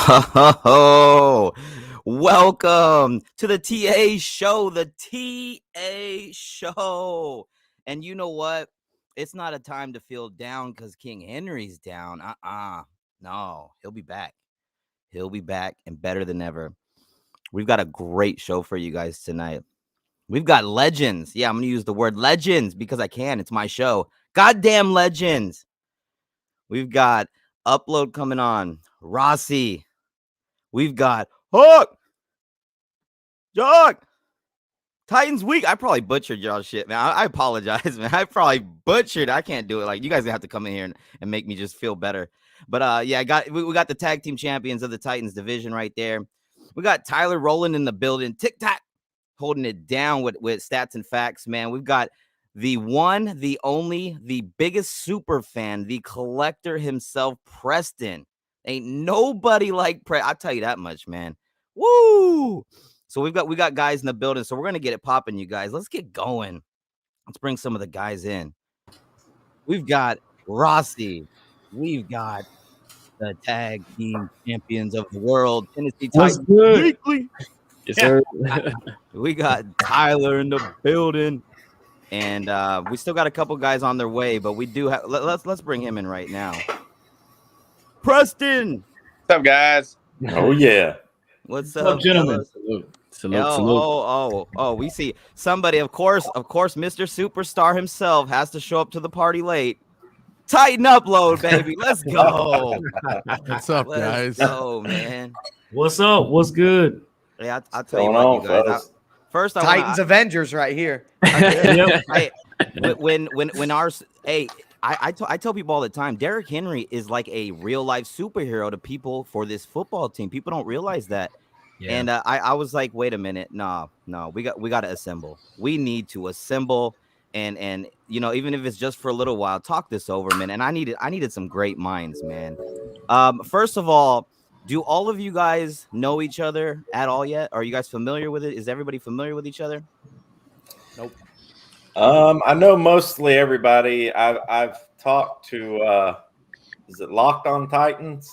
Oh, welcome to the TA show, the TA show. And you know what? It's not a time to feel down because King Henry's down. No, he'll be back. He'll be back and better than ever. We've got a great show for you guys tonight. We've got legends. Yeah, I'm going to use the word legends because I can. It's my show. Goddamn legends. We've got Upload coming on. Rossi. We've got Hook. Jog. Titans week. I probably butchered y'all shit, man. I apologize, man. I probably butchered. I can't do it. Like, you guys have to come in here and make me just feel better. But yeah, we got the tag team champions of the Titans division right there. We got Tyler Rowland in the building. Tic-tac holding it down with stats and facts, man. We've got the one, the only, the biggest super fan, the collector himself, Preston. Ain't nobody like I'll tell you that much, man. Woo! So we got guys in the building, so we're gonna get it popping, you guys. Let's get going. Let's bring some of the guys in. We've got Rossi. We've got the tag team champions of the world, Tennessee Titans Weekly. Yes, sir. We got Tyler in the building, and we still got a couple guys on their way, but we do have. Let's bring him in right now. Preston. What's up, guys? Oh yeah. What's up, gentlemen? Salute. Oh, we see somebody, of course, Mr. Superstar himself has to show up to the party late. Titan Upload, baby. Let's go. What's up, guys? Let's go, man. What's up? What's good? Yeah, I'll tell you what, you guys. First, Titans Avengers right here. I tell people all the time, Derrick Henry is like a real life superhero to people for this football team. People don't realize that. Yeah. And I was like, wait a minute, no, we got to assemble. We need to assemble, and you know, even if it's just for a little while, talk this over, man. And I needed some great minds, man. First of all, do all of you guys know each other at all yet? Are you guys familiar with it? Is everybody familiar with each other? Nope. I know mostly everybody. I've talked to is it Locked on Titans?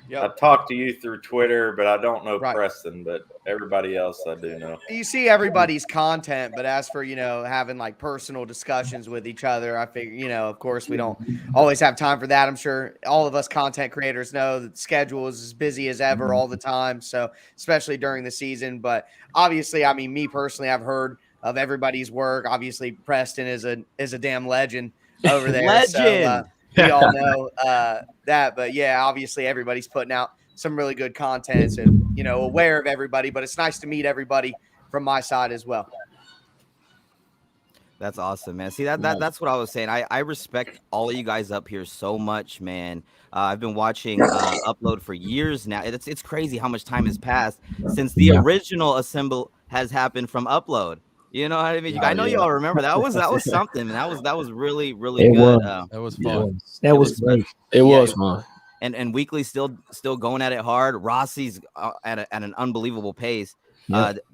Yep. I've talked to you through Twitter, but I don't know Right. Preston, but everybody else I do know. You see everybody's content, but as for, having like personal discussions with each other, I figure, of course we don't always have time for that. I'm sure all of us content creators know that the schedule is as busy as ever all the time. So especially during the season, but obviously, I mean, me personally, I've heard of everybody's work. Obviously, Preston is a damn legend over there. Legend. So, we all know that, but yeah, obviously everybody's putting out some really good content and, aware of everybody, but it's nice to meet everybody from my side as well. That's awesome, man. See, that's what I was saying. I respect all of you guys up here so much, man. I've been watching Upload for years now. It's crazy how much time has passed since the original assemble has happened from Upload. You know what I mean? I know y'all remember that was something. That was really good. That was fun. That was great. It was fun. And Weekly still going at it hard. Rossi's at an unbelievable pace.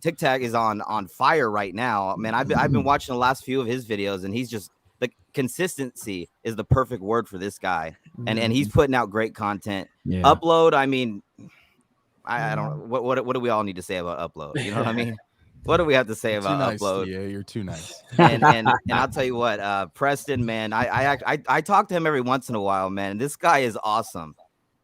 Tic Tac is on fire right now, man. I've been watching the last few of his videos, and he's just the consistency is the perfect word for this guy, and he's putting out great content. Yeah. Upload, I mean, I don't know what do we all need to say about Upload? You know what I mean? What do we have to say about Upload? Yeah, you're too nice. And I'll tell you what, Preston, man, I talk to him every once in a while, man. This guy is awesome.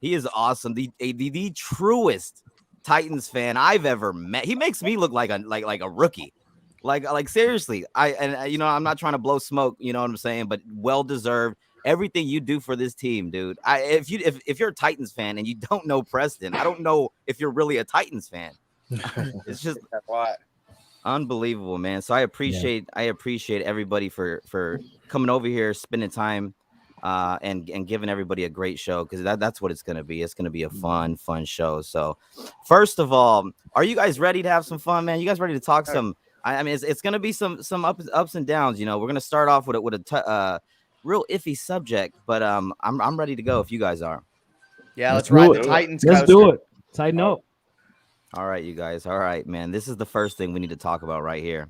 He is awesome. The truest Titans fan I've ever met. He makes me look like a rookie. Like seriously. I'm not trying to blow smoke, you know what I'm saying, but well deserved. Everything you do for this team, dude. If you're a Titans fan and you don't know Preston, I don't know if you're really a Titans fan. It's just That's why. unbelievable, man. So I appreciate everybody for coming over here, spending time, and giving everybody a great show, because that's what it's gonna be. It's gonna be a fun show. So, first of all, are you guys ready to have some fun, man? You guys ready to talk some? I mean, it's gonna be some ups and downs. You know, we're gonna start off with a real iffy subject, but I'm ready to go if you guys are. Yeah, let's ride the Titans. Let's do it. Tighten up. All right, you guys. All right, man. This is the first thing we need to talk about right here.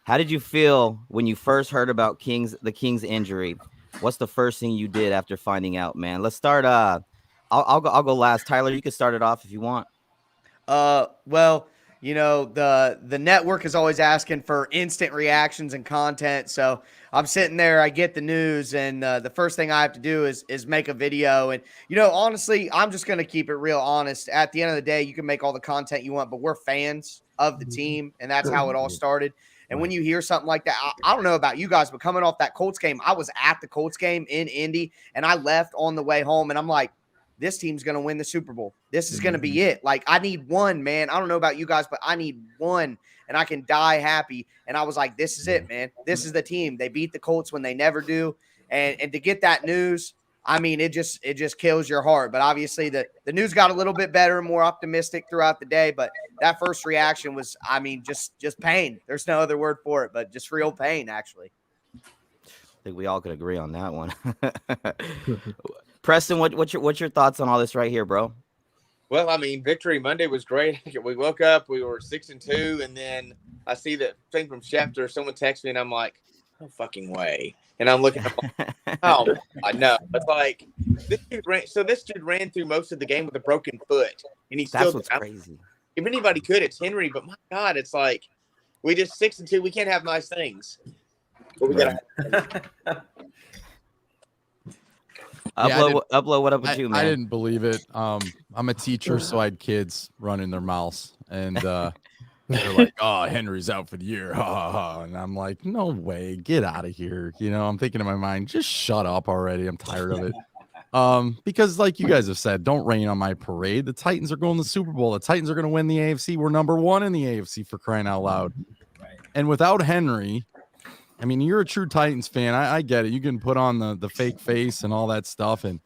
How did you feel when you first heard about the King's injury? What's the first thing you did after finding out, man? Let's start I'll go last. Tyler, you can start it off if you want. Well, you know, the network is always asking for instant reactions and content. So I'm sitting there, I get the news, and the first thing I have to do is make a video. And, you know, honestly, I'm just going to keep it real honest. At the end of the day, you can make all the content you want, but we're fans of the team, and that's how it all started. And when you hear something like that, I don't know about you guys, but coming off that Colts game, I was at the Colts game in Indy, and I left on the way home, and I'm like, this team's going to win the Super Bowl. This is going to be it. Like, I need one, man. I don't know about you guys, but I need one, and I can die happy. And I was like, this is it, man. This is the team. They beat the Colts when they never do. And to get that news, I mean, it just kills your heart. But obviously the news got a little bit better and more optimistic throughout the day. But that first reaction was, I mean, just pain. There's no other word for it, but just real pain, actually. I think we all could agree on that one. Preston, what's your thoughts on all this right here, bro? Well, I mean, Victory Monday was great. We woke up, we were 6-2, and then I see that thing from Schefter. Someone texts me, and I'm like, "No fucking way!" And I'm looking, oh, I know. It's like this dude ran through most of the game with a broken foot, and he's That's still. what's crazy. If anybody could, it's Henry. But my God, it's like we just 6-2. We can't have nice things. But we gotta. Upload. What up with you, man? I didn't believe it. I'm a teacher, so I had kids running their mouths, and they're like, "Oh, Henry's out for the year," ha ha ha. And I'm like, "No way, get out of here!" You know, I'm thinking in my mind, just shut up already. I'm tired of it. Because like you guys have said, don't rain on my parade. The Titans are going to the Super Bowl. The Titans are going to win the AFC. We're number 1 in the AFC for crying out loud. And without Henry, I mean, you're a true Titans fan. I get it. You can put on the fake face and all that stuff. And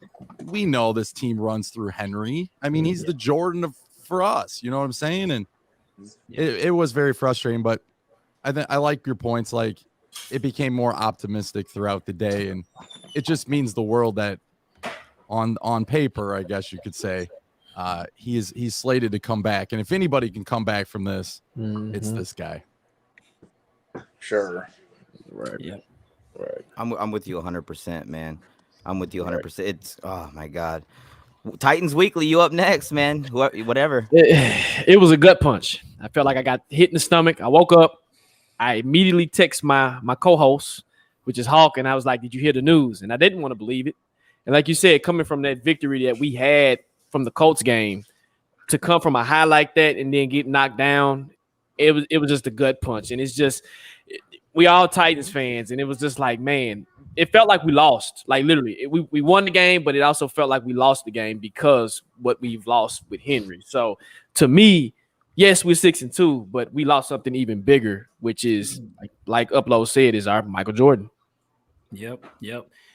we know this team runs through Henry. I mean, he's the Jordan for us. You know what I'm saying? And it was very frustrating. But I like your points. Like, it became more optimistic throughout the day. And it just means the world that on paper, I guess you could say, he's slated to come back. And if anybody can come back from this, it's this guy. Sure. Right. Yeah. Right. I'm with you 100%, man. I'm with you 100%. It's oh my God. Titans Weekly, you up next, man. Whatever. It was a gut punch. I felt like I got hit in the stomach. I woke up. I immediately text my co-host, which is Hawk, and I was like, "Did you hear the news?" And I didn't want to believe it. And like you said, coming from that victory that we had from the Colts game, to come from a high like that and then get knocked down, it was just a gut punch. And it's just, we all Titans fans, and it was just like, man, it felt like we lost. Like, literally, we won the game, but it also felt like we lost the game because what we've lost with Henry. So to me, yes, we're 6-2, but we lost something even bigger, which is, like Upload said, is our Michael Jordan. Yep.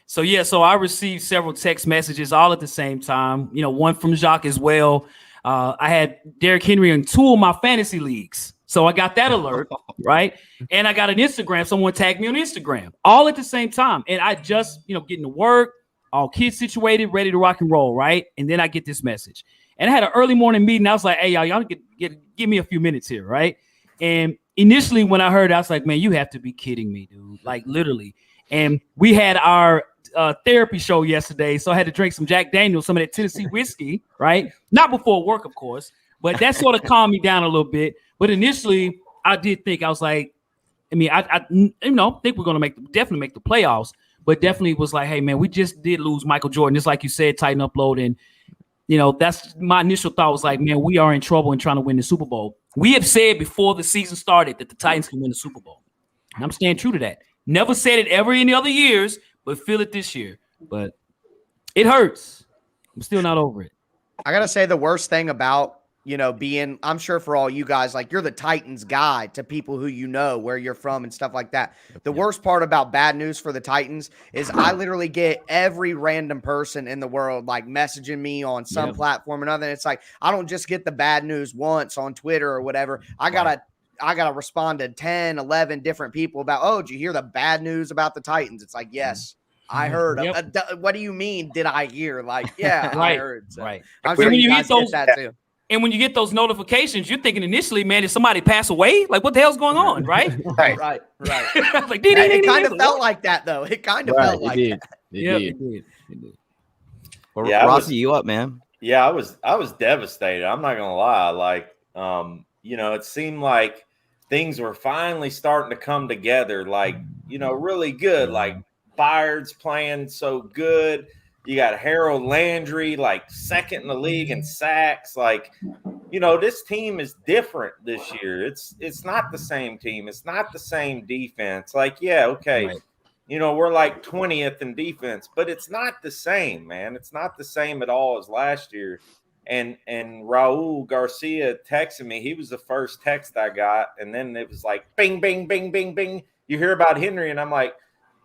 So I received several text messages all at the same time. You know, one from Jacques as well. I had Derrick Henry in 2 of my fantasy leagues. So I got that alert, right? And I got an Instagram. Someone tagged me on Instagram all at the same time. And I just, getting to work, all kids situated, ready to rock and roll, right? And then I get this message. And I had an early morning meeting. I was like, hey, y'all give me a few minutes here, right? And initially when I heard it, I was like, man, you have to be kidding me, dude. Like, literally. And we had our therapy show yesterday, so I had to drink some Jack Daniels, some of that Tennessee whiskey, right? Not before work, of course, but that sort of calmed me down a little bit. But initially, I did think, I was like, I mean, I think we're going to definitely make the playoffs, but definitely was like, hey, man, we just did lose Michael Jordan, just like you said, Titan Upload. And, that's my initial thought was like, man, we are in trouble in trying to win the Super Bowl. We have said before the season started that the Titans can win the Super Bowl. And I'm staying true to that. Never said it ever in the other years, but feel it this year. But it hurts. I'm still not over it. I got to say the worst thing about, being, I'm sure for all you guys, like, you're the Titans guy to people who where you're from and stuff like that. The worst part about bad news for the Titans is I literally get every random person in the world, like, messaging me on some platform or another. It's like, I don't just get the bad news once on Twitter or whatever. I got to respond to 10, 11 different people about, oh, did you hear the bad news about the Titans? It's like, yes, I heard. What do you mean, did I hear? Like, yeah, right. I heard. So Right. I'm sure you guys get that too. And when you get those notifications, you're thinking initially, man, did somebody pass away? Like, what the hell's going on, right? Right. Like, It kind of felt like that, though. It kind of felt like that. It did. Well, Yeah, Rossi, you up, man? Yeah, I was devastated. I'm not gonna lie. Like, it seemed like things were finally starting to come together. Like, really good. Like Byard's playing so good. You got Harold Landry, like second in the league in sacks. Like, this team is different this year. It's not the same team. It's not the same defense. Like, yeah, okay. Right. We're like 20th in defense, but it's not the same, man. It's not the same at all as last year. And Raul Garcia texted me. He was the first text I got. And then it was like, bing, bing, bing, bing, bing. You hear about Henry? And I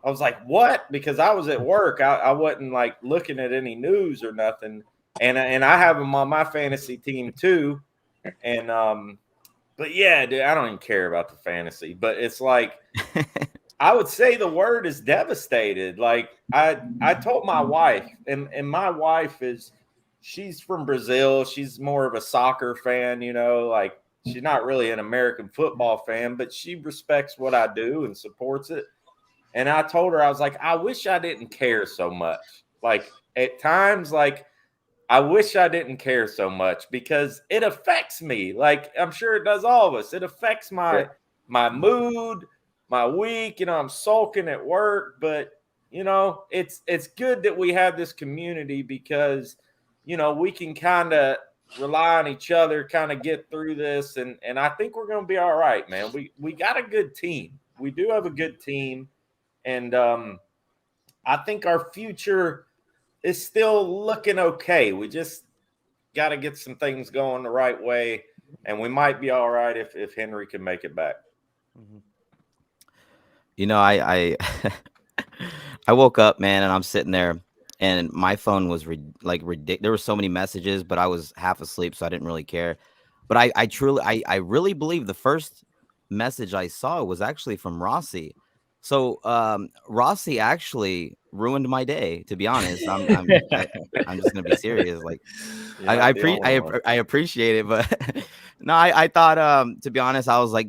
was like, what? Because I was at work. I wasn't like looking at any news or nothing. And I have him on my fantasy team too. And, but yeah, dude, I don't even care about the fantasy, but it's like, I would say the word is devastated. Like I told my wife, and my wife she's from Brazil. She's more of a soccer fan, like she's not really an American football fan, but she respects what I do and supports it. And I told her, I was like, I wish I didn't care so much. Like at times, like I wish I didn't care so much because it affects me. Like I'm sure it does all of us. It affects my mood, my week. I'm sulking at work, but it's good that we have this community because we can kind of rely on each other, kind of get through this, and I think we're going to be all right, man. We got a good team. We do have a good team, and I think our future is still looking okay. We just got to get some things going the right way, and we might be all right if Henry can make it back. Mm-hmm. I I woke up, man, and I'm sitting there, and my phone was ridiculous. There were so many messages, but I was half asleep, so I didn't really care. But I really believe the first message I saw was actually from Rossi. So Rossi actually ruined my day. To be honest, I'm just gonna be serious. Like I appreciate it, but no, I thought to be honest, I was like,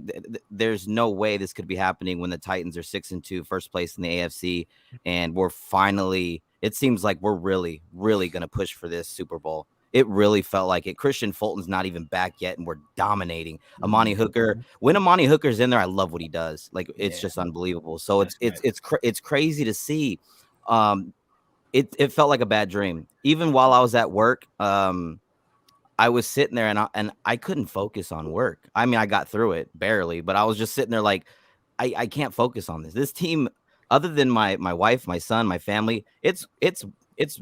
there's no way this could be happening when the Titans are 6-2, first place in the AFC, and we're finally. It seems like we're really, really gonna push for this Super Bowl. It really felt like it. Christian Fulton's not even back yet, and we're dominating. Amani Hooker. When Amani Hooker's in there, I love what he does. Like it's just unbelievable. So it's crazy to see. It felt like a bad dream. Even while I was at work, I was sitting there and I couldn't focus on work. I mean, I got through it barely, but I was just sitting there like, I can't focus on this. This team, other than my wife, my son, my family, it's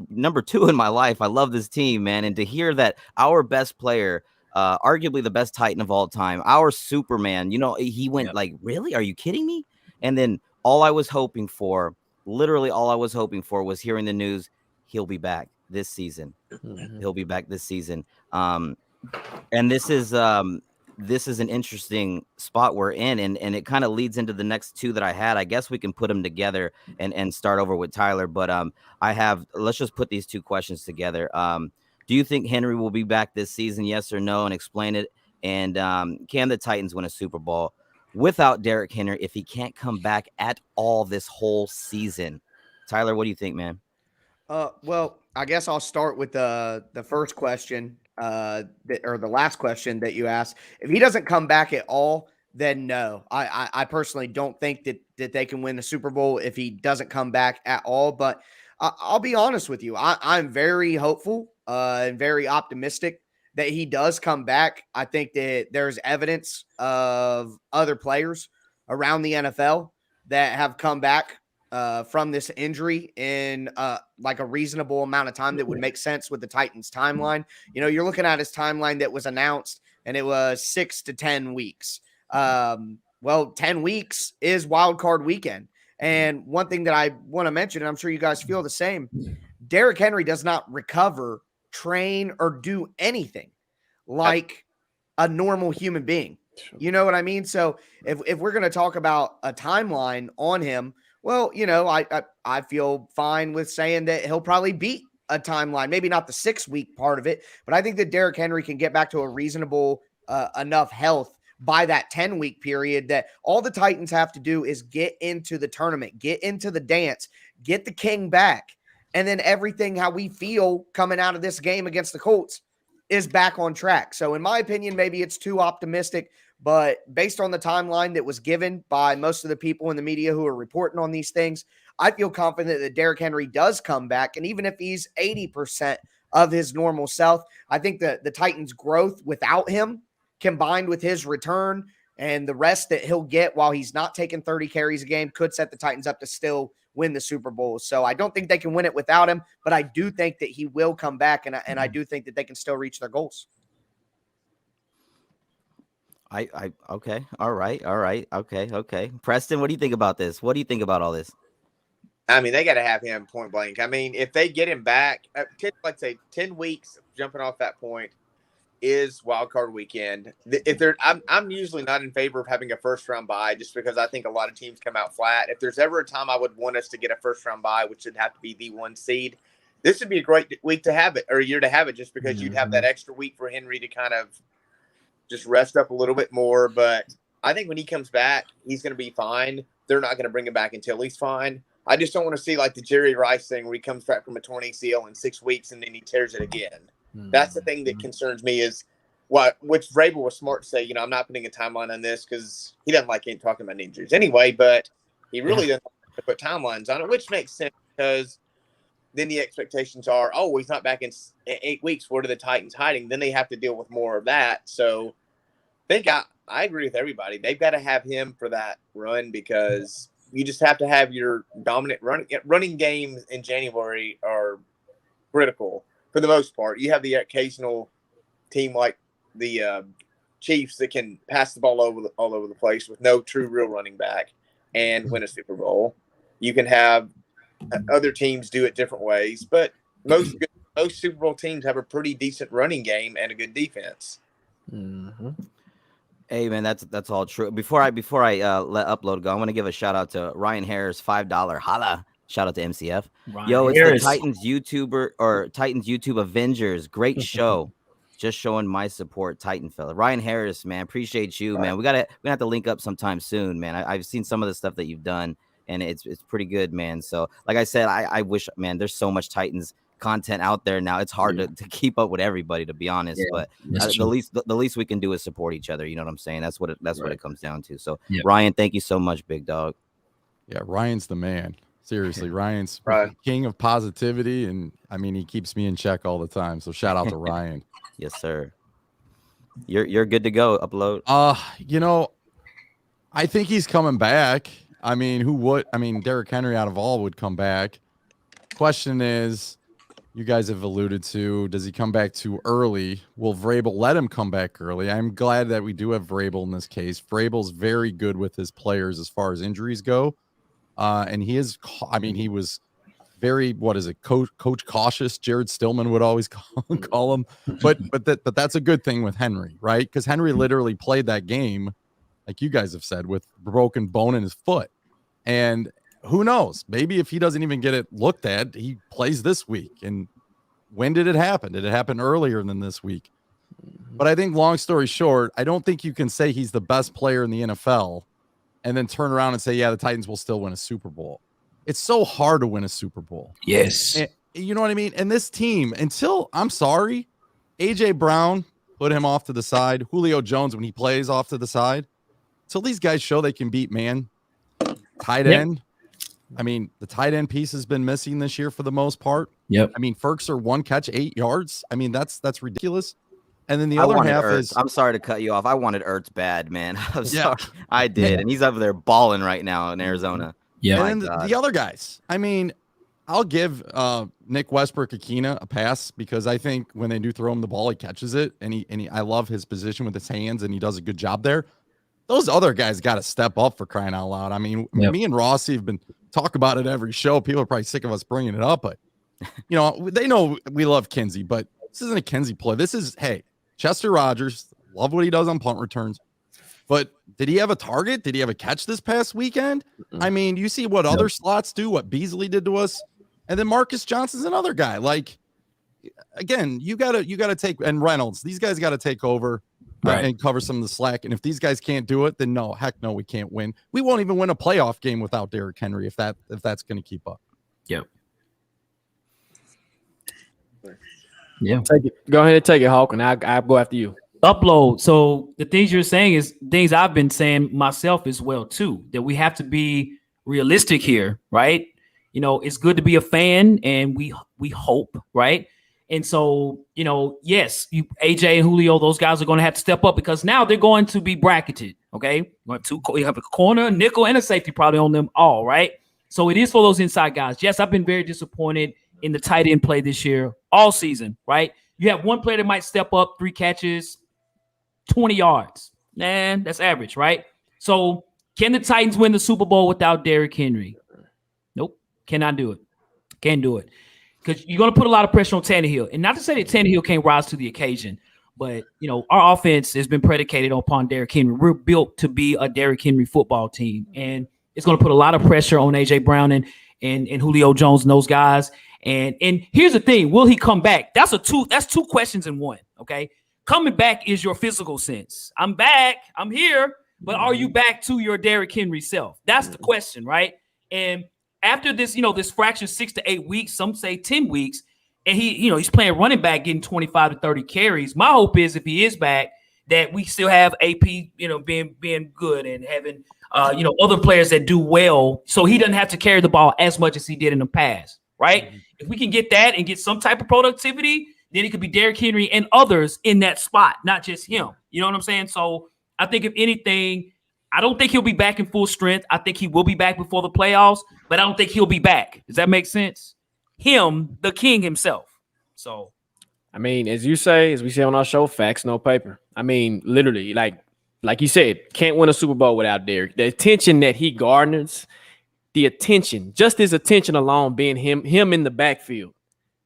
number 2 in my life. I love this team, man. And to hear that our best player, arguably the best Titan of all time, our Superman, he went like, really? Are you kidding me? And then all I was hoping for, literally all I was hoping for was hearing the news. He'll be back this season. Mm-hmm. He'll be back this season. And this is an interesting spot we're in, and it kind of leads into the next 2 that I had. I guess we can put them together and start over with Tyler. But let's just put these 2 questions together. Do you think Henry will be back this season? Yes or no? And explain it. And can the Titans win a Super Bowl without Derrick Henry if he can't come back at all this whole season? Tyler, what do you think, man? Well, I guess I'll start with the first question, or the last question that you asked. If he doesn't come back at all, then no. I personally don't think that they can win the Super Bowl if he doesn't come back at all. But I'll be honest with you. I'm very hopeful and very optimistic that he does come back. I think that there's evidence of other players around the NFL that have come back from this injury in like a reasonable amount of time that would make sense with the Titans timeline. You're looking at his timeline that was announced, and it was 6 to 10 weeks. Well, 10 weeks is wild card weekend. And one thing that I want to mention, and I'm sure you guys feel the same, Derrick Henry does not recover, train, or do anything like a normal human being. You know what I mean? So if we're going to talk about a timeline on him, well, I feel fine with saying that he'll probably beat a timeline, maybe not the 6-week part of it, but I think that Derrick Henry can get back to a reasonable enough health by that 10-week period that all the Titans have to do is get into the tournament, get into the dance, get the king back. And then everything how we feel coming out of this game against the Colts is back on track. So in my opinion, maybe it's too optimistic, but based on the timeline that was given by most of the people in the media who are reporting on these things, I feel confident that Derrick Henry does come back. And even if he's 80% of his normal self, I think that the Titans' growth without him, combined with his return and the rest that he'll get while he's not taking 30 carries a game, could set the Titans up to still win the Super Bowl. So I don't think they can win it without him, but I do think that he will come back, and I do think that they can still reach their goals. Okay. All right. Okay. Preston, what do you think about this? What do you think about all this? I mean, they got to have him point blank. I mean, if they get him back, like say 10 weeks jumping off that point is wild card weekend. If they're, I'm usually not in favor of having a first round bye just because I think a lot of teams come out flat. If there's ever a time I would want us to get a first round bye, which would have to be the 1 seed, this would be a great week to have it, or a year to have it, just because you'd have that extra week for Henry to kind of just rest up a little bit more. But I think when he comes back, he's going to be fine. They're not going to bring him back until he's fine. I just don't want to see like the Jerry Rice thing where he comes back from a torn ACL in 6 weeks and then he tears it again. That's the thing that concerns me is which Vrabel was smart to say, I'm not putting a timeline on this because he doesn't like talking about injuries anyway, but he really doesn't like to put timelines on it, which makes sense because then the expectations are, oh, he's not back in 8 weeks. What are the Titans hiding? Then they have to deal with more of that. So I agree with everybody. They've got to have him for that run because you just have to have your dominant running games in January are critical for the most part. You have the occasional team like the Chiefs that can pass the ball all over the place with no true real running back and win a Super Bowl. You can have other teams do it different ways, but most Super Bowl teams have a pretty decent running game and a good defense. Mm-hmm. Hey man, that's all true. Before I let Upload go, I want to give a shout out to Ryan Harris, $5 holla. Shout out to MCF. Yo, it's Harris. the Titans YouTuber or Titans YouTube Avengers. Great show. Just showing my support, Titan fella. Ryan Harris, man, appreciate you, man. We're gonna have to link up sometime soon, man. I've seen some of the stuff that you've done, and it's pretty good, man. So, like I said, I wish, man, there's so much Titans content out there now. It's hard to keep up with everybody, to be honest. But the least we can do is support each other. You know what I'm saying? That's what it comes down to. So, Ryan, thank you so much, big dog. Yeah, Ryan's the man. Seriously, Ryan's king of positivity, and I mean, he keeps me in check all the time. So shout out to Ryan. Yes, sir. You're good to go. Upload. I think he's coming back. I mean, who would? I mean, Derrick Henry out of all would come back. Question is, you guys have alluded to, does he come back too early? Will Vrabel let him come back early? I'm glad that we do have Vrabel in this case. Vrabel's very good with his players as far as injuries go. And he was very, coach cautious. Jared Stillman would always call him. But that's a good thing with Henry, right? Because Henry literally played that game, like you guys have said, with broken bone in his foot. And who knows? Maybe if he doesn't even get it looked at, he plays this week. And when did it happen? Did it happen earlier than this week? But I think, long story short, I don't think you can say he's the best player in the NFL and then turn around and say, yeah, the Titans will still win a Super Bowl. It's so hard to win a Super Bowl. Yes. And, you know what I mean? And this team, I'm sorry, A.J. Brown, put him off to the side. Julio Jones, when he plays off to the side. Until these guys show they can beat man. Tight end. I mean, the tight end piece has been missing this year for the most part. Yep. I mean, Ferkser 1 catch, 8 yards. I mean, that's ridiculous. And then the other half is, I'm sorry to cut you off. I wanted Ertz bad, man. I'm sorry. I did. And he's over there balling right now in Arizona. Yeah. And then the other guys. I mean, I'll give Nick Westbrook-Akina a pass because I think when they do throw him the ball, he catches it. And I love his position with his hands, and he does a good job there. Those other guys got to step up, for crying out loud. I mean, me and Rossi have been talking about it every show. People are probably sick of us bringing it up, but they know we love Kinsey, but this isn't a Kinsey play. This is, hey, Chester Rogers, love what he does on punt returns. But did he have a target? Did he have a catch this past weekend? I mean, you see what other slots do, what Beasley did to us, and then Marcus Johnson's another guy. Like, again, you gotta take, and Reynolds, these guys got to take over and cover some of the slack. And if these guys can't do it, then no, we can't win. We won't even win a playoff game without Derrick Henry if that's going to keep up. Yep. Yeah. Take it. Go ahead and take it, Hawk, and I'll go after you. Upload. So the things you're saying is things I've been saying myself as well too. That we have to be realistic here, right? You know, it's good to be a fan, and we hope, right? And so, you know, yes, you AJ and Julio, those guys are going to have to step up because now they're going to be bracketed. Okay, you have a corner, a nickel, and a safety probably on them all, right? So it is for those inside guys. Yes, I've been very disappointed in the tight end play this year, all season, right? You have one player that might step up, 3 catches, 20 yards. Man, that's average, right? So can the Titans win the Super Bowl without Derrick Henry? Nope. Cannot do it. Can't do it. Because you're going to put a lot of pressure on Tannehill. And not to say that Tannehill can't rise to the occasion, but, you know, our offense has been predicated upon Derrick Henry. We're built to be a Derrick Henry football team. And it's going to put a lot of pressure on A.J. Brown and Julio Jones and those guys. And here's the thing. Will he come back? That's two questions in one, okay? Coming back is your physical sense. I'm back. I'm here. But are you back to your Derrick Henry self? That's the question, right? And after this, you know, this fraction 6 to 8 weeks, some say 10 weeks, and he's playing running back, getting 25 to 30 carries. My hope is if he is back, that we still have AP, you know, being good and having, other players that do well, so he doesn't have to carry the ball as much as he did in the past, right? Mm-hmm. If we can get that and get some type of productivity, then it could be Derrick Henry and others in that spot, not just him. You know what I'm saying? So I think if anything, I don't think he'll be back in full strength. I think he will be back before the playoffs, but I don't think he'll be back. Does that make sense? Him, the king himself. So, I mean, as you say, as we say on our show, facts, no paper. I mean, literally, like you said, can't win a Super Bowl without Derrick. The attention that he garners, just his attention alone being him in the backfield.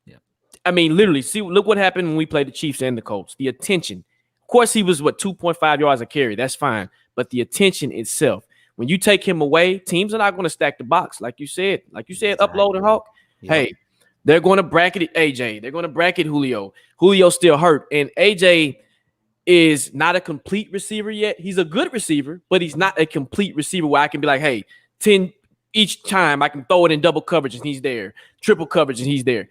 Yeah. I mean, literally, look what happened when we played the Chiefs and the Colts. The attention. Of course, he was 2.5 yards a carry. That's fine. But the attention itself, when you take him away, teams are not going to stack the box. Like you said, exactly. Upload and Hawk. Yeah. Hey, they're going to bracket AJ. They're going to bracket Julio. Julio's still hurt. And AJ is not a complete receiver yet. He's a good receiver, but he's not a complete receiver where I can be like, hey, 10 each time I can throw it in double coverage and he's there. Triple coverage and he's there.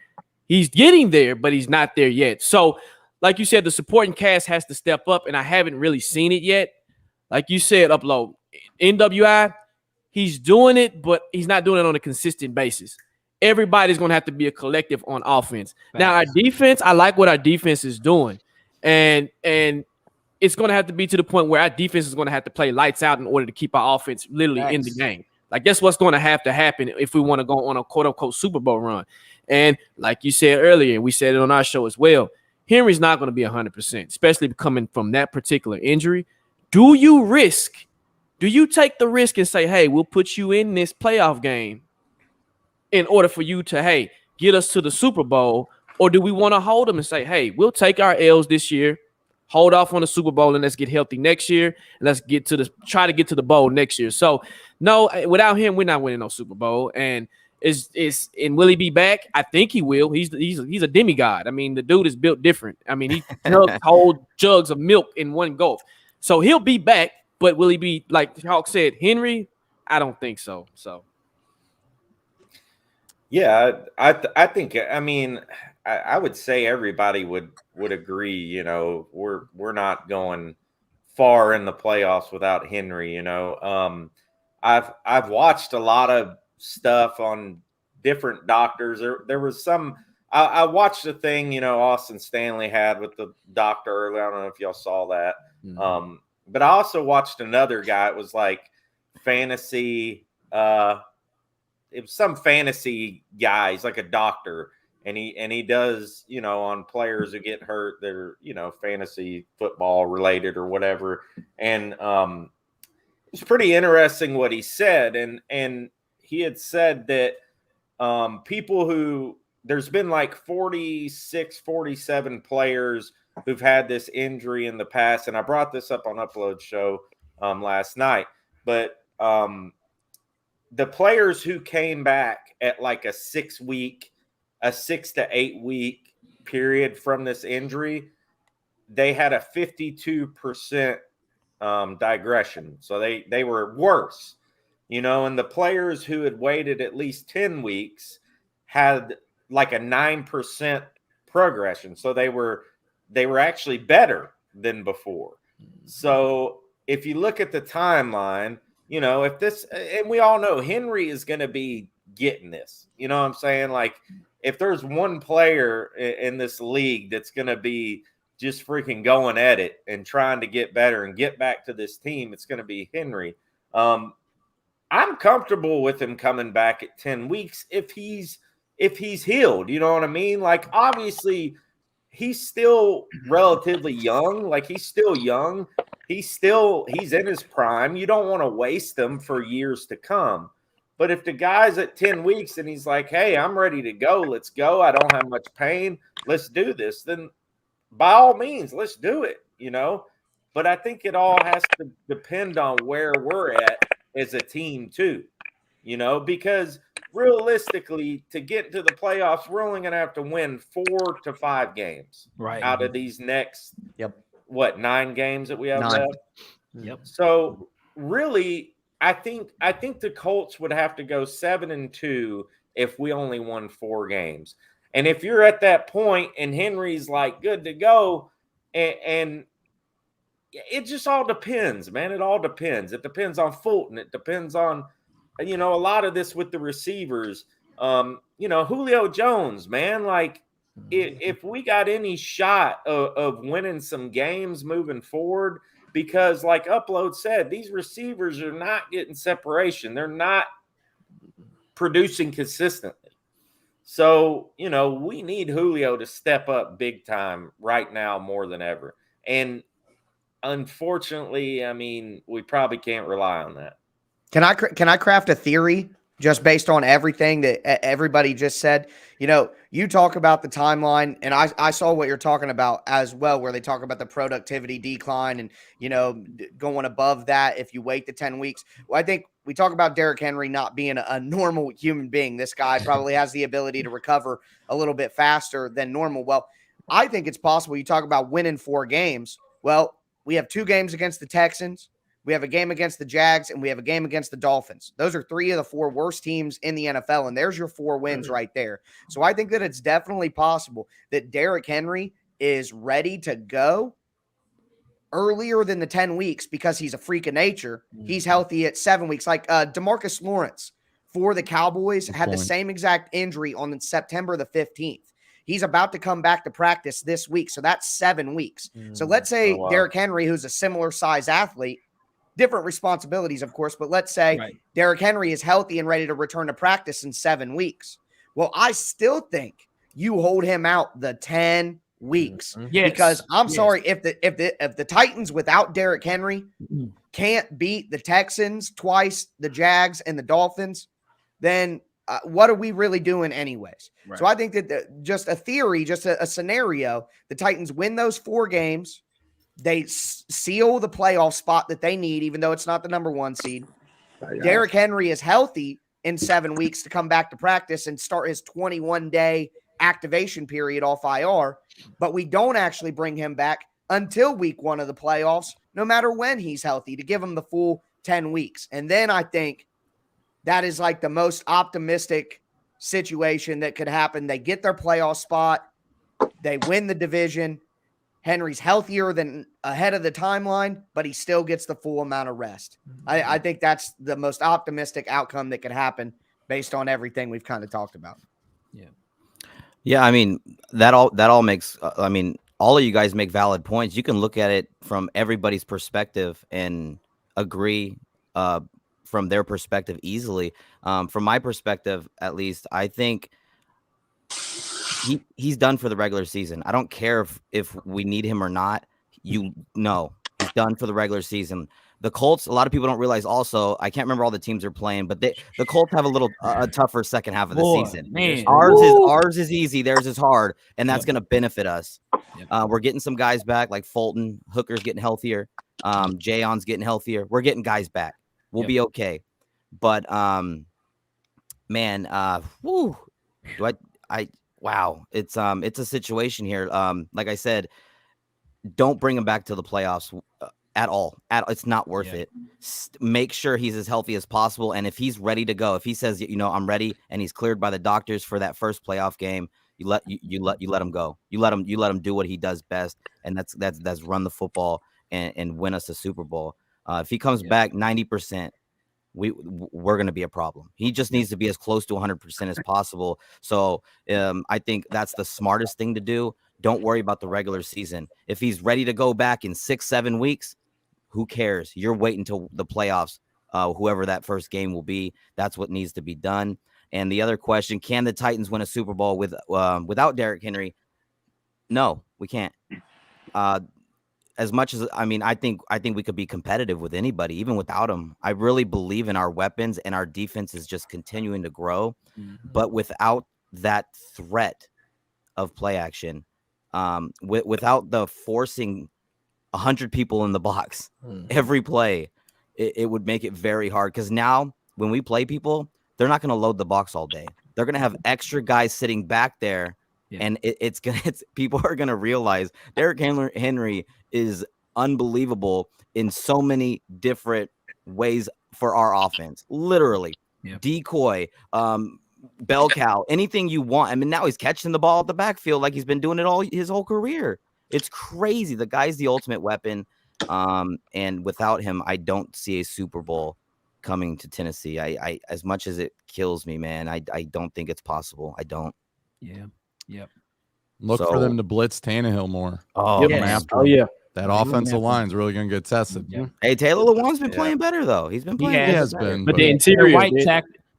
He's getting there, but he's not there yet. So, like you said, the supporting cast has to step up, and I haven't really seen it yet. Like you said, Upload, NWI, he's doing it, but he's not doing it on a consistent basis. Everybody's going to have to be a collective on offense. Thanks. Now, our defense, I like what our defense is doing. And it's going to have to be to the point where our defense is going to have to play lights out in order to keep our offense literally in the game. Like, that's what's going to have to happen if we want to go on a quote-unquote Super Bowl run. And like you said earlier, we said it on our show as well, Henry's not going to be 100%, especially coming from that particular injury. Do you take the risk and say, hey, we'll put you in this playoff game in order for you to, hey, get us to the Super Bowl? Or do we want to hold them and say, hey, we'll take our L's this year, hold off on the Super Bowl, and let's get healthy next year, and let's try to get to the bowl next year? So, no, without him, we're not winning no Super Bowl. And and will he be back? I think he will. He's a demigod. I mean, the dude is built different. I mean, he holds jugs of milk in one gulp. So he'll be back, but will he be, like Hawk said, Henry? I don't think so. So, yeah, I think. I mean, I would say everybody would agree. You know, we're not going far in the playoffs without Henry. You know, I've watched a lot of stuff on different doctors. There was some. I watched the thing, you know, Austin Stanley had with the doctor earlier. I don't know if y'all saw that. Mm-hmm. But I also watched another guy. It was like fantasy. It was some fantasy guy. He's like a doctor, and he does, you know, on players who get hurt. They're, you know, fantasy football related or whatever. And it's pretty interesting what he said. And he had said that people who there's been like 46, 47 players who've had this injury in the past. And I brought this up on Upload Show last night. But the players who came back at like a 6 to 8 week period from this injury, they had a 52% digression. So they were worse, you know, and the players who had waited at least 10 weeks had like a 9% progression. So they were actually better than before. So if you look at the timeline, you know, if this, and we all know Henry is going to be getting this, you know what I'm saying? Like, if there's one player in this league that's going to be just freaking going at it and trying to get better and get back to this team, it's going to be Henry. I'm comfortable with him coming back at 10 weeks if he's healed, you know what I mean? Like, obviously he's still relatively young. Like, he's still young. He's in his prime. You don't want to waste him for years to come. But if the guy's at 10 weeks and he's like, hey, I'm ready to go, let's go, I don't have much pain, let's do this, then by all means, let's do it, you know? But I think it all has to depend on where we're at as a team too, you know, because realistically, to get into the playoffs, we're only going to have to win 4 to 5 games out of these next, 9 games that we have left. Yep. So really, I think the Colts would have to go 7-2 if we only won 4 games. And if you're at that point and Henry's like good to go, and it just all depends, man. It all depends. It depends on Fulton. It depends on, you know, a lot of this with the receivers. You know, Julio Jones, man, like if we got any shot of winning some games moving forward, because like Upload said, these receivers are not getting separation. They're not producing consistently. So, you know, we need Julio to step up big time right now more than ever. And unfortunately, I mean, we probably can't rely on that. Can I craft a theory just based on everything that everybody just said? You know, you talk about the timeline, and I saw what you're talking about as well, where they talk about the productivity decline and, you know, going above that if you wait the 10 weeks. Well, I think we talk about Derrick Henry not being a normal human being. This guy probably has the ability to recover a little bit faster than normal. Well, I think it's possible. You talk about winning 4 games. Well, we have 2 games against the Texans. We have a game against the Jags, and we have a game against the Dolphins. Those are 3 of the 4 worst teams in the NFL, and there's your 4 wins right there. So I think that it's definitely possible that Derrick Henry is ready to go earlier than the 10 weeks because he's a freak of nature. He's healthy at 7 weeks. Like DeMarcus Lawrence for the Cowboys had the same exact injury on September the 15th. He's about to come back to practice this week, so that's 7 weeks. So let's say Derrick Henry, who's a similar size athlete, different responsibilities, of course, but let's say Derrick Henry is healthy and ready to return to practice in 7 weeks. Well, I still think you hold him out the 10 weeks because I'm sorry, if the Titans without Derrick Henry can't beat the Texans twice, the Jags and the Dolphins, then what are we really doing anyways? Right. So I think that just a theory, just a scenario, the Titans win those 4 games. They seal the playoff spot that they need, even though it's not the number 1 seed. Derrick Henry is healthy in 7 weeks to come back to practice and start his 21-day activation period off IR, but we don't actually bring him back until week 1 of the playoffs, no matter when he's healthy, to give him the full 10 weeks. And then I think that is like the most optimistic situation that could happen. They get their playoff spot. They win the division. Henry's healthier than ahead of the timeline, but he still gets the full amount of rest. I think that's the most optimistic outcome that could happen based on everything we've kind of talked about. Yeah. I mean, that all makes, I mean, all of you guys make valid points. You can look at it from everybody's perspective and agree from their perspective easily. From my perspective, at least, I think he's done for the regular season. I don't care if we need him or not. You know, he's done for the regular season. The Colts, a lot of people don't realize also, I can't remember all the teams they're playing, but the Colts have a tougher second half of the season. Man. Ours is easy, theirs is hard, and that's going to benefit us. We're getting some guys back like Fulton, Hooker's getting healthier, Jayon's getting healthier. We're getting guys back. We'll be okay. But man, wow, it's a situation here. Like I said, don't bring him back to the playoffs at all. It's not worth it. Make sure he's as healthy as possible, and if he's ready to go, if he says, you know, I'm ready, and he's cleared by the doctors for that first playoff game, you let him go. You let him do what he does best, and that's run the football and win us the Super Bowl. If he comes back 90%, we're going to be a problem. He just needs to be as close to 100% as possible. So I think that's the smartest thing to do. Don't worry about the regular season. If he's ready to go back in 6-7 weeks, who cares? You're waiting until the playoffs, whoever that first game will be. That's what needs to be done. And the other question, can the Titans win a Super Bowl without Derrick Henry? No, we can't. As much as I think we could be competitive with anybody, even without him. I really believe in our weapons, and our defense is just continuing to grow. But without that threat of play action, without the forcing 100 people in the box every play, it would make it very hard. Because now when we play people, they're not going to load the box all day. They're going to have extra guys sitting back there. Yeah. And people are going to realize Derrick Henry is unbelievable in so many different ways for our offense. Literally, decoy, bell cow, anything you want. I mean, now he's catching the ball at the backfield like he's been doing it his whole career. It's crazy. The guy's the ultimate weapon. And without him, I don't see a Super Bowl coming to Tennessee. I as much as it kills me, man, I don't think it's possible. I don't. Yeah. Yep. Look for them to blitz Tannehill more. Oh, that offensive line's really going to get tested. Yeah. Hey, Taylor Lewan's been playing better though. He's been playing. He has been. But the interior,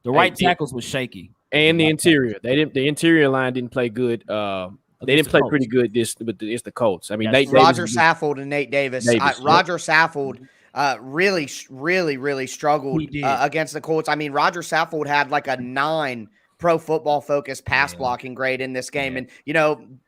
the right tackles was shaky, and the interior. The interior line didn't play good. They didn't play pretty good. It's the Colts. I mean, Roger Saffold and Nate Davis. Roger Saffold really struggled against the Colts. I mean, Roger Saffold had like a 9 Pro Football Focus pass blocking grade in this game. And,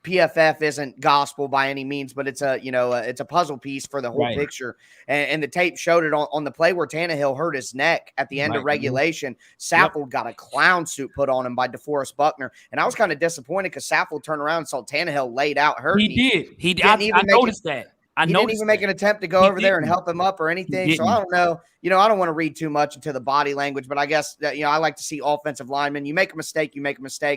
PFF isn't gospel by any means, but it's a puzzle piece for the whole picture. And the tape showed it on the play where Tannehill hurt his neck at the end of regulation. Saffold got a clown suit put on him by DeForest Buckner. And I was kind of disappointed because Saffold turned around and saw Tannehill laid out hurt. He did. I noticed that. He didn't even make an attempt to go over there and help him up or anything. So I don't know. I don't want to read too much into the body language, but I guess that, I like to see offensive linemen. You make a mistake,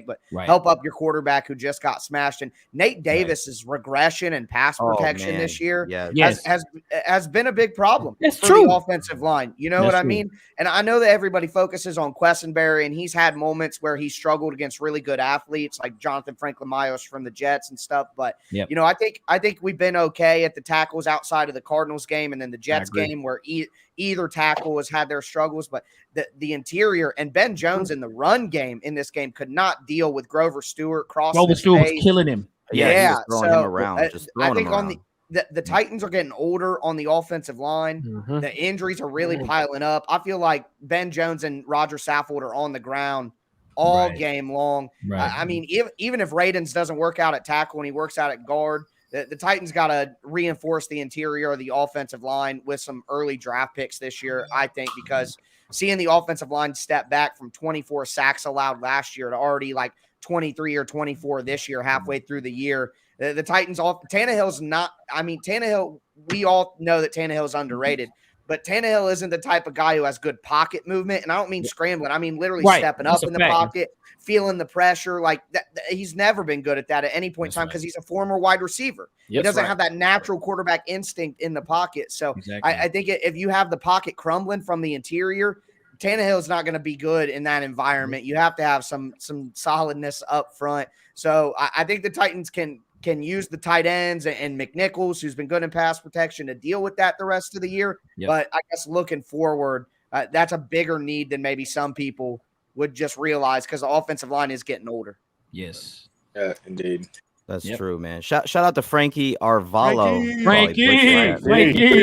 but help up your quarterback who just got smashed. And Nate Davis's regression and pass protection this year has been a big problem for the offensive line. You know what I mean? And I know that everybody focuses on Quessenberry, and he's had moments where he struggled against really good athletes like Jonathan Franklin-Myers from the Jets and stuff. But, I think we've been okay at the tackles outside of the Cardinals game and then the Jets game where either tackle has had their struggles, but the interior and Ben Jones in the run game in this game could not deal with Grover Stewart. Grover Stewart was killing him. Yeah, throwing him around. I think on the Titans are getting older on the offensive line. The injuries are really piling up. I feel like Ben Jones and Roger Saffold are on the ground all game long. I mean, even if Radens doesn't work out at tackle and he works out at guard, the Titans got to reinforce the interior of the offensive line with some early draft picks this year, I think, because seeing the offensive line step back from 24 sacks allowed last year to already like 23 or 24 this year, halfway through the year. The Titans Tannehill's not – I mean, Tannehill, we all know that Tannehill is underrated, but Tannehill isn't the type of guy who has good pocket movement, and I don't mean scrambling. I mean literally stepping up in the pocket, feeling the pressure. Like that, he's never been good at that at any point in time because he's a former wide receiver. He doesn't have that natural quarterback instinct in the pocket. So I think if you have the pocket crumbling from the interior, Tannehill is not going to be good in that environment. You have to have some solidness up front. So I think the Titans can use the tight ends and McNichols, who's been good in pass protection, to deal with that the rest of the year. But I guess looking forward, that's a bigger need than maybe some people would just realize because the offensive line is getting older. Yes. Yeah, indeed. That's true, man. Shout out to Frankie Arvalo. Frankie.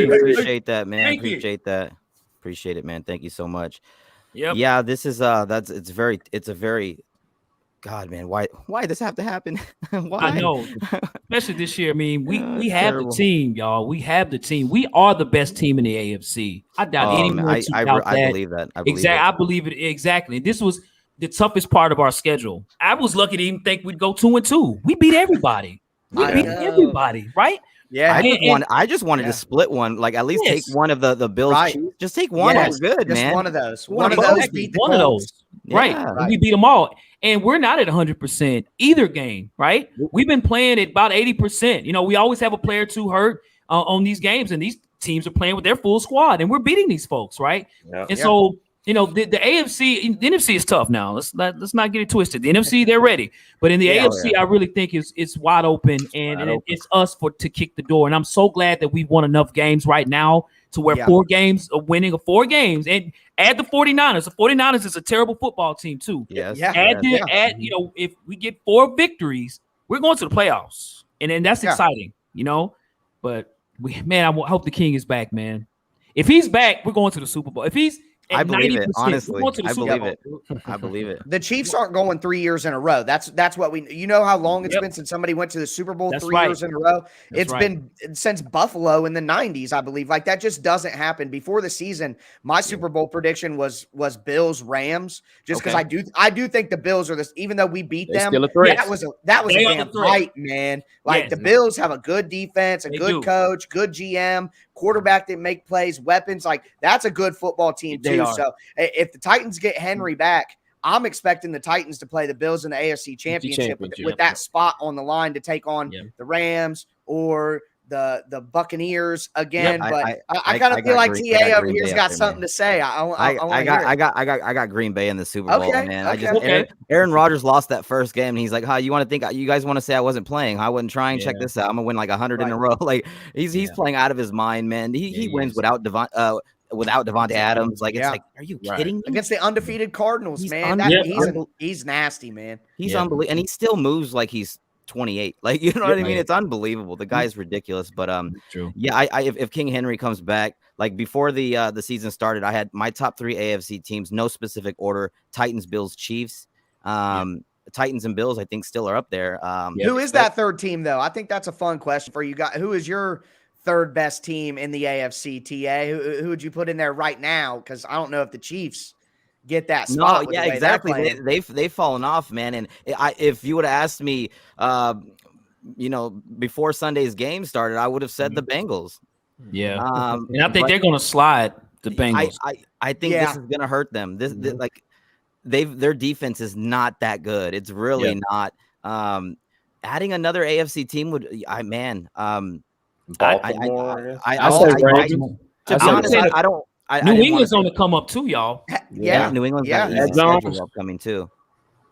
Appreciate that, man. Appreciate it, man. Thank you so much. Yeah, this is it's a very God, man, why does this have to happen? Why? I know, especially this year. I mean, we have the team, y'all. We have the team. We are the best team in the AFC. I doubt anyone. I believe that. I believe it exactly. This was the toughest part of our schedule. I was lucky to even think we'd go 2-2. We beat everybody. Everybody, right? Yeah, I just wanted to split one, like at least take one of the Bills. Just take one. That's good, man. One of those. One of those beat the Colts. Right. Yeah. And we beat them all. And we're not at 100% either game, right? We've been playing at about 80%. You know, we always have a player or two hurt on these games, and these teams are playing with their full squad, and we're beating these folks, right? Yeah. And so, you know, the AFC, the NFC is tough now. Let's not get it twisted. The NFC, they're ready. But in the AFC, I really think it's wide open, and it's us to kick the door. And I'm so glad that we've won enough games right now to where 4 games of winning of 4 games, and add the 49ers. The 49ers is a terrible football team too. Yes. Add, you know, if we get 4 victories, we're going to the playoffs, and then that's exciting, you know. But I hope the King is back, man. If he's back, we're going to the Super Bowl. If he's I believe it. 90%, Honestly, we're going to the I Super believe Bowl. it. I believe it. The Chiefs aren't going 3 years in a row. That's what we. You know how long it's been since somebody went to the Super Bowl 3 years in a row. It's been since Buffalo in the 90s, I believe. Like, that just doesn't happen. Before the season, my Super Bowl prediction was Bills Rams, just because I do think the Bills are this. Even though we beat them, still a threat. that was a damn fight, man. Like, the Bills have a good defense, a good coach, good GM, quarterback that make plays, weapons. Like, that's a good football team too. So if the Titans get Henry back, I'm expecting the Titans to play the Bills in the AFC Championship with that spot on the line to take on the Rams or the Buccaneers again. But I kind of feel like TA over here's got something to say. I got Green Bay in the Super Bowl, man. Aaron Rodgers lost that first game, and he's like, "Huh, you guys want to say I wasn't playing? I wasn't trying. Check this out. I'm gonna win like 100 in a row." Like, he's playing out of his mind, man. He wins without Devontae Adams. Like, it's like, are you kidding me? Against the undefeated Cardinals, man. He's nasty, man. He's unbelievable, and he still moves like he's 28. Like, you know what I mean? It's unbelievable. The guy's ridiculous. But if King Henry comes back, like before the season started, I had my top 3 AFC teams, no specific order: Titans, Bills, Chiefs. Titans and Bills, I think, still are up there. Who is that third team, though? I think that's a fun question for you guys. Who is your third best team in the AFC, TA? Who would you put in there right now? Because I don't know if the Chiefs get that spot. No, exactly. They've fallen off, man. And if you would have asked me, before Sunday's game started, I would have said the Bengals. Yeah, and I think they're going to slide the Bengals. I think this is going to hurt them. Their defense is not that good. It's really not. Adding another AFC team would, Baltimore. To be honest, I don't. New England's on the come up too, y'all. New England's got easy schedule upcoming too.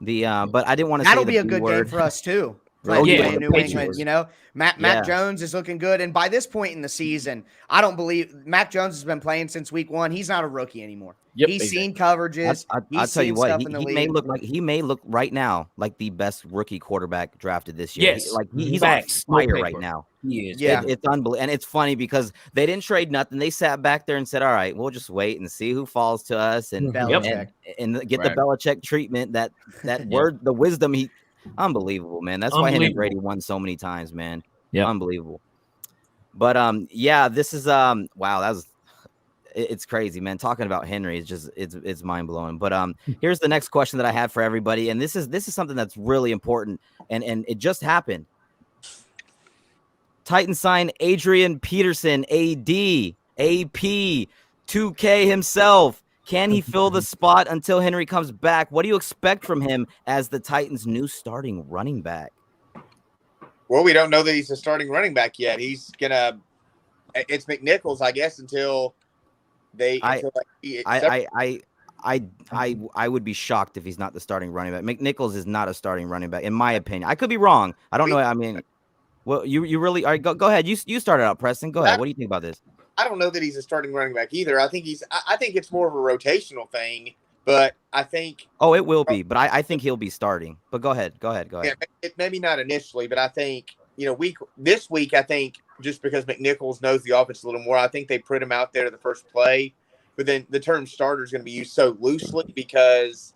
But I didn't want to. That'll say be a good game for us too. Playing New England, you know, Mac Jones is looking good, and by this point in the season, I don't believe Mac Jones has been playing since week 1. He's not a rookie anymore. He's seen coverages. I'll tell you what, he may look right now like the best rookie quarterback drafted this year. Yes, he's on fire right now. He is. It's unbelievable, and it's funny because they didn't trade nothing. They sat back there and said, "All right, we'll just wait and see who falls to us and get the Belichick treatment." That word, the wisdom unbelievable, man. That's why him and Brady won so many times, man. Yeah, unbelievable. But this is wow, it's crazy, man. Talking about Henry is just it's mind blowing. But here's the next question that I have for everybody, and this is something that's really important, and it just happened. Titans sign Adrian Peterson, AP, 2K himself. Can he fill the spot until Henry comes back? What do you expect from him as the Titans' new starting running back? Well, we don't know that he's a starting running back yet. It's McNichols, I guess, until they. I would be shocked if he's not the starting running back. McNichols is not a starting running back, in my opinion. I could be wrong. I don't know. I mean, well, you really are. Go ahead. You started out, Preston. Go ahead. What do you think about this? I don't know that he's a starting running back either. I think it's more of a rotational thing, but I think. Oh, it will be, but I think he'll be starting. But go ahead. Yeah, maybe not initially, but I think this week I think just because McNichols knows the offense a little more, I think they put him out there to the first play. But then the term starter is going to be used so loosely because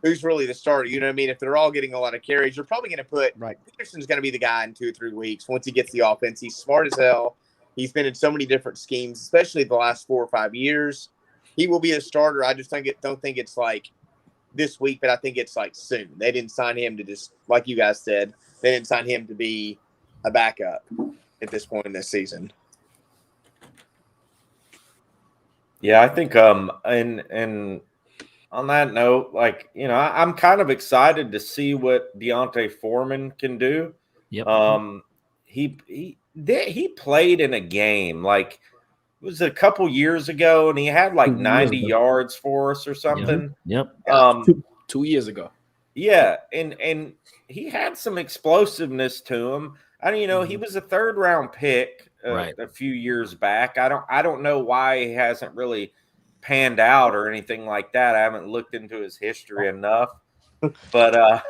who's really the starter? You know what I mean? If they're all getting a lot of carries, you're probably going to put Peterson's going to be the guy in 2 or 3 weeks once he gets the offense. He's smart as hell. He's been in so many different schemes, especially the last 4 or 5 years. He will be a starter. I just don't think it's like this week, but I think it's like soon. They didn't sign him to just, like you guys said, they didn't sign him to be a backup at this point in this season. Yeah, I think and on that note, like, you know, I'm kind of excited to see what Deontay Foreman can do. Yep. He played in a game like it was a couple years ago, and he had like 90 yards for us or something. Yep. Two years ago. Yeah, and he had some explosiveness to him. And you know, he was a 3rd round pick Right. a few years back. I don't know why he hasn't really panned out or anything like that. I haven't looked into his history enough. But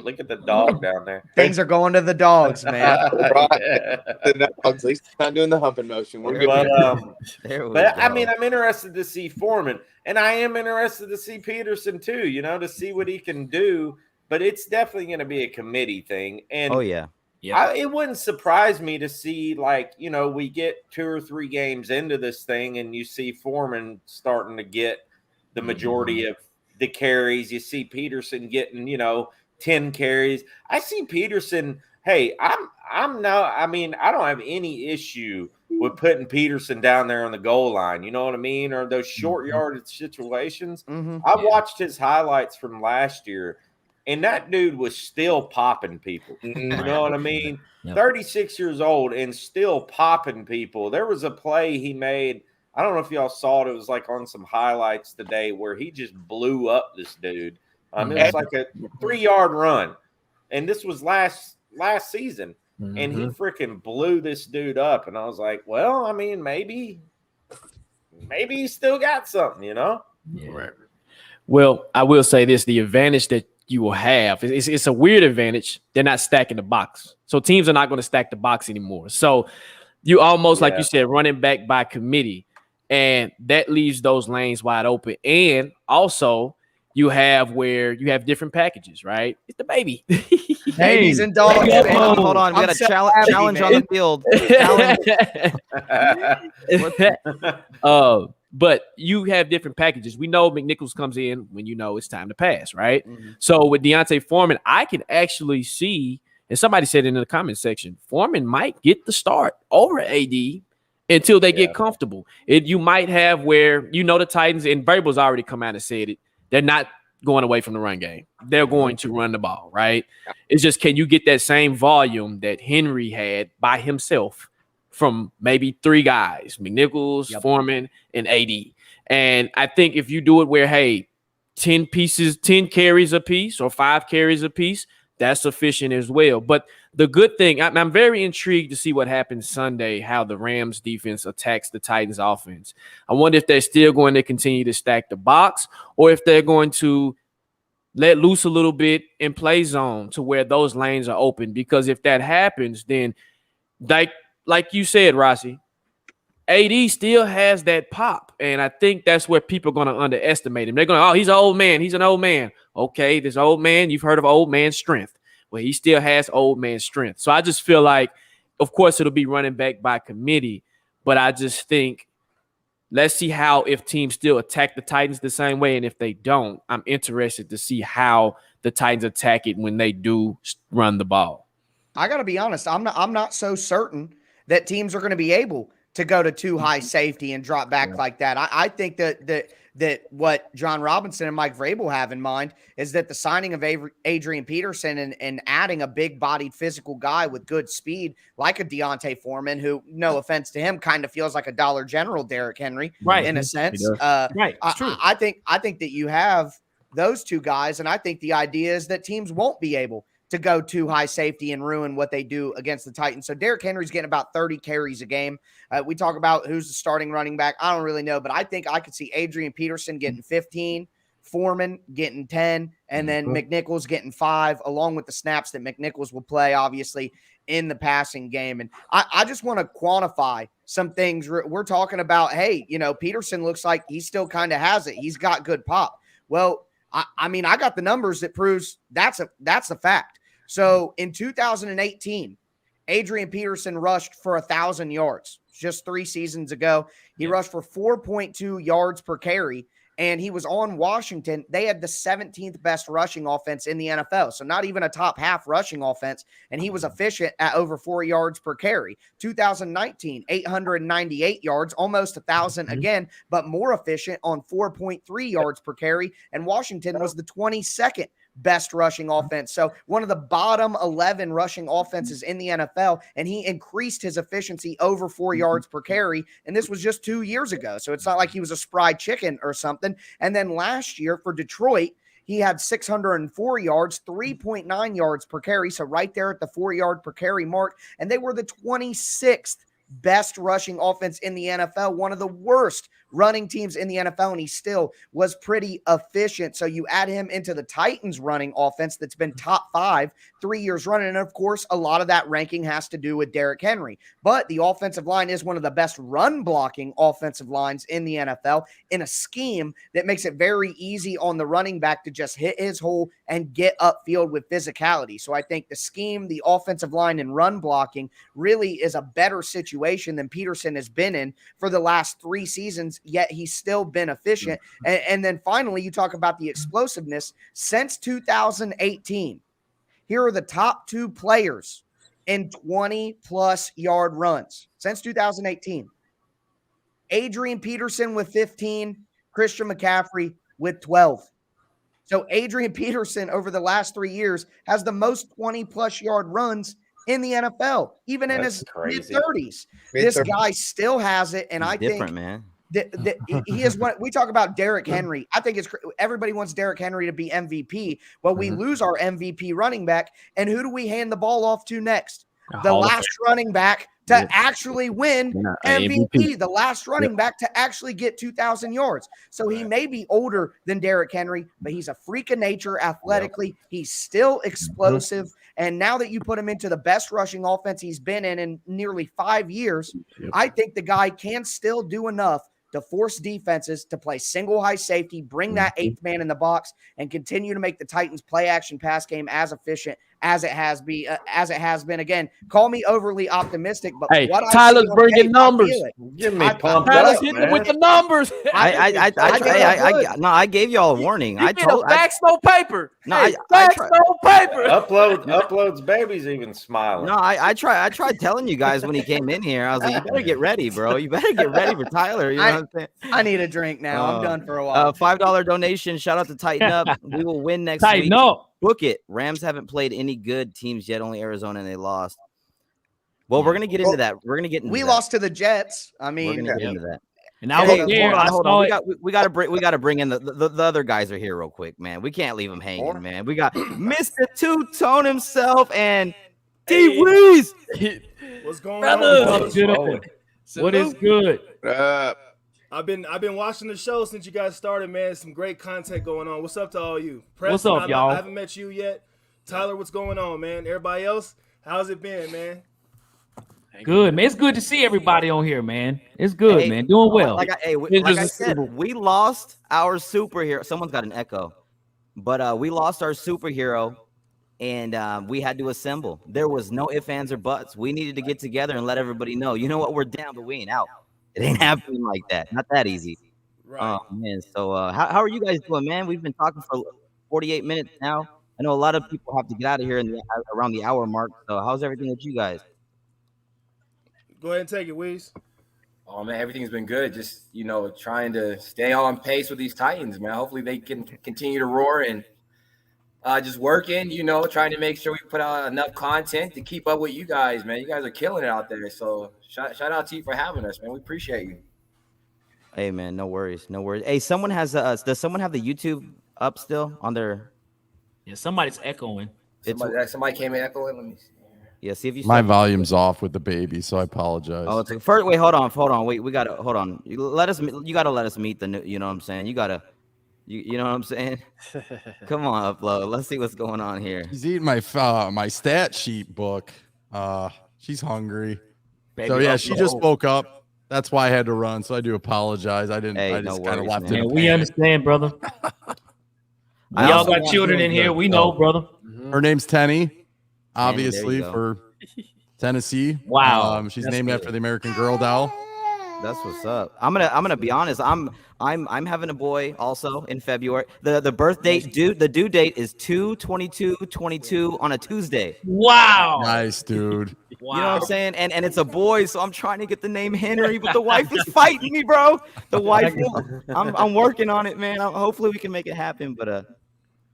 look at the dog down there. Things are going to the dogs, man. The dogs, at least not doing the humping motion. We're good. But I mean, I'm interested to see Foreman, and I am interested to see Peterson too. You know, to see what he can do. But it's definitely going to be a committee thing. And it wouldn't surprise me to see, like, you know, we get 2 or 3 games into this thing, and you see Foreman starting to get the majority of the carries. You see Peterson getting, you know, 10 carries. I see Peterson. Hey, I'm now. I mean, I don't have any issue with putting Peterson down there on the goal line. You know what I mean? Or those short yardage situations. I watched his highlights from last year, and that dude was still popping people. You know what I mean? 36 years old and still popping people. There was a play he made. I don't know if y'all saw it. It was like on some highlights today where he just blew up this dude. It was like a 3-yard run. And this was last season. And he freaking blew this dude up. And I was like, well, I mean, maybe he still got something, you know? Right. Well, I will say this, the advantage that you will have, it's a weird advantage. They're not stacking the box. So teams are not going to stack the box anymore. So you almost, like you said, running back by committee. And that leaves those lanes wide open. And also, you have where you have different packages, right? It's the baby. Babies and dogs. Hold on. We got a challenge on the field. But you have different packages. We know McNichols comes in when you know it's time to pass, right? So with Deontay Foreman, I can actually see, and somebody said in the comment section, Foreman might get the start over AD until they get comfortable. You might have where, you know, the Titans, and Vrabel's already come out and said it, they're not going away from the run game. They're going to run the ball, right? It's just, can you get that same volume that Henry had by himself from maybe 3 guys, McNichols, Foreman, and AD? And I think if you do it where, hey, 10 carries a piece or 5 carries a piece, that's sufficient as well. But the good thing, I'm very intrigued to see what happens Sunday, how the Rams defense attacks the Titans offense. I wonder if they're still going to continue to stack the box, or if they're going to let loose a little bit and play zone to where those lanes are open. Because if that happens, then like you said, Rossi, AD still has that pop. And I think that's where people are going to underestimate him. They're going to, oh, he's an old man. He's an old man. Okay, this old man, you've heard of old man strength. Well, he still has old man strength. So I just feel like, of course, it'll be running back by committee. But I just think, let's see how, if teams still attack the Titans the same way. And if they don't, I'm interested to see how the Titans attack it when they do run the ball. I got to be honest. I'm not so certain that teams are going to be able to go to 2 high safety and drop back like that. I think that what John Robinson and Mike Vrabel have in mind is that the signing of Adrian Peterson and adding a big-bodied physical guy with good speed like a Deontay Foreman, who, no offense to him, kind of feels like a Dollar General Derrick Henry, in a sense. Right, it's true. I think that you have those 2 guys, and I think the idea is that teams won't be able to go 2 high safety and ruin what they do against the Titans. So Derrick Henry's getting about 30 carries a game. We talk about who's the starting running back. I don't really know, but I think I could see Adrian Peterson getting 15, Foreman getting 10, and then McNichols getting 5, along with the snaps that McNichols will play, obviously, in the passing game. And I just want to quantify some things. We're talking about, hey, you know, Peterson looks like he still kind of has it. He's got good pop. Well, I mean, I got the numbers that proves that's a fact. So in 2018, Adrian Peterson rushed for 1,000 yards just 3 seasons ago. He rushed for 4.2 yards per carry. and he was on Washington. They had the 17th best rushing offense in the NFL. So not even a top half rushing offense. And he was efficient at over 4 yards per carry. 2019, 898 yards, almost 1,000 again, but more efficient on 4.3 yards per carry. And Washington was the 22nd best rushing offense. So one of the bottom 11 rushing offenses in the NFL, and he increased his efficiency over 4 yards per carry. And this was just 2 years ago. So it's not like he was a spry chicken or something. And then last year for Detroit, he had 604 yards, 3.9 yards per carry. So right there at the 4 yard per carry mark. And they were the 26th best rushing offense in the NFL, one of the worst running teams in the NFL, and he still was pretty efficient. So you add him into the Titans running offense that's been top 5 3 years running. And of course, a lot of that ranking has to do with Derrick Henry. But the offensive line is one of the best run blocking offensive lines in the NFL in a scheme that makes it very easy on the running back to just hit his hole and get upfield with physicality. So I think the scheme, the offensive line, and run blocking really is a better situation than Peterson has been in for the last 3 seasons, yet he's still been efficient. And then finally, you talk about the explosiveness. Since 2018, here are the top 2 players in 20-plus yard runs. Since 2018, Adrian Peterson with 15, Christian McCaffrey with 12. So Adrian Peterson over the last 3 years has the most 20-plus yard runs in the NFL, even in his mid-30s. This guy still has it, and I think man. He is what we talk about. Derrick Henry. I think everybody wants Derrick Henry to be MVP. Well, we lose our MVP running back, and who do we hand the ball off to next? The last running back to actually win MVP. The last running back to actually get 2,000 yards. So he may be older than Derrick Henry, but he's a freak of nature athletically. He's still explosive. And now that you put him into the best rushing offense he's been in nearly 5 years, I think the guy can still do enough to force defenses to play single high safety, bring that 8th man in the box, and continue to make the Titans play action pass game as efficient as it has been. Again, call me overly optimistic, but hey, what Tyler's bringing numbers. Give me pumped Tyler's up, hitting man. with the numbers. I gave y'all a warning. I told facts, no paper. No, hey, I facts, no paper. Uploads baby's even smiling. No, I tried telling you guys when he came in here. I was like, you better get ready, bro. You better get ready for Tyler. You know what I'm saying? I need a drink now. I'm done for a while. $5 donation. Shout out to Tighten Up. We will win next week. Tighten up. Book it. Rams haven't played any good teams yet. Only Arizona, and they lost. Well, we're gonna get into that. We're gonna get into we that. lost to the Jets. I mean, we're gonna get into that. And I was there. Hold on. We got to bring in the other guys are here real quick, man. We can't leave them hanging, man. We got Mr. Two-Tone himself and D. Reese. What's going on? What is good? I've been watching the show since you guys started, man. Some great content going on. What's up to all you? Preston, what's up, y'all? I haven't met you yet. Tyler, what's going on, man? Everybody else, how's it been, man? Good, man. It's good to see everybody on here, man. It's good, man. Doing well. Like I said, we lost our superhero. Someone's got an echo, but we lost our superhero, and we had to assemble. There was no ifs, ands, or buts. We needed to get together and let everybody know. You know what? We're down, but we ain't out. It ain't happening like that. Not that easy. Right. Oh, man. So how are you guys doing, man? We've been talking for 48 minutes now. I know a lot of people have to get out of here around the hour mark. So how's everything with you guys? Go ahead and take it, Weez. Oh, man, everything's been good. Just, trying to stay on pace with these Titans, man. Hopefully they can continue to roar and just working, trying to make sure we put out enough content to keep up with you guys, man. You guys are killing it out there. So shout out to you for having us, man. We appreciate you. Hey, man, no worries. Hey, does someone have the YouTube up still on their? Yeah, somebody's echoing. Somebody came in echoing. Let me see. Yeah, see if you. My volume's off with the baby, so I apologize. Oh, it's first. Wait, hold on. Wait, we gotta hold on. You gotta let us meet the new. You know what I'm saying? You know what I'm saying? Come on, upload. Let's see what's going on here. She's eating my stat sheet book. She's hungry. Baby, so yeah, she just woke up. That's why I had to run. So I do apologize. I didn't. Hey, I just no kind of worries, left man. it. We understand, brother. We all got children in here. We know, brother. Her name's Tenny. there Obviously you go. for Tennessee. Wow. She's named after the American Girl doll. That's what's up. I'm gonna be honest. I'm having a boy also in February. The birth date the due date is 2/22/22 on a Tuesday. Wow. Nice, dude. Wow. You know what I'm saying? And it's a boy, so I'm trying to get the name Henry, but the wife is fighting me, bro. The wife I'm working on it, man. Hopefully we can make it happen, but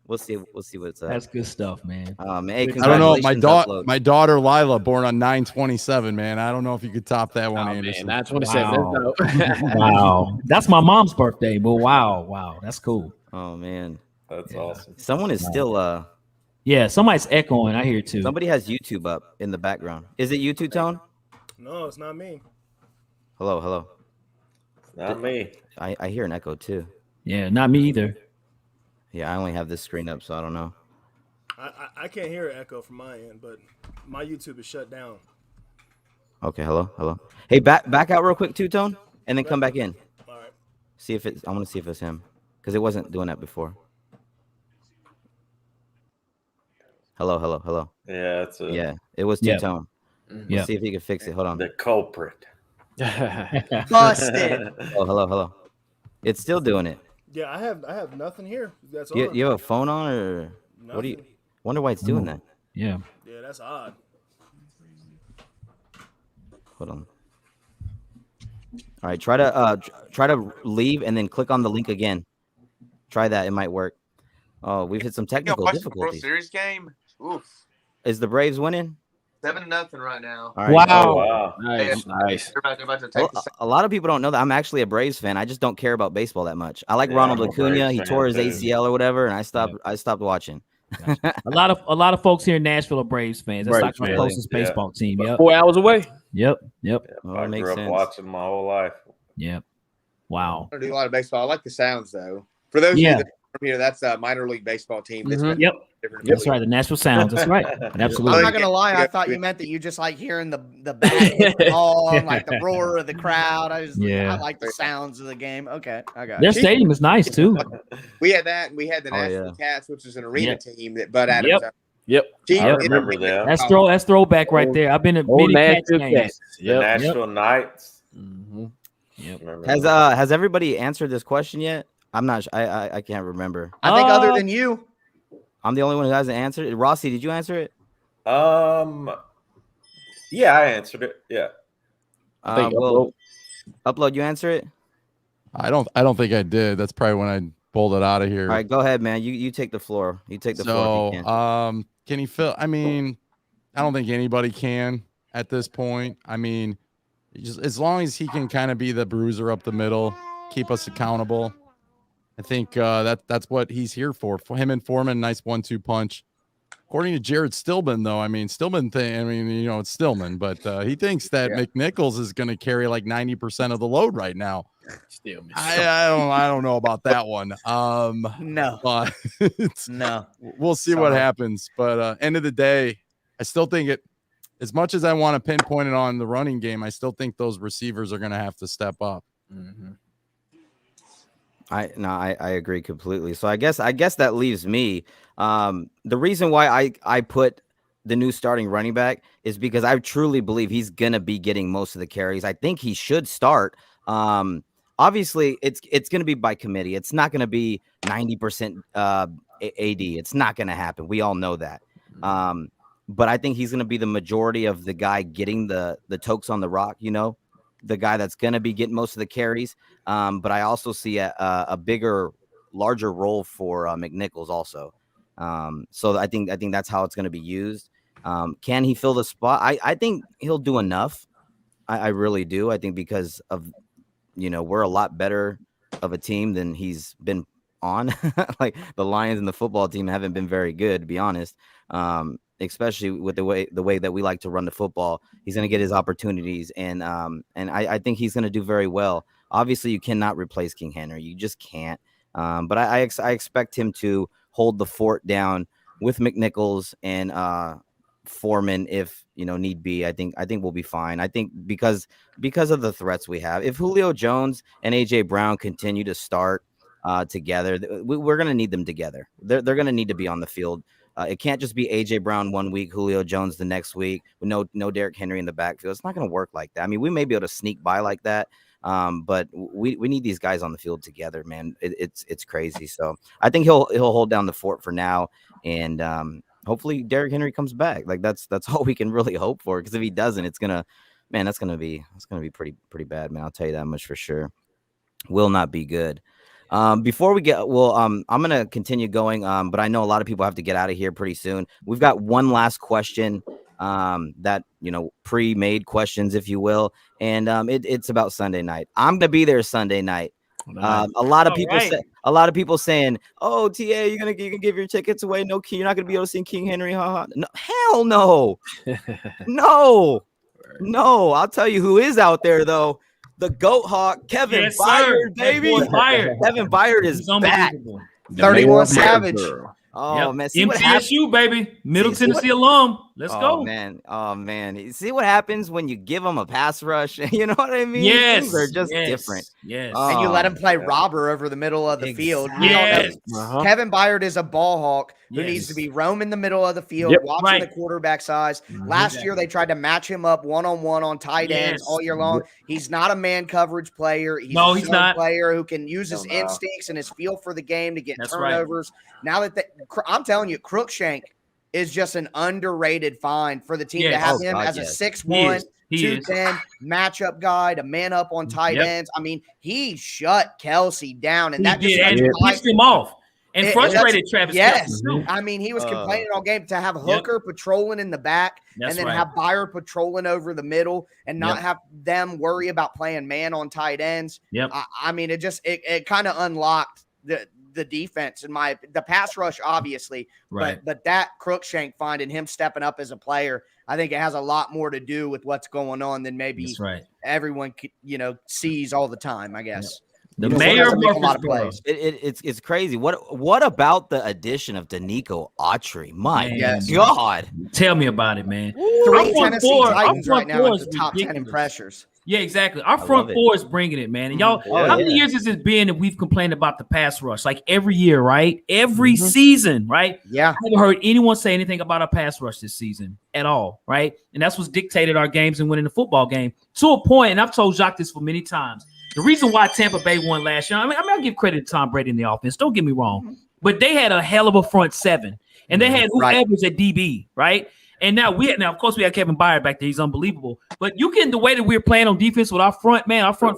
we'll see what's up. That's good stuff, man. Hey, I don't know. congratulations, Upload. My daughter Lila, born on 9/27, man. I don't know if you could top that one, Anderson. 9/27. Wow. That's dope. Wow. That's my mom's birthday, but wow. That's cool. Oh man. That's awesome. Someone is still Yeah, somebody's echoing. I hear too. somebody has YouTube up in the background. Is it YouTube, Tone? No, it's not me. Hello. Not me. I hear an echo too. Yeah, not me either. Yeah, I only have this screen up, so I don't know. I can't hear an echo from my end, but my YouTube is shut down. Okay, hello. Hey, back out real quick, Two Tone, and then come back in. All right. See if it's. I want to see if it's him, because it wasn't doing that before. Hello. Yeah, it's Yeah, it was Two Tone. Yeah. See if he can fix it. Hold on. the culprit. Busted. Oh, hello. It's still doing it. Yeah, I have nothing here. That's You, on. you have a phone on, or what do you? Nothing. Wonder why it's doing that. Yeah. Yeah, that's odd. Hold on. All right, try to leave and then click on the link again. Try that; it might work. Oh, we've hit some technical World difficulties. Series game. Oof. Is the Braves winning? 7-0 right now. All right. Wow. Oh, wow. Nice. They're about to Well, take the a lot of people don't know that I'm actually a Braves fan. I just don't care about baseball that much. I like Yeah, Ronald I'm a Acuna. Braves He fan, tore his too. ACL or whatever, and I stopped watching. A lot of folks here in Nashville are Braves fans. That's Braves like my fans. closest Yeah. baseball team. Yep. 4 hours away. Yep. Oh, I it makes grew up sense. watching my whole life. Yep. Wow. I don't do a lot of baseball. I like the sounds though. For those of Yeah. you that are from here, that's a minor league baseball team. That's Mhm. Yep. different. That's right. The Nashville Sounds. That's right. I'm Absolutely. not gonna lie. I thought you meant that you just like hearing the bat hit the ball and like the roar of the crowd. I like the sounds of the game. Okay, I got Their it. stadium is nice too. We had that, and we had the Oh, Nashville yeah. Cats, which is an arena Yep. team that Bud Adams. Yep. owned. Yep. Team I Yep. remember them. That's throwback right there. I've been at Old many Cats Nashville games. Cats. The Yep. Nashville Knights. Mhm. Remember Has them. has everybody answered this question yet? I'm not. I can't remember. I think other than you, I'm the only one who hasn't answered it. Rossi, did you answer it? Yeah, I answered it. Yeah. I think Well, upload. You answer it. I don't think I did. That's probably when I pulled it out of here. All right, go ahead, man. You take the floor. You take the floor. If you can. Can he fill? I mean, I don't think anybody can at this point. I mean, just as long as he can kind of be the bruiser up the middle, keep us accountable. I think that's what he's here for. For him and Foreman, nice 1-2 punch. According to Jared Stillman, though, I mean, Stillman it's Stillman, but he thinks that McNichols is going to carry like 90% of the load right now. Stillman. I don't know about that one. no, But no. we'll see what happens. But end of the day, I still think it. As much as I want to pinpoint it on the running game, I still think those receivers are going to have to step up. Mm-hmm. I agree completely. So I guess that leaves me. The reason why I put the new starting running back is because I truly believe he's gonna be getting most of the carries. I think he should start. Obviously, it's gonna be by committee. It's not gonna be 90% AD. It's not gonna happen. We all know that. But I think he's gonna be the majority of the guy getting the tokes on the rock. You know, the guy that's gonna be getting most of the carries. But I also see a bigger, larger role for McNichols also. So I think that's how it's going to be used. Can he fill the spot? I think he'll do enough. I really do. I think because of, we're a lot better of a team than he's been on. Like the Lions and the football team haven't been very good, to be honest. Especially with the way that we like to run the football. He's going to get his opportunities, and I think he's going to do very well. Obviously, you cannot replace King Henry. You just can't. But I expect him to hold the fort down with McNichols and Foreman if need be. I think we'll be fine. I think because of the threats we have. If Julio Jones and AJ Brown continue to start together, we're going to need them together. They're going to need to be on the field. It can't just be AJ Brown one week, Julio Jones the next week, with no Derrick Henry in the backfield. It's not going to work like that. I mean, we may be able to sneak by like that, But we need these guys on the field together, man. It's crazy. So I think he'll hold down the fort for now, and hopefully Derrick Henry comes back. Like that's all we can really hope for. Because if he doesn't, it's gonna be pretty bad, man. I'll tell you that much for sure. Will not be good. Before we get, I'm gonna continue going. But I know a lot of people have to get out of here pretty soon. We've got one last question. That pre-made questions, if you will, and it's about Sunday night. I'm gonna be there Sunday night. A lot of people saying, "Oh, TA, you can give your tickets away? No, you're not gonna be able to see King Henry." No, hell no, no. I'll tell you who is out there though. The Goat Hawk, Kevin Byard, baby. Kevin Byard is back. 31 Savage. Oh man, MTSU baby, Middle Tennessee alum. Let's go, man. Oh man, you see what happens when you give them a pass rush? You know what I mean? Yes, things are just different. Yes, and you let him play robber over the middle of the field. Yes. Kevin Byard is a ball hawk who needs to be roaming the middle of the field, watching the quarterback size. Last year they tried to match him up one-on-one on tight ends all year long. He's not a man coverage player. He's a player who can use his instincts and his feel for the game to get turnovers. Now that I'm telling you, Crookshank is just an underrated find for the team to have him as a 6'1", 210 matchup guy to man up on tight ends. I mean, he shut Kelsey down, and that just pissed him off and frustrated Travis. Yes, I mean, he was complaining all game to have Hooker patrolling in the back and then have Byard patrolling over the middle and not have them worry about playing man on tight ends. I mean, it kind of unlocked the defense in the pass rush, obviously, but that Crookshank finding him stepping up as a player, I think it has a lot more to do with what's going on than maybe everyone sees all the time, I guess. The mayor of a lot of plays. It's crazy. What about the addition of Danico Autry? My God, tell me about it, man. 3 Tennessee Titans right now in the top 10 in pressures. Yeah, exactly. Our front four is bringing it, man. And y'all, how many years has it been that we've complained about the pass rush? Like every year, right? Every season, right? Yeah. I haven't heard anyone say anything about our pass rush this season at all, right? And that's what's dictated our games and winning the football game to a point. And I've told Jacques this for many times. The reason why Tampa Bay won last year, I mean, I'll give credit to Tom Brady in the offense. Don't get me wrong. But they had a hell of a front seven. And they had whoever's at DB, right? And now of course we have Kevin Byard back there. He's unbelievable. But the way that we're playing on defense with our front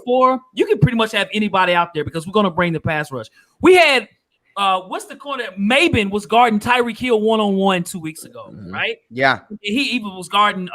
four, you can pretty much have anybody out there because we're going to bring the pass rush. We had what's the corner? Maben was guarding Tyreek Hill one-on-one 2 weeks ago, right? Yeah. He even was guarding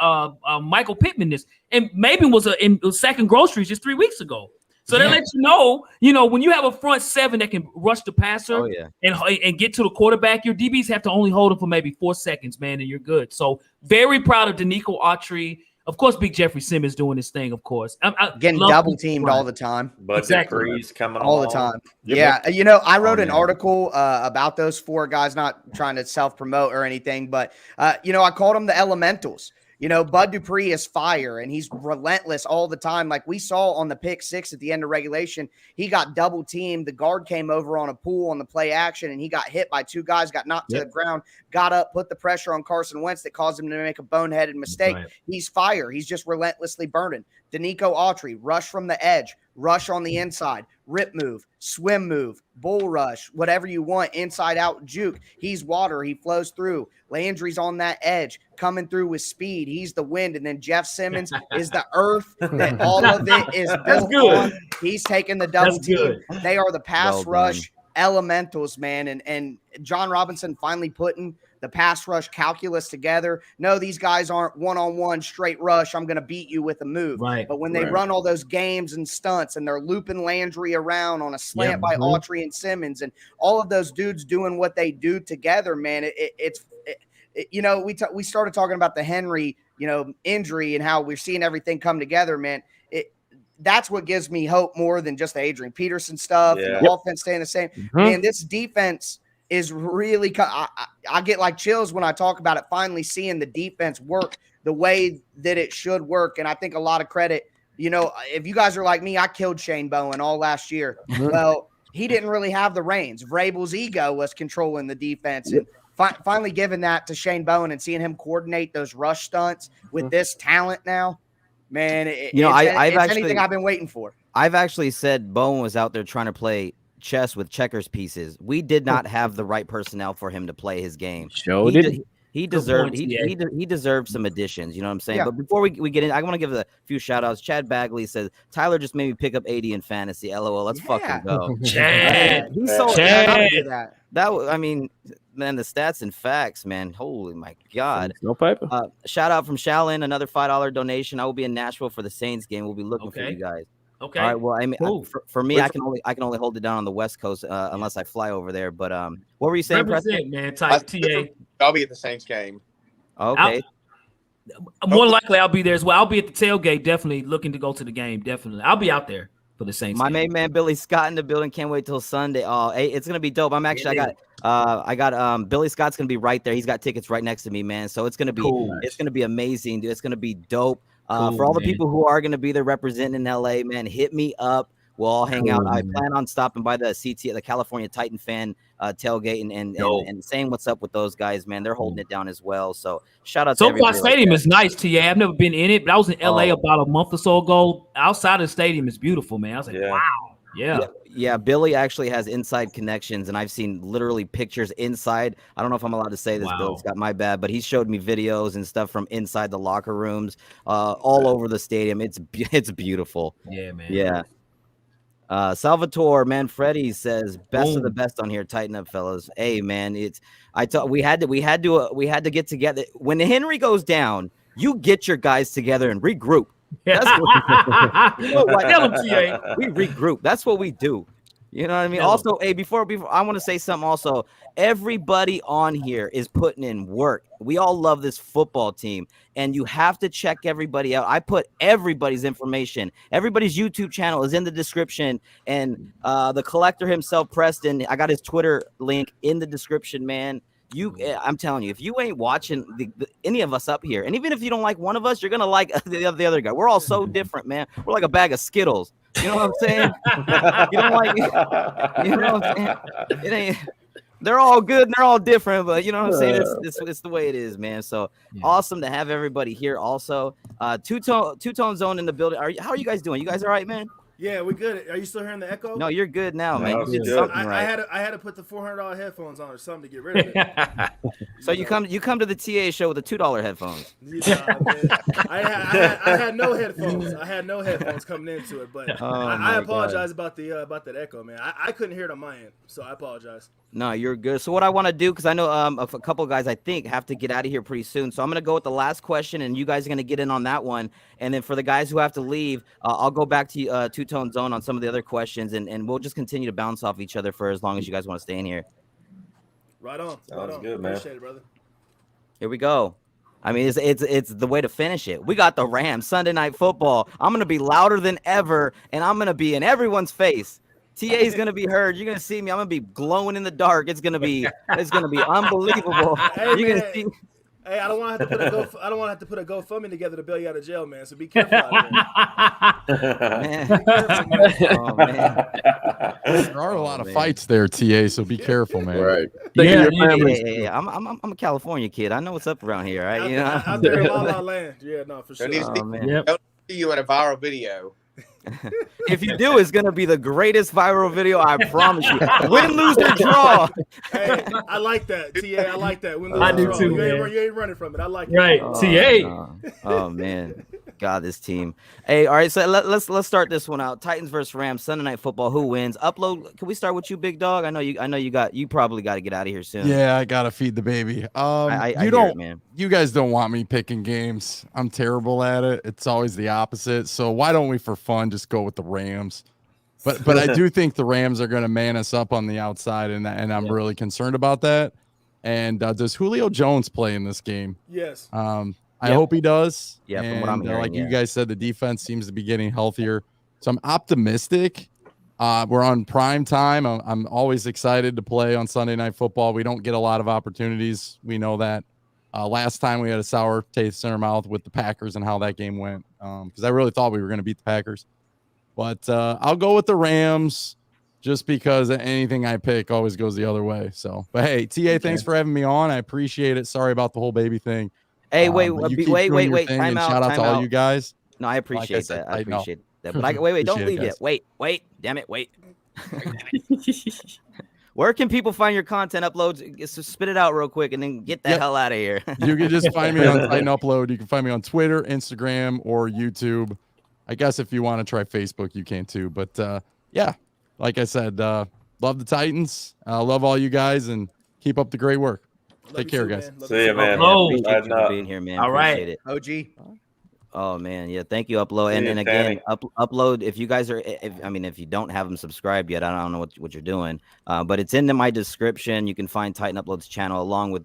Michael Pittman and Maben was in sacking groceries just 3 weeks ago. So that lets you know, when you have a front seven that can rush the passer and get to the quarterback, your DBs have to only hold him for maybe 4 seconds, man, and you're good. So very proud of Danico Autry. Of course, Big Jeffrey Simmons doing his thing, of course. Getting double teamed all the time. Budget freeze coming all the time. Yeah. I wrote an article about those 4 guys, not trying to self-promote or anything, but, I called them the elementals. Bud Dupree is fire, and he's relentless all the time. Like we saw on the pick 6 at the end of regulation, he got double teamed. The guard came over on a pull on the play action, and he got hit by 2 guys, got knocked to the ground, got up, put the pressure on Carson Wentz that caused him to make a boneheaded mistake. He's fire. He's just relentlessly burning. Danico Autry, rush from the edge, rush on the inside, rip move, swim move, bull rush, whatever you want, inside out juke. He's water. He flows through. Landry's on that edge, coming through with speed. He's the wind. And then Jeff Simmons is the earth that all of it is built on. He's taking the double team. They are the pass rush elementals, man. And John Robinson finally putting the pass rush calculus together. No, these guys aren't one-on-one straight rush. I'm going to beat you with a move. But when they run all those games and stunts and they're looping Landry around on a slant by Autry and Simmons and all of those dudes doing what they do together, man, we started talking about the Henry, injury and how we're seeing everything come together, man. That's what gives me hope more than just the Adrian Peterson stuff and the offense staying the same. Man, this defense is really I get like chills when I talk about it, finally seeing the defense work the way that it should work. And I think a lot of credit, if you guys are like me, I killed Shane Bowen all last year. Well, he didn't really have the reins. Vrabel's ego was controlling the defense. And finally giving that to Shane Bowen and seeing him coordinate those rush stunts with this talent now, Man, I've it's actually anything I've been waiting for. I've actually said Bowen was out there trying to play chess with checkers pieces. We did not have the right personnel for him to play his game. Show did. He deserved point, he deserved some additions. You know what I'm saying? Yeah. But before we get in, I want to give a few shout outs. Chad Bagley says Tyler just made me pick up 80 in fantasy. LOL. Let's fucking go. Chad. He's so Chad. I mean, man, the stats and facts, man. Holy my God. No paper. Shout out from Shallon, another $5 donation. I will be in Nashville for the Saints game. We'll be looking for you guys. Okay. All right. Well, I mean, Cool. for me, I can only hold it down on the West Coast unless I fly over there. But what were you saying, Preston? Represent, man. Type TA. I'll be at the Saints game. Okay. More likely, I'll be there as well. I'll be at the tailgate. Definitely looking to go to the game. Definitely, I'll be out there for the Saints. My game. main man Billy Scott in the building. Can't wait till Sunday. Oh, hey, it's gonna be dope. I'm actually I got Billy Scott's gonna be right there. He's got tickets right next to me, man. So it's gonna be it's gonna be amazing, dude. It's gonna be dope. For all the people who are gonna be there representing in LA, man, hit me up. We'll all hang out. I plan on stopping by the the California Titan fan tailgate and saying what's up with those guys, man. They're holding it down as well. So shout out to SoFi everybody. Stadium is nice, TA. I've never been in it, but I was in LA about a month or so ago. Outside of the stadium is beautiful, man. I was like, wow. Yeah. Billy actually has inside connections, and I've seen literally pictures inside. I don't know if I'm allowed to say this, Billy Scott, my bad, but he showed me videos and stuff from inside the locker rooms, all over the stadium. It's beautiful. Yeah, man. Yeah. Salvatore Manfredi says best of the best on here. Tighten up, fellas. Hey, man, we had to get together. When Henry goes down, you get your guys together and regroup. That's what, you know what? Tell him, TA. We regroup. That's what we do. You know what I mean? Also, hey, before I want to say something also. Everybody on here is putting in work. We all love this football team, and you have to check everybody out. I put everybody's information. Everybody's YouTube channel is in the description, and the collector himself, Preston, I got his Twitter link in the description, man. I'm telling you, if you ain't watching any of us up here, and even if you don't like one of us, you're gonna like the other guy. We're all so different, man. We're like a bag of Skittles. You know what I'm saying? You don't like it. You know what I'm saying? It ain't. They're all good and they're all different, but you know what I'm saying? It's the way it is, man. So awesome to have everybody here. Also, two-tone zone in the building. How are you guys doing? You guys all right, man? Yeah, we're good. Are you still hearing the echo? No, you're good now, man. No, You did good. something right. I had to put the $400 headphones on or something to get rid of it. So you come to the TA show with the $2 headphones. I had no headphones. I had no headphones coming into it, but I apologize about that echo, man. I couldn't hear it on my end, so I apologize. No, you're good. So what I want to do, because I know a couple of guys I think have to get out of here pretty soon. So I'm going to go with the last question, and you guys are going to get in on that one. And then for the guys who have to leave, I'll go back to two-tone zone on some of the other questions, and we'll just continue to bounce off each other for as long as you guys want to stay in here. Right on. Sounds good, man. Appreciate it, brother. Here we go. I mean, it's the way to finish it. We got the Rams Sunday Night Football. I'm going to be louder than ever, and I'm going to be in everyone's face. TA is gonna be heard. You're gonna see me. I'm gonna be glowing in the dark. It's gonna be unbelievable. Hey, You're gonna see. Hey, I don't want to have to put a GoFundMe together to bail you out of jail, man. So be careful out there. Man. Be careful, man. Oh, man. There are a lot of fights there, TA. So be careful, man. Right. Yeah. I'm a California kid. I know what's up around here, right? You know. Out there in La La Land. Yeah, no, for sure. Don't see you in a viral video. If you do, it's gonna be the greatest viral video. I promise you. Win, lose, or draw. Hey, I like that, TA. I like that. Win, lose, I or do draw. too, You ain't running from it. I like it. Right, TA. No. Oh man, God, this team. Hey, all right. So let's start this one out. Titans versus Rams Sunday Night Football. Who wins? Upload. Can we start with you, big dog? I know you probably got to get out of here soon. Yeah, I gotta feed the baby. I You hear don't, it, man. you guys don't want me picking games. I'm terrible at it. It's always the opposite. So why don't we, for fun, just go with the Rams? But I do think the Rams are going to man us up on the outside, and I'm really concerned about that. And does Julio Jones play in this game? Yes. I hope he does. Yeah, from what I'm hearing, like you guys said, the defense seems to be getting healthier. So I'm optimistic. We're on prime time. I'm always excited to play on Sunday Night Football. We don't get a lot of opportunities. We know that. Last time we had a sour taste in our mouth with the Packers and how that game went, because I really thought we were going to beat the Packers. But I'll go with the Rams just because anything I pick always goes the other way. So, but hey, TA, thanks for having me on. I appreciate it. Sorry about the whole baby thing. Hey, wait. Time out. Shout out to all you guys. No, I appreciate said, that. I I know. appreciate that. But wait, don't Appreciate it, leave guys. yet. Wait, damn it, wait. Where can people find your content uploads? Just spit it out real quick and then get the hell out of here. You can just find me on Titan Upload. You can find me on Twitter, Instagram, or YouTube. I guess if you want to try Facebook, you can too. But yeah, like I said, love the Titans. Love all you guys, and keep up the great work. Take care, guys. See you, man. Appreciate you for being here, man. All right. Appreciate it. OG. Oh man, yeah. Thank you, Upload. And again, Upload. If you guys are, if you don't have them subscribed yet, I don't know what you're doing. But it's in my description. You can find Titan Upload's channel along with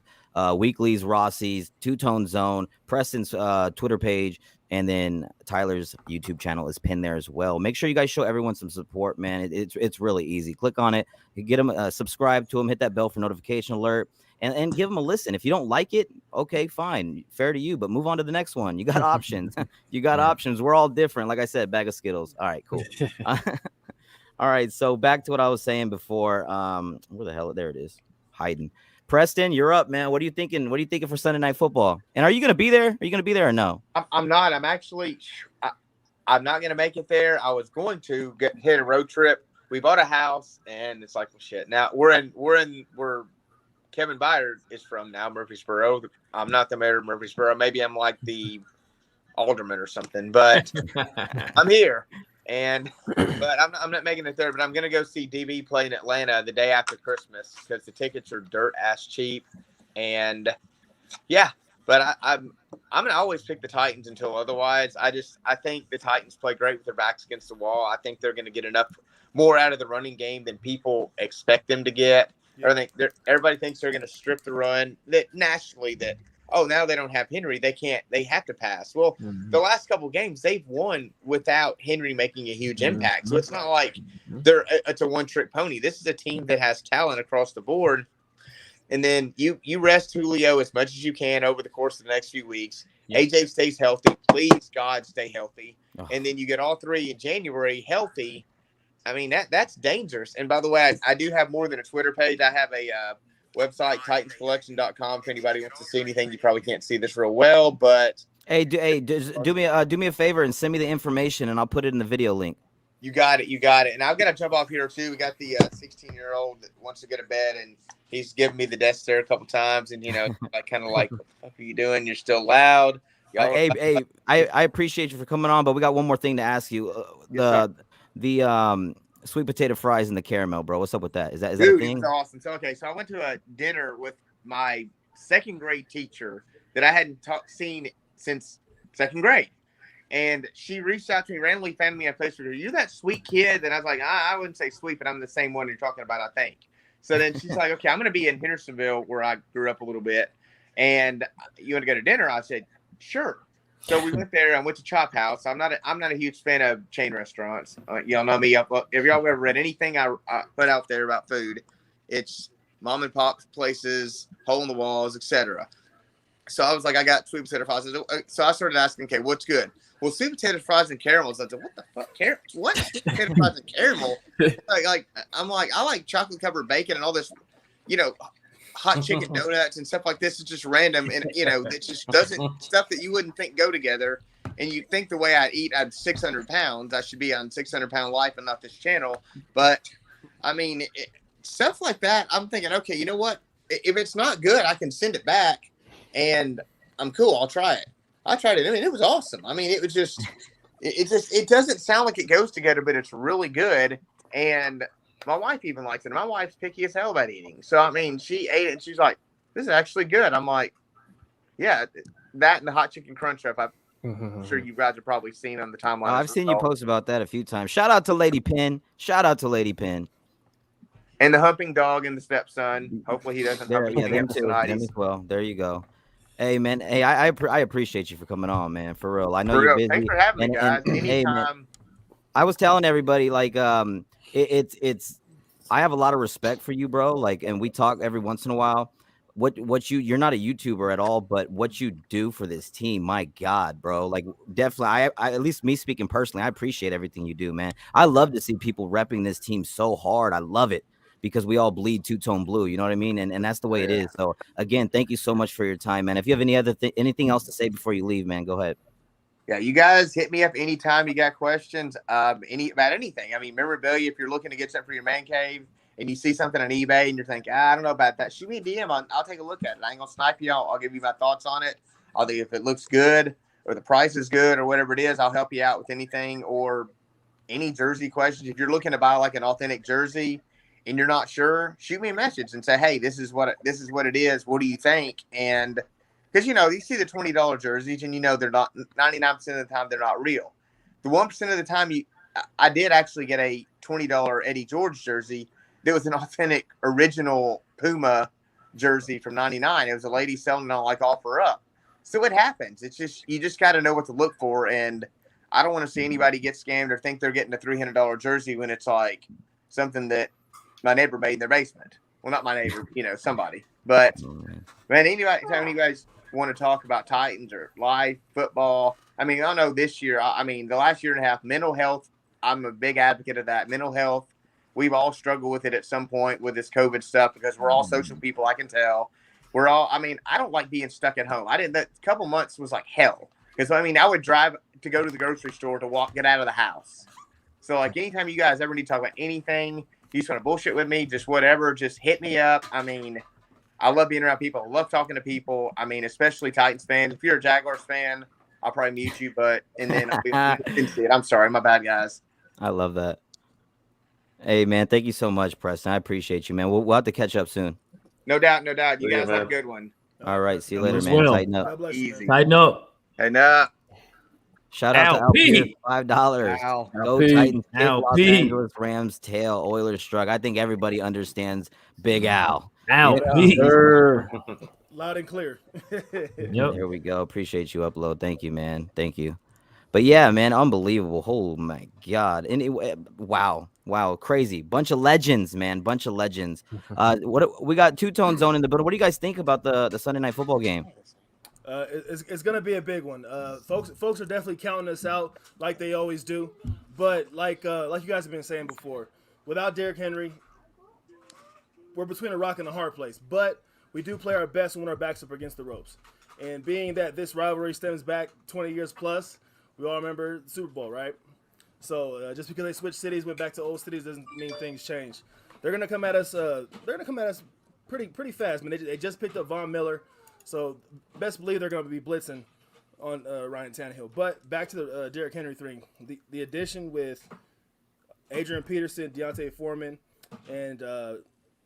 Weekly's, Rossi's, Two Tone Zone, Preston's Twitter page, and then Tyler's YouTube channel is pinned there as well. Make sure you guys show everyone some support, man. It's really easy. Click on it. You get them, subscribe to them, hit that bell for notification alert. And give them a listen. If you don't like it, okay, fine, fair to you. But move on to the next one. You got options. You got options. We're all different. Like I said, bag of Skittles. All right, cool. All right, so back to what I was saying before. Where the hell? There it is. Hiding. Preston, you're up, man. What are you thinking? What are you thinking for Sunday Night Football? And are you gonna be there? Are you gonna be there or no? I'm not. I'm actually. I'm not gonna make it there. I was going to hit a road trip. We bought a house, and it's like, well, shit. Now we're Kevin Byard is from now Murfreesboro. I'm not the mayor of Murfreesboro. Maybe I'm like the alderman or something, but I'm here. But I'm not making it there. But I'm gonna go see DB play in Atlanta the day after Christmas because the tickets are dirt ass cheap. And yeah, but I'm gonna always pick the Titans until otherwise. I think the Titans play great with their backs against the wall. I think they're gonna get enough more out of the running game than people expect them to get. Everybody thinks they're going to strip the run. That nationally, now they don't have Henry, they have to pass. Well, the last couple of games they've won without Henry making a huge impact. So it's not like it's a one-trick pony. This is a team that has talent across the board. And then you rest Julio as much as you can over the course of the next few weeks. AJ stays healthy. Please, God, stay healthy. And then you get all three in January healthy. I mean, that's dangerous. And by the way, I do have more than a Twitter page. I have a website, titanscollection.com. If anybody wants to see anything, you probably can't see this real well, but hey, do me a favor and send me the information, and I'll put it in the video link. You got it. And I've got to jump off here too. We got the 16-year-old that wants to go to bed, and he's given me the desk there a couple times, and I kind of like, what the fuck are you doing? You're still loud. Hey, I appreciate you for coming on, but we got one more thing to ask you. The sweet potato fries and the caramel, bro. What's up with that? Is that a thing? It's awesome. So I went to a dinner with my second grade teacher that I hadn't seen since second grade, and she reached out to me randomly, found me on Facebook. You're that sweet kid, and I was like, I wouldn't say sweet, but I'm the same one you're talking about, I think. So then she's like, okay, I'm going to be in Hendersonville where I grew up a little bit, and you want to go to dinner? I said, sure. So we went there. I went to Chop House. I'm not a huge fan of chain restaurants. Y'all know me. If y'all ever read anything I put out there about food, it's mom and pop places, hole in the walls, etc. So I was like, I got sweet potato fries. So I started asking, okay, what's good? Well, sweet potato fries and caramels. I said, what the fuck? What sweet potato fries and caramel? I'm like, I like chocolate covered bacon and all this, hot chicken donuts and stuff like this is just random, and it just doesn't stuff that you wouldn't think go together. And you think the way I eat, I'm 600 pounds. I should be on 600-pound life and not this channel. But I mean, stuff like that. I'm thinking, okay, you know what? If it's not good, I can send it back, and I'm cool. I'll try it. I tried it. I mean, it was awesome. I mean, it was just, it doesn't sound like it goes together, but it's really good. And my wife even likes it. My wife's picky as hell about eating. So, I mean, she ate it, and she's like, this is actually good. I'm like, yeah, that and the hot chicken crunch wrap, I'm sure you guys have probably seen on the timeline. I've seen you post about that a few times. Shout out to Lady Pin. And the humping dog and the stepson. Hopefully he doesn't hump them as well. There you go. Hey, man. Hey, I appreciate you for coming on, man. For real. I know you're busy. Thanks for having me, guys. Anytime. Hey, man, I was telling everybody, like, it's I have a lot of respect for you, bro. Like, and we talk every once in a while. You're not a YouTuber at all, but what you do for this team, my God, bro. Like, definitely, I at least me speaking personally, I appreciate everything you do, man. I love to see people repping this team so hard. I love it because we all bleed two-tone blue. You know what I mean? And that's the way it is. So again, thank you so much for your time, man. If you have anything else to say before you leave, man, go ahead. Yeah, you guys hit me up anytime you got questions about anything. I mean, memorabilia, if you're looking to get something for your man cave and you see something on eBay and you're thinking, I don't know about that, shoot me a DM. I'll take a look at it. I ain't going to snipe you. I'll give you my thoughts on it. I'll think if it looks good or the price is good or whatever it is, I'll help you out with anything or any jersey questions. If you're looking to buy like an authentic jersey and you're not sure, shoot me a message and say, hey, this is what it is. What do you think? And because, you see the $20 jerseys and they're not 99% of the time, they're not real. The 1% of the time I did actually get a $20 Eddie George jersey. There was an authentic original Puma jersey from 99. It was a lady selling it on like Offer Up. So it happens. It's just, you just got to know what to look for. And I don't want to see anybody get scammed or think they're getting a $300 jersey when it's like something that my neighbor made in their basement. Well, not my neighbor, somebody. But man, anytime you guys want to talk about Titans or life, football, I mean, I know this year, the last year and a half, mental health, I'm a big advocate of that. Mental health, we've all struggled with it at some point with this COVID stuff because we're all social people, I can tell. I don't like being stuck at home. That couple months was like hell. Because, I would drive to go to the grocery store to get out of the house. So, like, anytime you guys ever need to talk about anything, you just want to bullshit with me, just whatever, just hit me up. I love being around people. I love talking to people. Especially Titans fans. If you're a Jaguars fan, I'll probably mute you, and then I'm sorry. My bad, guys. I love that. Hey, man, thank you so much, Preston. I appreciate you, man. We'll have to catch up soon. No doubt. You guys have a good one. All right, see you later, As man. well. Tighten up. Easy. Tighten up. Hey, nah. Shout out to LP. Al $5. Al. Go LP. Titans. Big Los LP. Angeles Rams tail. Oilers struck. I think everybody understands Big Al. Sure. Loud and clear. Yep. There we go. Appreciate you, Upload. Thank you, man. Thank you. But yeah, man, unbelievable. Oh my God. And wow. Crazy. Bunch of legends, man. Bunch of legends. What we got Two-Tone Zone in the building. What do you guys think about the Sunday night football game? It's gonna be a big one. Folks are definitely counting us out like they always do. But like you guys have been saying before, without Derrick Henry, we're between a rock and a hard place. But we do play our best when our backs up against the ropes. And being that this rivalry stems back 20 years plus, we all remember the Super Bowl, right? So just because they switched cities, went back to old cities, doesn't mean things change. They're gonna come at us. Pretty fast. They just picked up Von Miller, so best believe they're gonna be blitzing on Ryan Tannehill. But back to the Derrick Henry thing. The addition with Adrian Peterson, Deontay Foreman, and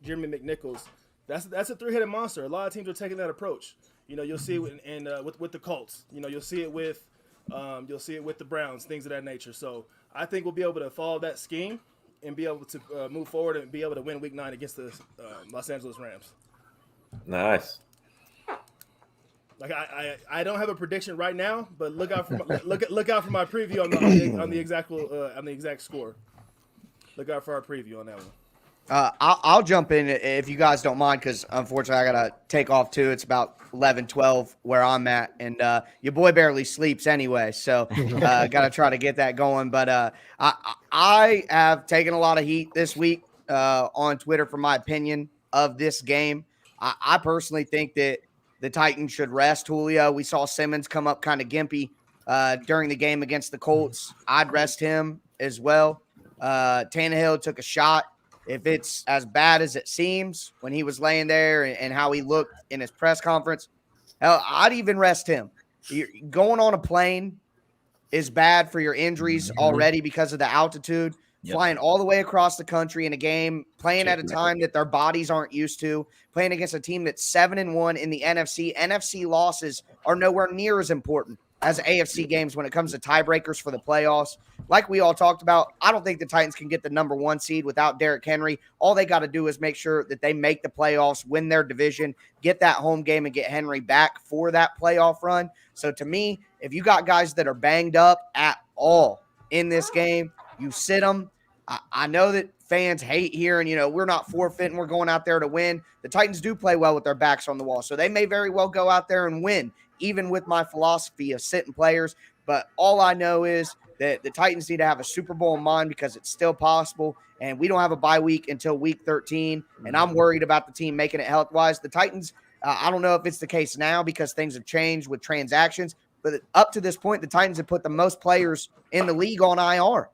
Jeremy McNichols. That's a three-headed monster. A lot of teams are taking that approach. You'll see it with the Colts. You'll see it with the Browns, things of that nature. So I think we'll be able to follow that scheme and be able to move forward and be able to win Week 9 against the Los Angeles Rams. Nice. Like I don't have a prediction right now, but look out for my preview on the exact score. Look out for our preview on that one. I'll jump in if you guys don't mind, because unfortunately I got to take off too. It's about 11, 12 where I'm at, and your boy barely sleeps anyway, so got to try to get that going. But I have taken a lot of heat this week on Twitter for my opinion of this game. I personally think that the Titans should rest Julio. We saw Simmons come up kind of gimpy during the game against the Colts. I'd rest him as well. Tannehill took a shot. If it's as bad as it seems when he was laying there and how he looked in his press conference, hell, I'd even rest him. Going on a plane is bad for your injuries already because of the altitude. Yep. Flying all the way across the country in a game, playing at a time that their bodies aren't used to, playing against a team that's 7-1 in the NFC. NFC losses are nowhere near as important as AFC games when it comes to tiebreakers for the playoffs. Like we all talked about, I don't think the Titans can get the number 1 seed without Derrick Henry. All they got to do is make sure that they make the playoffs, win their division, get that home game, and get Henry back for that playoff run. So to me, if you got guys that are banged up at all in this game, you sit them. I know that fans hate hearing, we're not forfeiting, we're going out there to win. The Titans do play well with their backs on the wall, so they may very well go out there and win, even with my philosophy of sitting players. But all I know is that the Titans need to have a Super Bowl in mind because it's still possible, and we don't have a bye week until week 13, and I'm worried about the team making it health-wise. The Titans, I don't know if it's the case now because things have changed with transactions, but up to this point, the Titans have put the most players in the league on IR.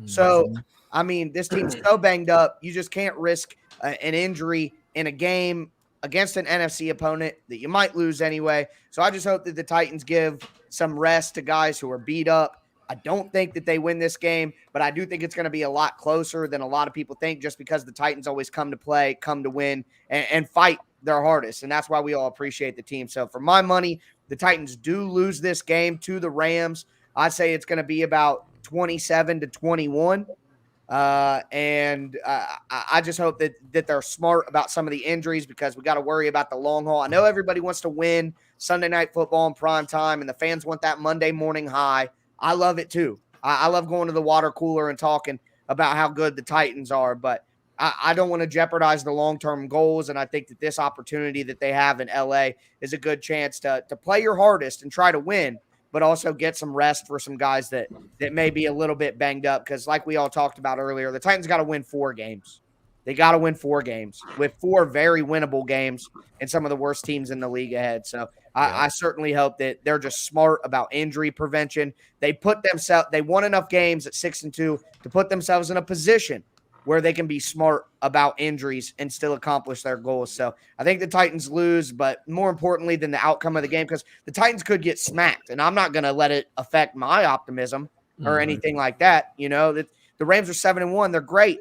So, I mean, this team's so banged up, you just can't risk an injury in a game against an NFC opponent that you might lose anyway. So I just hope that the Titans give some rest to guys who are beat up. I don't think that they win this game, but I do think it's going to be a lot closer than a lot of people think, just because the Titans always come to play, come to win, and fight their hardest. And that's why we all appreciate the team. So for my money, the Titans do lose this game to the Rams. I'd say it's going to be about 27-21. I just hope that they're smart about some of the injuries, because we got to worry about the long haul. I know everybody wants to win Sunday Night Football in prime time, and the fans want that Monday morning high. I love it too. I love going to the water cooler and talking about how good the Titans are, but I don't want to jeopardize the long-term goals. And I think that this opportunity that they have in LA is a good chance to play your hardest and try to win, but also get some rest for some guys that may be a little bit banged up. Because like we all talked about earlier, the Titans got to win 4 games. They got to win 4 games, with 4 very winnable games and some of the worst teams in the league ahead. So I certainly hope that they're just smart about injury prevention. They won enough games at 6-2 to put themselves in a position where they can be smart about injuries and still accomplish their goals. So I think the Titans lose, but more importantly than the outcome of the game, because the Titans could get smacked, and I'm not going to let it affect my optimism or anything like that. You know, that the Rams are 7-1. They're great.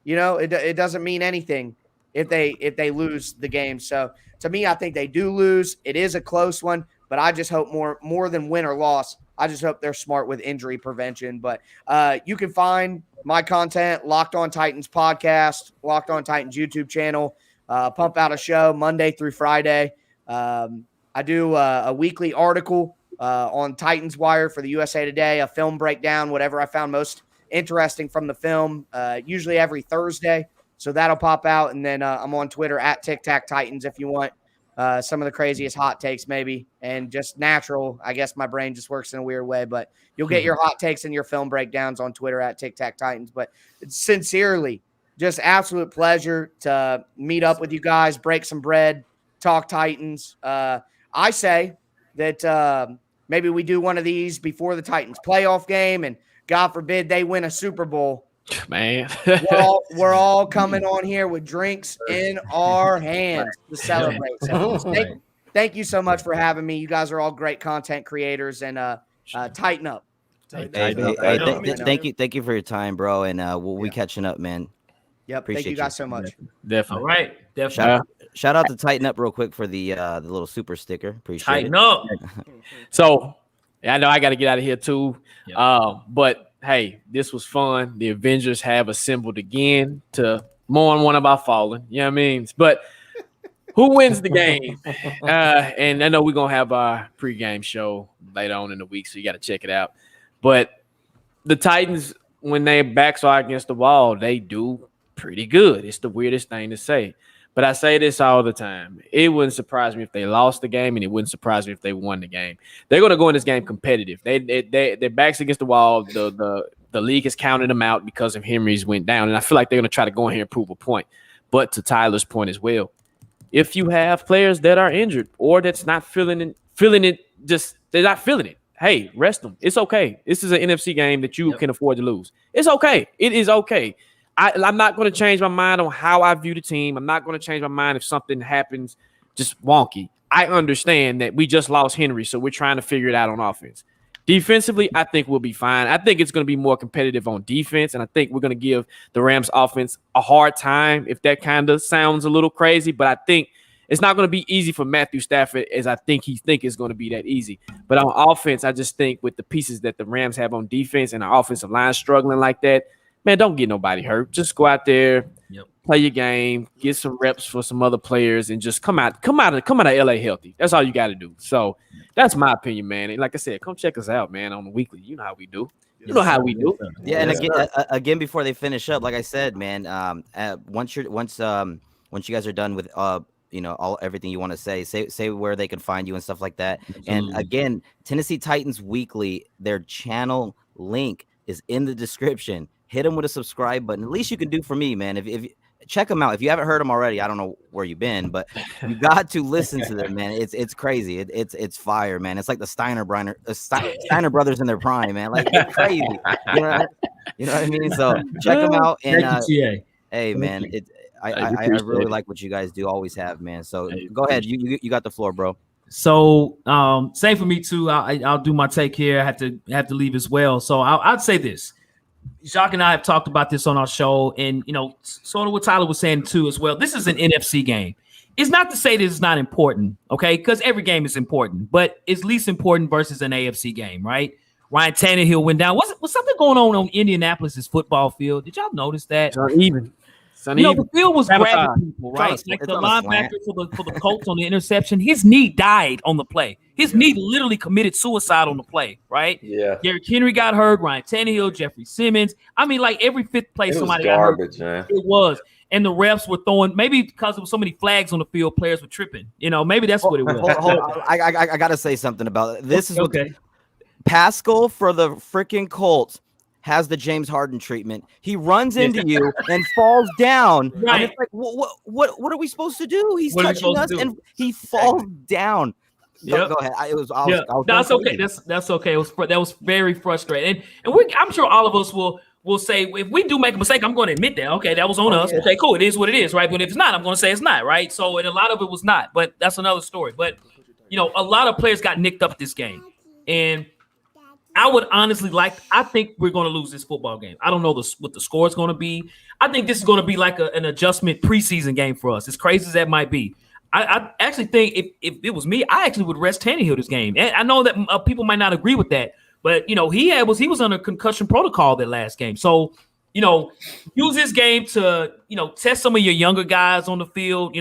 You know, it doesn't mean anything if they lose the game. So to me, I think they do lose. It is a close one, but I just hope more than win or loss, I just hope they're smart with injury prevention. But you can find my content, Locked On Titans podcast, Locked On Titans YouTube channel. Pump out a show Monday through Friday. I do a weekly article on Titans Wire for the USA Today, a film breakdown, whatever I found most interesting from the film, usually every Thursday. So that'll pop out. And then I'm on Twitter at Tic Tac Titans if you want some of the craziest hot takes maybe, and just natural. I guess my brain just works in a weird way, but you'll get your hot takes and your film breakdowns on Twitter at Tic Tac Titans. But sincerely, just absolute pleasure to meet up with you guys, break some bread, talk Titans. I say that maybe we do one of these before the Titans playoff game, and God forbid they win a Super Bowl. Man, we're all coming on here with drinks in our hands to celebrate. So thank you so much for having me. You guys are all great content creators, and tighten up. Thank you for your time, bro. And we'll be catching up, man. Yep. Appreciate thank you guys so much. definitely. All right, definitely. Shout out to Tighten Up real quick for the little super sticker. Appreciate Tighten it. up. So I know I got to get out of here too. But hey, this was fun. The Avengers have assembled again to mourn one of our fallen. You know what I mean? But who wins the game? And I know we're going to have our pregame show later on in the week, so you got to check it out. But the Titans, when their backs are against the wall, they do pretty good. It's the weirdest thing to say. But I say this all the time. It wouldn't surprise me if they lost the game, and it wouldn't surprise me if they won the game. They're going to go in this game competitive. Their backs against the wall. The league has counted them out because of Henry's went down, and I feel like they're going to try to go in here and prove a point. But to Tyler's point as well, if you have players that are injured or that's not feeling it, just they're not feeling it, hey, rest them. It's okay. This is an NFC game that you can afford to lose. It's okay. It is okay. I'm not going to change my mind on how I view the team. I'm not going to change my mind if something happens just wonky. I understand that we just lost Henry, so we're trying to figure it out on offense. Defensively, I think we'll be fine. I think it's going to be more competitive on defense, and I think we're going to give the Rams offense a hard time, if that kind of sounds a little crazy. But I think it's not going to be easy for Matthew Stafford as I think he thinks it's going to be that easy. But on offense, I just think with the pieces that the Rams have on defense and the offensive line struggling like that, man, don't get nobody hurt. Just go out there, play your game, get some reps for some other players, and just come out of LA healthy. That's all you got to do. So that's my opinion, man. And like I said, come check us out, man, on the weekly. You know how we do. You know how we do. Yeah, and again, before they finish up, like I said, man, once you guys are done with everything you want to say where they can find you and stuff like that. Absolutely. And again, Tennessee Titans Weekly, their channel link is in the description. Hit them with a subscribe button. At least you can do for me, man. If check them out if you haven't heard them already. I don't know where you've been, but you got to listen to them, man. It's crazy. It's fire, man. It's like the Steiner brothers in their prime, man. Like it's crazy. You know what I mean? So check them out. And hey, man, I really like what you guys do. Always have, man. So go ahead. You got the floor, bro. So same for me too. I'll do my take here. I have to leave as well. So I'd say this. Jacques and I have talked about this on our show, and sort of what Tyler was saying too as well. This is an NFC game. It's not to say that it's not important, okay? Because every game is important, but it's least important versus an AFC game, right? Ryan Tannehill went down. Was something going on Indianapolis's football field? Did y'all notice that? The field was grabbing people, right? Like the linebacker for the Colts on the interception, his knee died on the play. His knee literally committed suicide on the play, right? Yeah. Derrick Henry got hurt, Ryan Tannehill, Jeffrey Simmons. I mean, like every fifth play, somebody got hurt. Man. It was. And the refs were throwing, maybe because there was so many flags on the field, players were tripping. Maybe that's what it was. Hold on. I got to say something about it. This is okay. Pascal for the freaking Colts has the James Harden treatment. He runs into you and falls down. Right. And it's like, what are we supposed to do? He's touching us and he falls down. Yep. Go ahead. That's okay. That's okay. That was very frustrating. And I'm sure all of us will say, if we do make a mistake, I'm going to admit that. Okay, that was on us. Yeah. Okay, cool. It is what it is, right? But if it's not, I'm going to say it's not, right? So, and a lot of it was not. But that's another story. But, a lot of players got nicked up this game. And I would honestly I think we're going to lose this football game. I don't know what the score is going to be. I think this is going to be like an adjustment preseason game for us, as crazy as that might be. I actually think if it was me, I actually would rest Tannehill this game. And I know that people might not agree with that, but he was under concussion protocol that last game. So, use this game to test some of your younger guys on the field.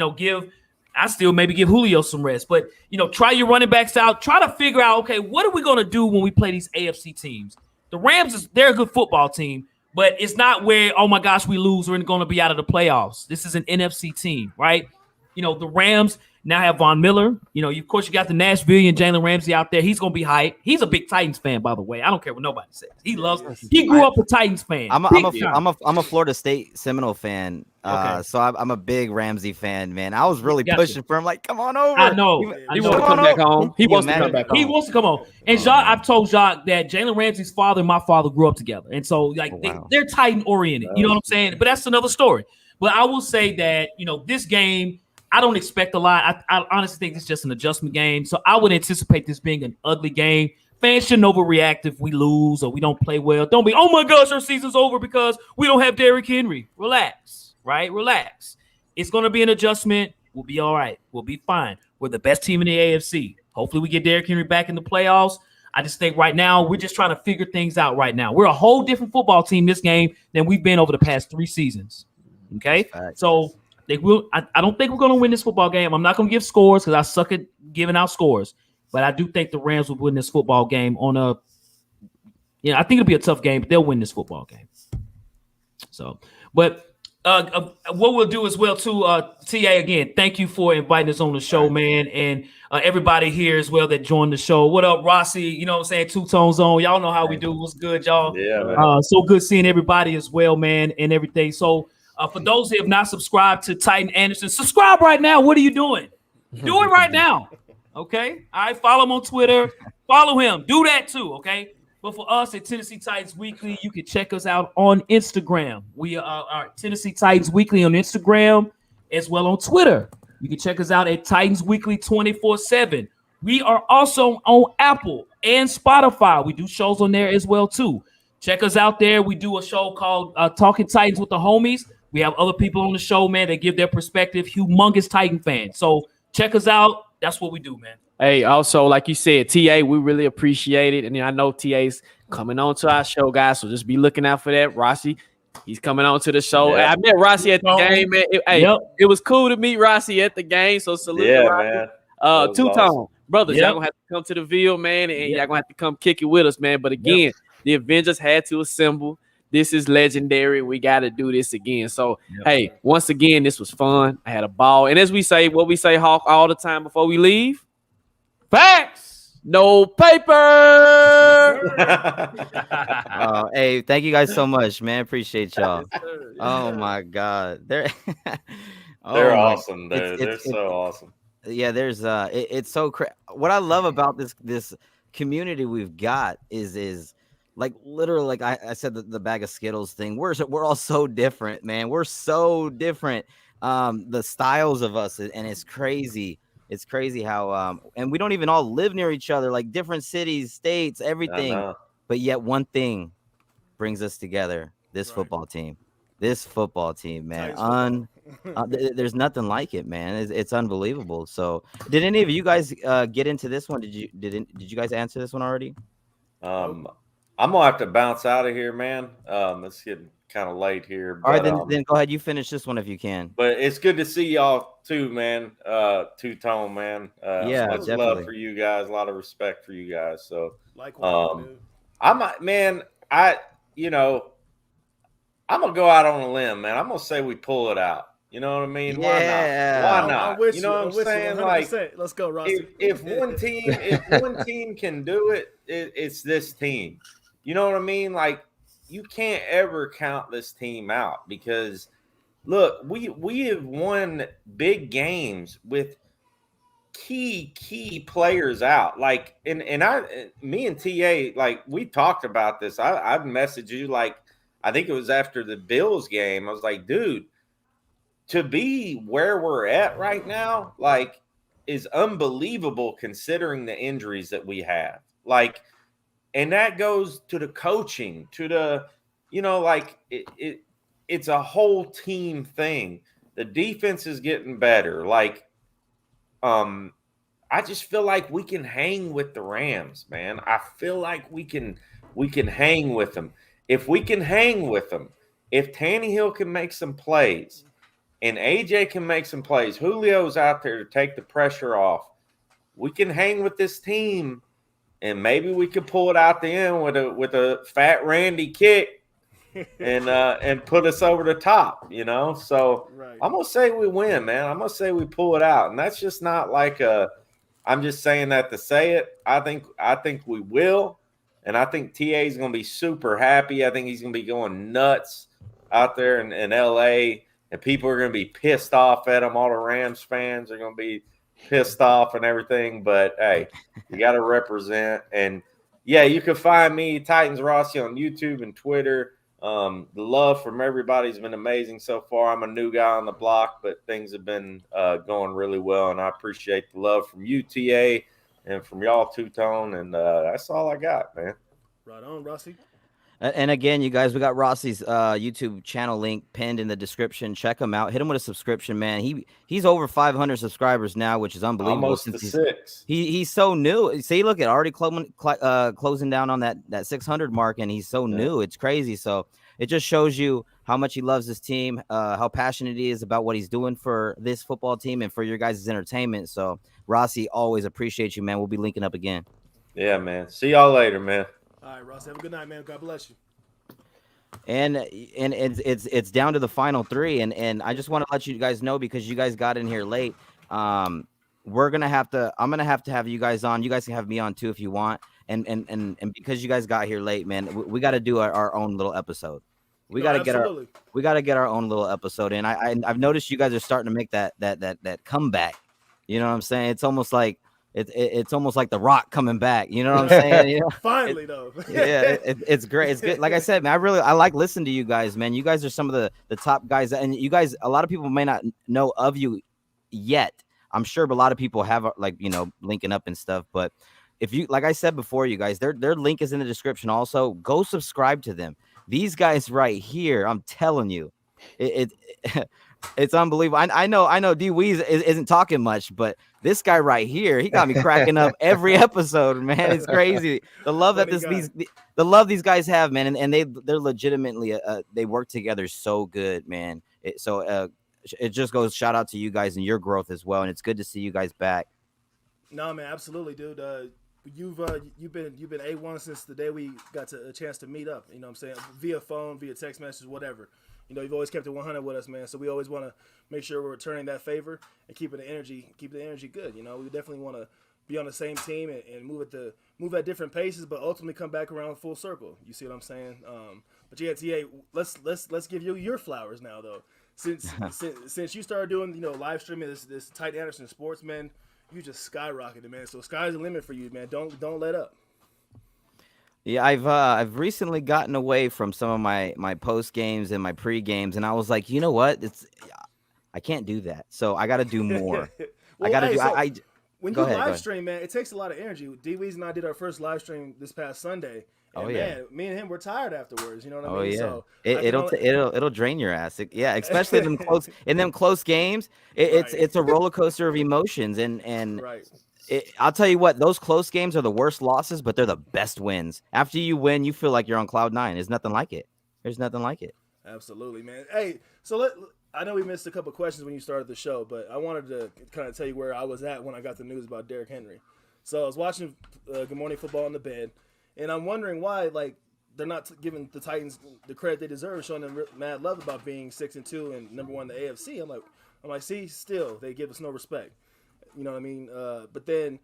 I still maybe give Julio some rest, but try your running backs out. Try to figure out, okay, what are we going to do when we play these AFC teams? The Rams they're a good football team, but it's not where, oh my gosh, we lose, we're going to be out of the playoffs. This is an NFC team, right? The Rams now have Von Miller. Of course, you got the Nashville and Jalen Ramsey out there. He's going to be hype. He's a big Titans fan, by the way. I don't care what nobody says. He grew up a Titans fan. I'm a Florida State Seminole fan. So I'm a big Ramsey fan, man. I was really pushing for him, like, come on over. I know. He wants to come back home. He wants to come home. And Jacques, I've told Jacques that Jalen Ramsey's father and my father grew up together. And so, they're Titan oriented. You know what I'm saying? But that's another story. But I will say that, this game, I don't expect a lot. I honestly think it's just an adjustment game. So I would anticipate this being an ugly game. Fans shouldn't overreact if we lose or we don't play well. Don't be, oh my gosh, our season's over because we don't have Derrick Henry. Relax, right? Relax. It's going to be an adjustment. We'll be all right. We'll be fine. We're the best team in the AFC. Hopefully we get Derrick Henry back in the playoffs. I just think right now we're just trying to figure things out right now. We're a whole different football team this game than we've been over the past 3 seasons. Okay? So I don't think we're going to win this football game. I'm not going to give scores because I suck at giving out scores. But I do think the Rams will win this football game I think it'll be a tough game, but they'll win this football game. So, but what we'll do as well, too, TA, again, thank you for inviting us on the show, man. And everybody here as well that joined the show. What up, Rossi? You know what I'm saying? Two Tones on. Y'all know how we do. What's good, y'all? Yeah, man. So good seeing everybody as well, man, and everything. So, for those who have not subscribed to Titan Anderson, subscribe right now. What are you doing? Do it right now. Okay? All right, follow him on Twitter. Follow him. Do that too, okay? But for us at Tennessee Titans Weekly, you can check us out on Instagram. We are Tennessee Titans Weekly on Instagram as well on Twitter. You can check us out at Titans Weekly 24/7. We are also on Apple and Spotify. We do shows on there as well too. Check us out there. We do a show called Talking Titans with the Homies. We have other people on the show, man, that give their perspective. Humongous Titan fans. So check us out. That's what we do, man. Hey, also, like you said, TA, we really appreciate it. And I know TA's coming on to our show, guys. So just be looking out for that. Rossi, he's coming on to the show. Yeah. I met Rossi at the game, man. It was cool to meet Rossi at the game. So salute to Rossi. Man. Two Tone. Brothers, y'all going to have to come to the Ville, man. And y'all going to have to come kick it with us, man. But again, the Avengers had to assemble. This is legendary. We got to do this again. So, hey, once again, this was fun. I had a ball. And as we say, what we say, Hawk, all the time before we leave, facts. No paper. Hey, thank you guys so much, man. Appreciate y'all. Sir. Yes, Oh sir. my God, they're They're oh my, awesome, dude. They're so awesome. yeah. There's it's so what I love about this community we've got is like literally like I said the bag of Skittles thing. We're all so different, man. We're so different. The styles of us, and it's crazy. It's crazy how and we don't even all live near each other, like different cities, states, I everything. know. But yet one thing brings us together. This Right. football team. This football team, man. Titans football. There's nothing like it, man. It's unbelievable. So, did any of you guys get into this one? Did you guys answer this one already? I'm gonna have to bounce out of here, man. It's getting kind of late here. But, All right, then go ahead. You finish this one if you can. but it's good to see y'all too, man. Two-tone, man. Yeah, much definitely. love for you guys. A lot of respect for you guys. So Likewise, dude. I'm gonna go out on a limb, man. I'm gonna say we pull it out. You know what I mean? Yeah. Why not? I'm with You know what I'm saying? 100%. Let's go, Rossi. If one team can do it, it's this team. You know what I mean? Like, you can't ever count this team out because look, we have won big games with key players out. Like, me and TA, like, we talked about this. I've messaged you, like, I think it was after the Bills game. I was like, dude, to be where we're at right now, like, is unbelievable considering the injuries that we have. Like, and that goes to the coaching, to the, like, it's a whole team thing. The defense is getting better. Like, I just feel like we can hang with the Rams, man. I feel like we can hang with them. If we can hang with them, if Tannehill can make some plays and AJ can make some plays, Julio's out there to take the pressure off, we can hang with this team, and maybe we could pull it out the end with a fat Randy kick and put us over the top, So Right. I'm gonna say we win, man. I'm gonna say we pull it out, and that's just not like I'm just saying that to say it. I think we will, and I think TA is gonna be super happy. I think he's gonna be going nuts out there in LA, and people are gonna be pissed off at him. All the Rams fans are gonna be pissed off and everything. But hey, you got to represent, and yeah, you can find me Titans Rossi on YouTube and Twitter. The love from everybody's been amazing so far. I'm a new guy on the block, but things have been going really well, and I appreciate the love from you, TA, and from y'all, Two-Tone, and that's all I got, man. Right on, Rossi. And again, you guys, we got Rossi's YouTube channel link pinned in the description. Check him out. Hit him with a subscription, man. He's over 500 subscribers now, which is unbelievable. Almost to 6. He's so new. See, look at already closing down on that 600 mark, and he's so new. It's crazy. So it just shows you how much he loves his team, how passionate he is about what he's doing for this football team and for your guys' entertainment. So Rossi, always appreciate you, man. We'll be linking up again. Yeah, man. See y'all later, man. All right, Ross. Have a good night, man. God bless you. And it's down to the final 3, and I just want to let you guys know, because you guys got in here late. I'm gonna have to have you guys on. You guys can have me on too if you want. And because you guys got here late, man, we got to do our own little episode. We got to get our own little episode in. I've noticed you guys are starting to make that comeback. You know what I'm saying? It's almost like it's almost like The Rock coming back. You know what I'm saying? You know? Finally, though. Yeah, it's great. It's good. Like I said, man, I like listening to you guys, man. You guys are some of the top guys, and you guys, a lot of people may not know of you yet. I'm sure, but a lot of people have, like, linking up and stuff. But if you, like I said before, you guys, their link is in the description. Also, go subscribe to them. These guys right here, I'm telling you, it's unbelievable. I know D Weeze isn't talking much, but this guy right here, he got me cracking up every episode, man. It's crazy. The love that these guys have, man, and they're legitimately they work together so good, man. It just goes shout out to you guys and your growth as well, and it's good to see you guys back. No, man, absolutely, dude. You've been A1 since the day we got a chance to meet up. You know what I'm saying? Via phone, via text message, whatever. You've always kept it 100 with us, man. So we always want to make sure we're returning that favor and keep the energy good. We definitely want to be on the same team and move at different paces, but ultimately come back around full circle. You see what I'm saying? But yeah, TA, let's give you your flowers now though. Since you started doing live streaming this Tight Anderson Sports, man, you just skyrocketed, man. So sky's the limit for you, man. Don't let up. Yeah, I've recently gotten away from some of my post games and my pre games, and I was like, you know what? I can't do that. So I got to do more. Well, I got to hey, do. so I when go you ahead, go live ahead. stream, man, it takes a lot of energy. D Weez and I did our first live stream this past Sunday. And Oh, yeah. man, me and him were tired afterwards. You know what I Oh mean? yeah, So I can it'll only- it'll drain your ass. Yeah, especially in them close games. Right. It's a roller coaster of emotions, and right. I'll tell you what, those close games are the worst losses, but they're the best wins. After you win, you feel like you're on cloud nine. There's nothing like it. There's nothing like it. Absolutely, man. Hey, so I know we missed a couple questions when you started the show, but I wanted to kind of tell you where I was at when I got the news about Derrick Henry. So I was watching Good Morning Football in the bed, and I'm wondering why, like, they're not giving the Titans the credit they deserve, showing them mad love about being 6-2 and number one in the AFC. I'm like, see, still they give us no respect. You know what I mean? But then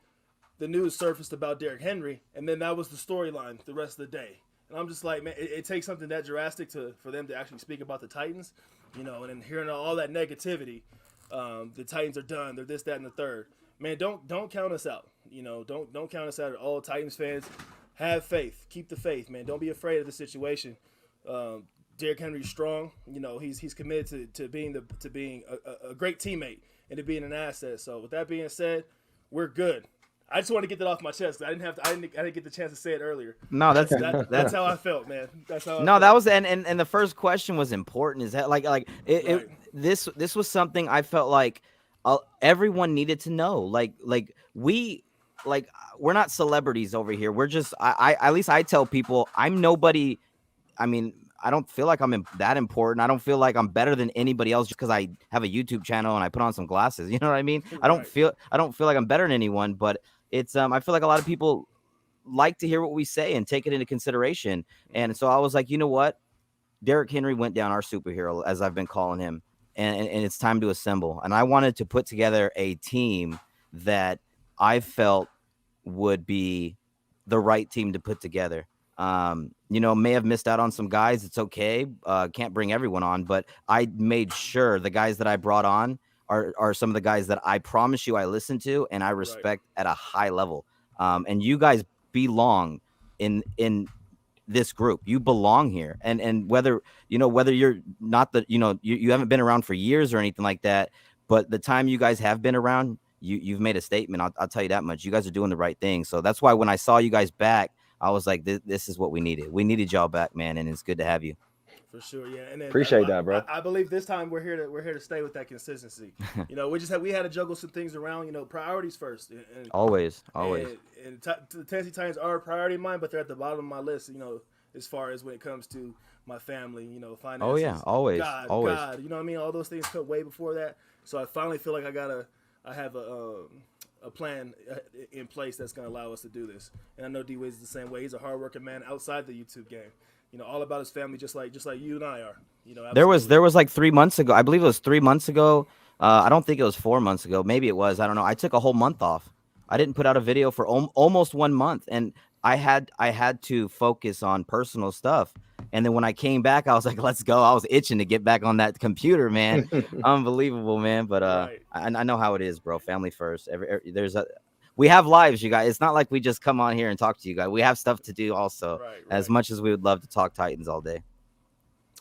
the news surfaced about Derrick Henry, and then that was the storyline the rest of the day. And I'm just like, man, it takes something that drastic for them to actually speak about the Titans, and then hearing all that negativity, the Titans are done, they're this, that, and the third. Man, don't count us out. Don't count us out at all. Titans fans, have faith. Keep the faith, man. Don't be afraid of the situation. Derrick Henry's strong. He's committed to being a great teammate and to being an asset. So with that being said, we're good. I just want to get that off my chest. I didn't get the chance to say it earlier. No, that's how I felt, man. That's how. That was and the first question was important. Is that this was something I felt like everyone needed to know. We're not celebrities over here. We're just I at least I tell people I'm nobody. I mean, I don't feel like I'm that important. I don't feel like I'm better than anybody else just because I have a YouTube channel and I put on some glasses. You know what I mean? I don't feel like I'm better than anyone, but it's I feel like a lot of people like to hear what we say and take it into consideration. And so I was like, you know what? Derrick Henry went down, our superhero, as I've been calling him, and it's time to assemble. And I wanted to put together a team that I felt would be the right team to put together. May have missed out on some guys. It's okay. Can't bring everyone on, but I made sure the guys that I brought on are some of the guys that I promise you I listen to and I respect at a high level. And you guys belong in this group. You belong here. And whether you're not you haven't been around for years or anything like that, but the time you guys have been around, you've made a statement. I'll tell you that much. You guys are doing the right thing. So that's why when I saw you guys back, I was like, this is what we needed. We needed y'all back, man, and it's good to have you. For sure, yeah. And then, appreciate that, bro. I believe this time we're here to stay with that consistency. We had to juggle some things around. Priorities first. And always. And the Tennessee Titans are a priority of mine, but they're at the bottom of my list. As far as when it comes to my family, finances. Oh yeah, always. God, you know what I mean. All those things come way before that. So I finally feel like I have a plan in place that's going to allow us to do this. And I know D-Wiz is the same way. He's a hardworking man outside the YouTube game. All about his family, just like you and I are. There was like 3 months ago. I believe it was 3 months ago. I don't think it was 4 months ago. Maybe it was. I don't know. I took a whole month off. I didn't put out a video for almost 1 month, and I had to focus on personal stuff. And then when I came back, I was like, let's go. I was itching to get back on that computer, man. Unbelievable, man. But I know how it is, bro. Family first. We have lives, you guys. It's not like we just come on here and talk to you guys. We have stuff to do also, as much as we would love to talk Titans all day.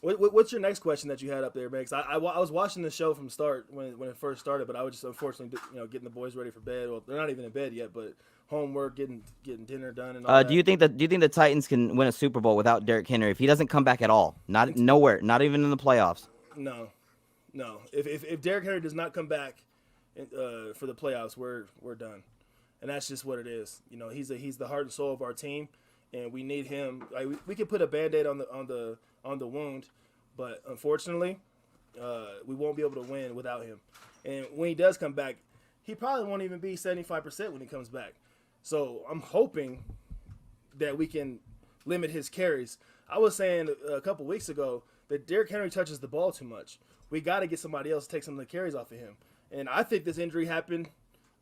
What's your next question that you had up there, man? Because I was watching the show from start when it first started, but I was just unfortunately getting the boys ready for bed. Well, they're not even in bed yet, but homework, getting dinner done, and all that. Do you think the Titans can win a Super Bowl without Derrick Henry if he doesn't come back at all? Nowhere, not even in the playoffs. No. If Derrick Henry does not come back for the playoffs, we're done, and that's just what it is. He's the heart and soul of our team, and we need him. Like we could put a Band-Aid on the wound, but unfortunately, we won't be able to win without him. And when he does come back, he probably won't even be 75% when he comes back. So I'm hoping that we can limit his carries. I was saying a couple weeks ago that Derrick Henry touches the ball too much. We got to get somebody else to take some of the carries off of him. And I think this injury happened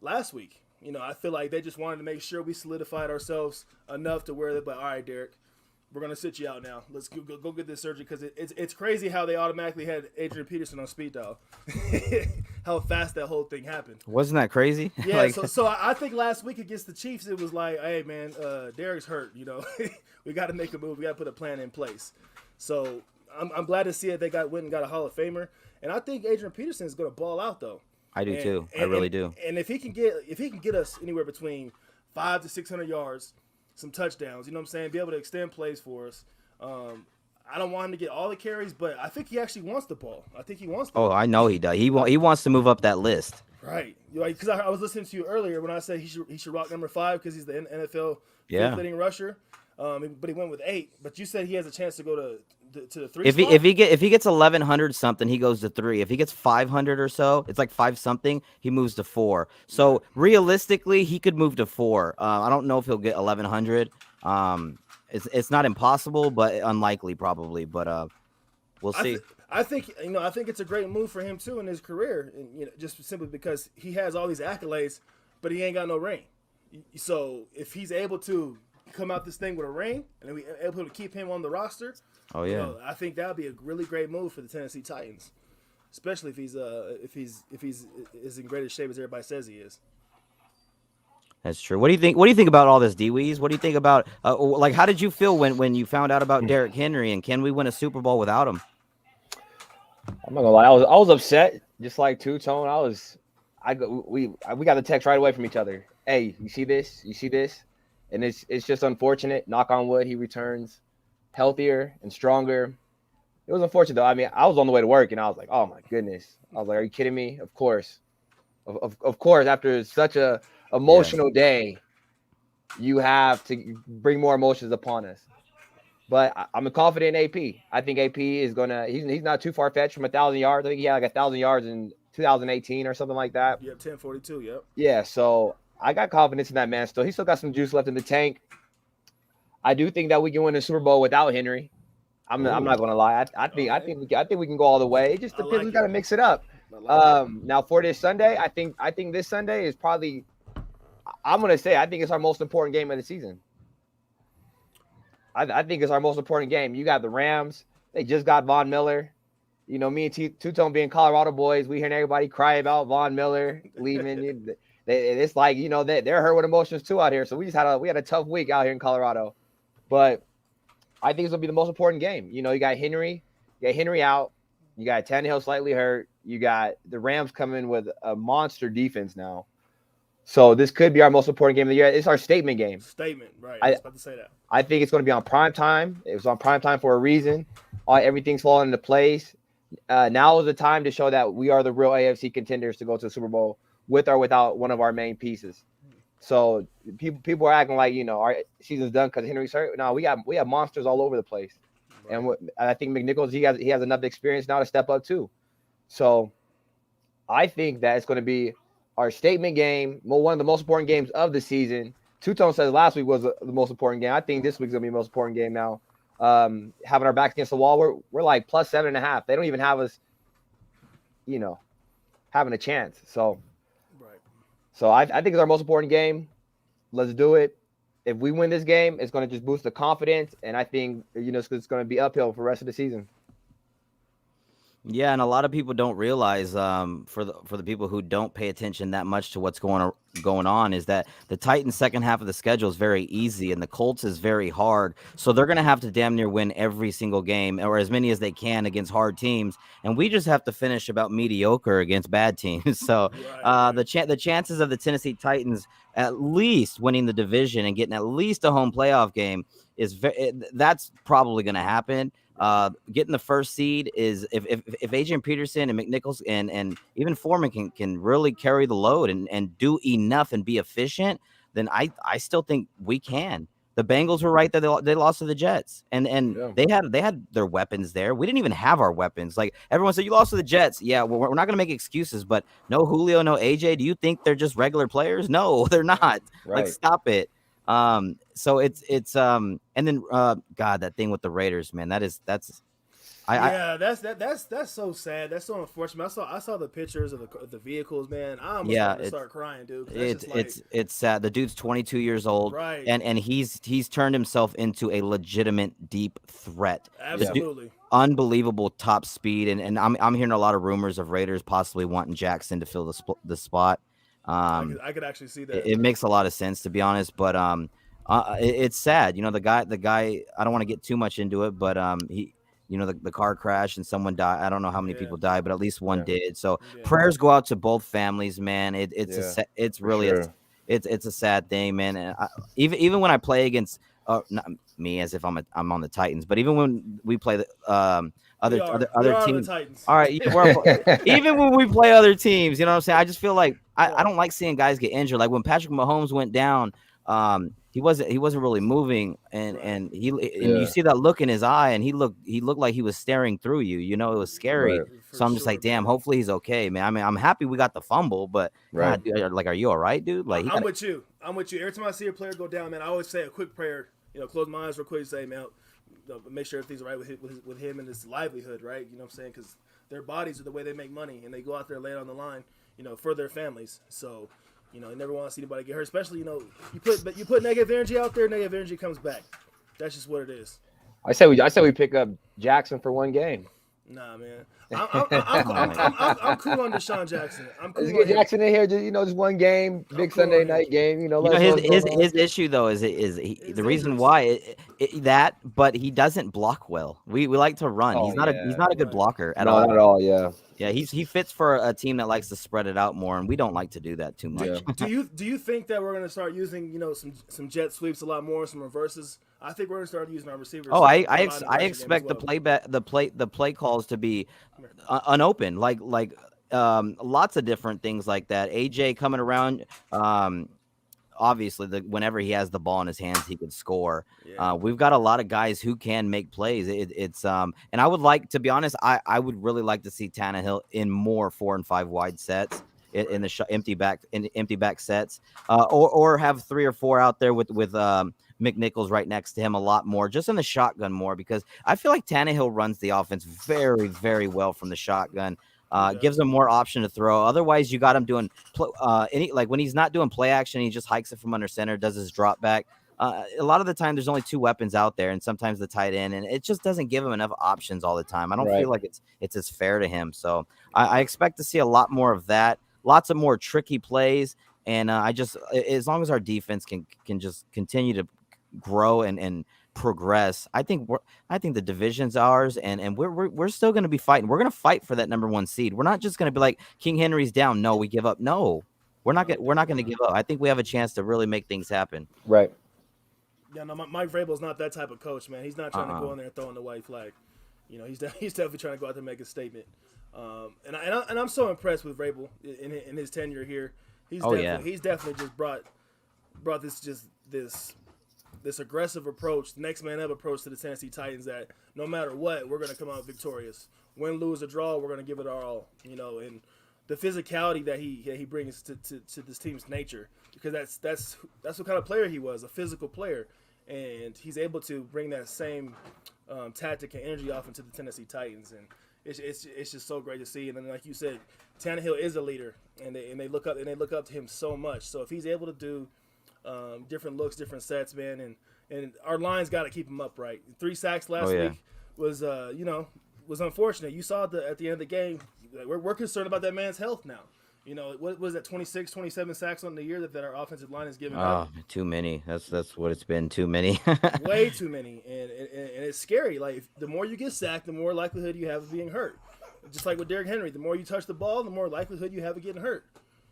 last week. You know, I feel like they just wanted to make sure we solidified ourselves enough to where they're like, all right, Derrick, we're gonna sit you out now. Let's go get this surgery, because it's crazy how they automatically had Adrian Peterson on speed dial. How fast that whole thing happened. Wasn't that crazy? Yeah, Like, so I think last week against the Chiefs, it was like, hey man, Derrick's hurt. You know, we got to make a move. We got to put a plan in place. So I'm glad to see it. They went and got a Hall of Famer, and I think Adrian Peterson is going to ball out though. I do too. I really do. And if he can get us anywhere between 500 to 600 yards, some touchdowns, you know what I'm saying, be able to extend plays for us. I don't want him to get all the carries, but I think he actually wants the ball. I think he wants the ball. I know he does. He wants to move up that list. Right. Because I was listening to you earlier when I said he should rock number 5 because he's the NFL leading rusher. But he went with 8. But you said he has a chance to go to the 3 If spot? he gets 1,100 something, he goes to 3. If he gets 500 or so, it's like 5 something, he moves to 4. So realistically, he could move to 4. I don't know if he'll get 1,100. It's not impossible, but unlikely probably. But we'll see. I think it's a great move for him too in his career, and just simply because he has all these accolades, but he ain't got no ring. So if he's able to come out this thing with a ring, and we able to keep him on the roster, I think that would be a really great move for the Tennessee Titans, especially if he's as in great a shape as everybody says he is. That's true. What do you think? What do you think about all this, D-Weez? What do you think about how did you feel when you found out about Derrick Henry, and can we win a Super Bowl without him? I'm not gonna lie, I was upset, just like Two-Tone. We got the text right away from each other. Hey, you see this? You see this? And it's just unfortunate. Knock on wood, he returns healthier and stronger. It was unfortunate though. I mean, I was on the way to work and I was like, oh my goodness. I was like, are you kidding me? Of course. Of course, after such a emotional day, you have to bring more emotions upon us. But I'm confident in AP. I think AP is gonna. He's not too far fetched from 1,000 yards. I think he had like 1,000 yards in 2018 or something like that. Yep, 1042. Yep. Yeah. So I got confidence in that man. Still, he's still got some juice left in the tank. I do think that we can win a Super Bowl without Henry. I'm not gonna lie. I think we can go all the way. It just depends. We got to mix it up. Now for this Sunday, I think this Sunday is probably. I'm gonna say I think it's our most important game of the season. I think it's our most important game. You got the Rams. They just got Von Miller. You know, me and Two-Tone being Colorado boys, we hearing everybody cry about Von Miller leaving. It's like, they're hurt with emotions too out here. So we had a tough week out here in Colorado. But I think it's gonna be the most important game. You got Henry out. You got Tannehill slightly hurt. You got the Rams coming with a monster defense now. So this could be our most important game of the year. It's our statement game. Right. I was about to say that. I think it's going to be on prime time. It was on prime time for a reason. Everything's falling into place. Now is the time to show that we are the real AFC contenders to go to the Super Bowl with or without one of our main pieces. So people are acting like our season's done because Henry's hurt. No, we have monsters all over the place, right. And I think McNichols he has enough experience now to step up too. So I think that it's going to be our statement game, one of the most important games of the season. Two-Tone says last week was the most important game. I think this week's going to be the most important game now. Having our backs against the wall, we're like plus 7.5. They don't even have us, having a chance. So, right. So I think it's our most important game. Let's do it. If we win this game, it's going to just boost the confidence. And I think, it's going to be uphill for the rest of the season. Yeah, and a lot of people don't realize, for the people who don't pay attention that much to what's going on, is that the Titans' second half of the schedule is very easy, and the Colts is very hard. So they're going to have to damn near win every single game, or as many as they can against hard teams. And we just have to finish about mediocre against bad teams. So the chances of the Tennessee Titans at least winning the division and getting at least a home playoff game that's probably going to happen. Getting the first seed is if Adrian Peterson and McNichols and even Foreman can really carry the load and do enough and be efficient, then I still think we can. The Bengals were right that they lost to the Jets, and they had their weapons there. We didn't even have our weapons. Like everyone said, you lost to the Jets. Yeah, we're not going to make excuses, but no Julio, no AJ. Do you think they're just regular players? No, they're not. Right. Like stop it. So it's and then God, that thing with the Raiders, man, that's That's so sad. That's so unfortunate. I saw the pictures of the vehicles, man. I almost wanted to start crying, dude. It's sad. The dude's 22 years old, right? And he's turned himself into a legitimate deep threat. Absolutely. Unbelievable top speed, and I'm hearing a lot of rumors of Raiders possibly wanting Jackson to fill the spot. I could actually see that. It makes a lot of sense, to be honest, but it's sad. You know, the guy. I don't want to get too much into it, but he. You know, the car crash and someone died. I don't know how many people died, but at least one did. So prayers go out to both families, man. It's a sad thing, man. And even when I play against not me, as if I'm on the Titans, but even when we play the other teams, all right, even when we play other teams, you know what I'm saying? I just feel like I don't like seeing guys get injured. Like when Patrick Mahomes went down, he wasn't really moving, and you see that look in his eye, and he looked like he was staring through you. You know, it was scary. Right. So I'm just like, damn. Hopefully he's okay, man. I mean, I'm happy we got the fumble, but God, dude, like, are you all right, dude? Like, I'm with you. Every time I see a player go down, man, I always say a quick prayer. You know, close my eyes real quick and say, man, make sure everything's all right with him and his livelihood, right? You know what I'm saying? Because their bodies are the way they make money, and they go out there and lay it on the line, you know, for their families. So. You know, you never want to see anybody get hurt, especially, you know, you put negative energy out there, negative energy comes back. That's just what it is. I say we pick up Jackson for one game. Nah, man. I'm cool on Deshaun Jackson. Let's get Jackson in here, just one game, big Sunday night game. You know, his issue though is the reason why but he doesn't block well. We like to run. He's not a good blocker at all. Not at all. Yeah. Yeah, he fits for a team that likes to spread it out more, and we don't like to do that too much. Yeah. Do you think that we're gonna start using some jet sweeps a lot more, some reverses? I think we're gonna start using our receivers. Oh, I expect the play calls to be unopened, like lots of different things like that. AJ coming around. Obviously, whenever he has the ball in his hands, he could score. Yeah. We've got a lot of guys who can make plays. And I would like, to be honest, I would really like to see Tannehill in more 4 and 5 wide sets in the empty back sets, or have 3 or 4 out there with McNichols right next to him a lot more, just in the shotgun more, because I feel like Tannehill runs the offense very, very well from the shotgun. Gives him more option to throw. Otherwise, you got him doing when he's not doing play action, he just hikes it from under center, does his drop back. A lot of the time, there's only 2 weapons out there, and sometimes the tight end, and it just doesn't give him enough options all the time. I don't feel like it's as fair to him. So I expect to see a lot more of that, lots of more tricky plays, and as long as our defense can just continue to grow and progress, I think the division's ours, and we're still going to be fighting. We're going to fight for that number 1 seed. We're not just going to be like, King Henry's down, no, we give up. No, we're not going to give up. I think we have a chance to really make things happen. Right. Yeah, no, Mike Vrabel's not that type of coach, man. He's not trying to go in there and throwing the white flag. You know, he's definitely trying to go out there and make a statement. And I'm so impressed with Vrabel in his tenure here. He's definitely just brought this aggressive approach, next man up approach to the Tennessee Titans, that no matter what, we're going to come out victorious. Win, lose, or draw, we're going to give it our all, you know, and the physicality that he brings to this team's nature, because that's what kind of player he was, a physical player, and he's able to bring that same tactic and energy off into the Tennessee Titans, and it's just so great to see. And then, like you said, Tannehill is a leader, and they look up to him so much. So if he's able to do different looks, different sets, man, and our line's got to keep him upright. 3 sacks last week was unfortunate. You saw at the end of the game, we're concerned about that man's health now. You know, what was that, 26, 27 sacks on the year that our offensive line is giving up? Too many. That's what it's been. Too many. Way too many, and it's scary. Like, the more you get sacked, the more likelihood you have of being hurt. Just like with Derrick Henry, the more you touch the ball, the more likelihood you have of getting hurt.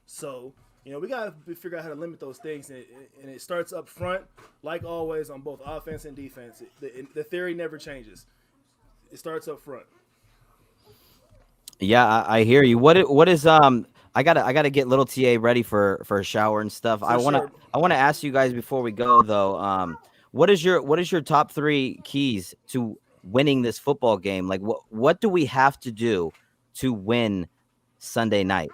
So, you know, we got to figure out how to limit those things, and it starts up front, like always, on both offense and defense. The theory never changes. It starts up front. Yeah, I hear you. What is I gotta get little TA ready for a shower and stuff. I wanna ask you guys before we go though. What is your top 3 keys to winning this football game? Like, what do we have to do to win Sunday night?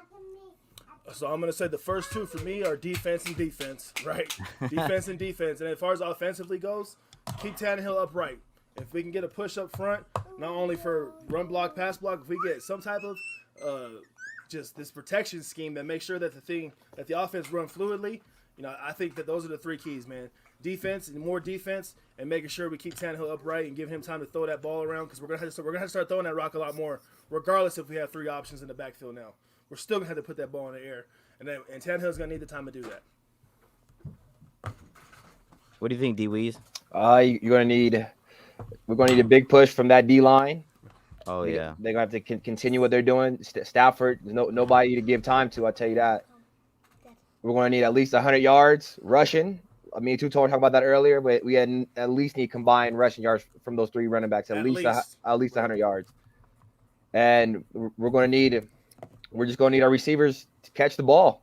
So I'm going to say the first 2 for me are defense and defense, right? Defense and defense. And as far as offensively goes, keep Tannehill upright. If we can get a push up front, not only for run block, pass block. If we get some type of just this protection scheme that makes sure that the offense run fluidly, I think that those are the 3 keys, man. Defense and more defense, and making sure we keep Tannehill upright and give him time to throw that ball around, because we're gonna have to start throwing that rock a lot more, regardless if we have 3 options in the backfield now. We're still gonna have to put that ball in the air, and Tannehill's gonna need the time to do that. What do you think, D-Weeze? We're gonna need a big push from that D line. Oh yeah, they're gonna have to continue what they're doing. Stafford, nobody to give time to. I'll tell you that. We're gonna need at least 100 yards rushing. I mean, Tuto talked about that earlier, but we at least need combined rushing yards from those 3 running backs. At least 100 yards. And we're just gonna need our receivers to catch the ball,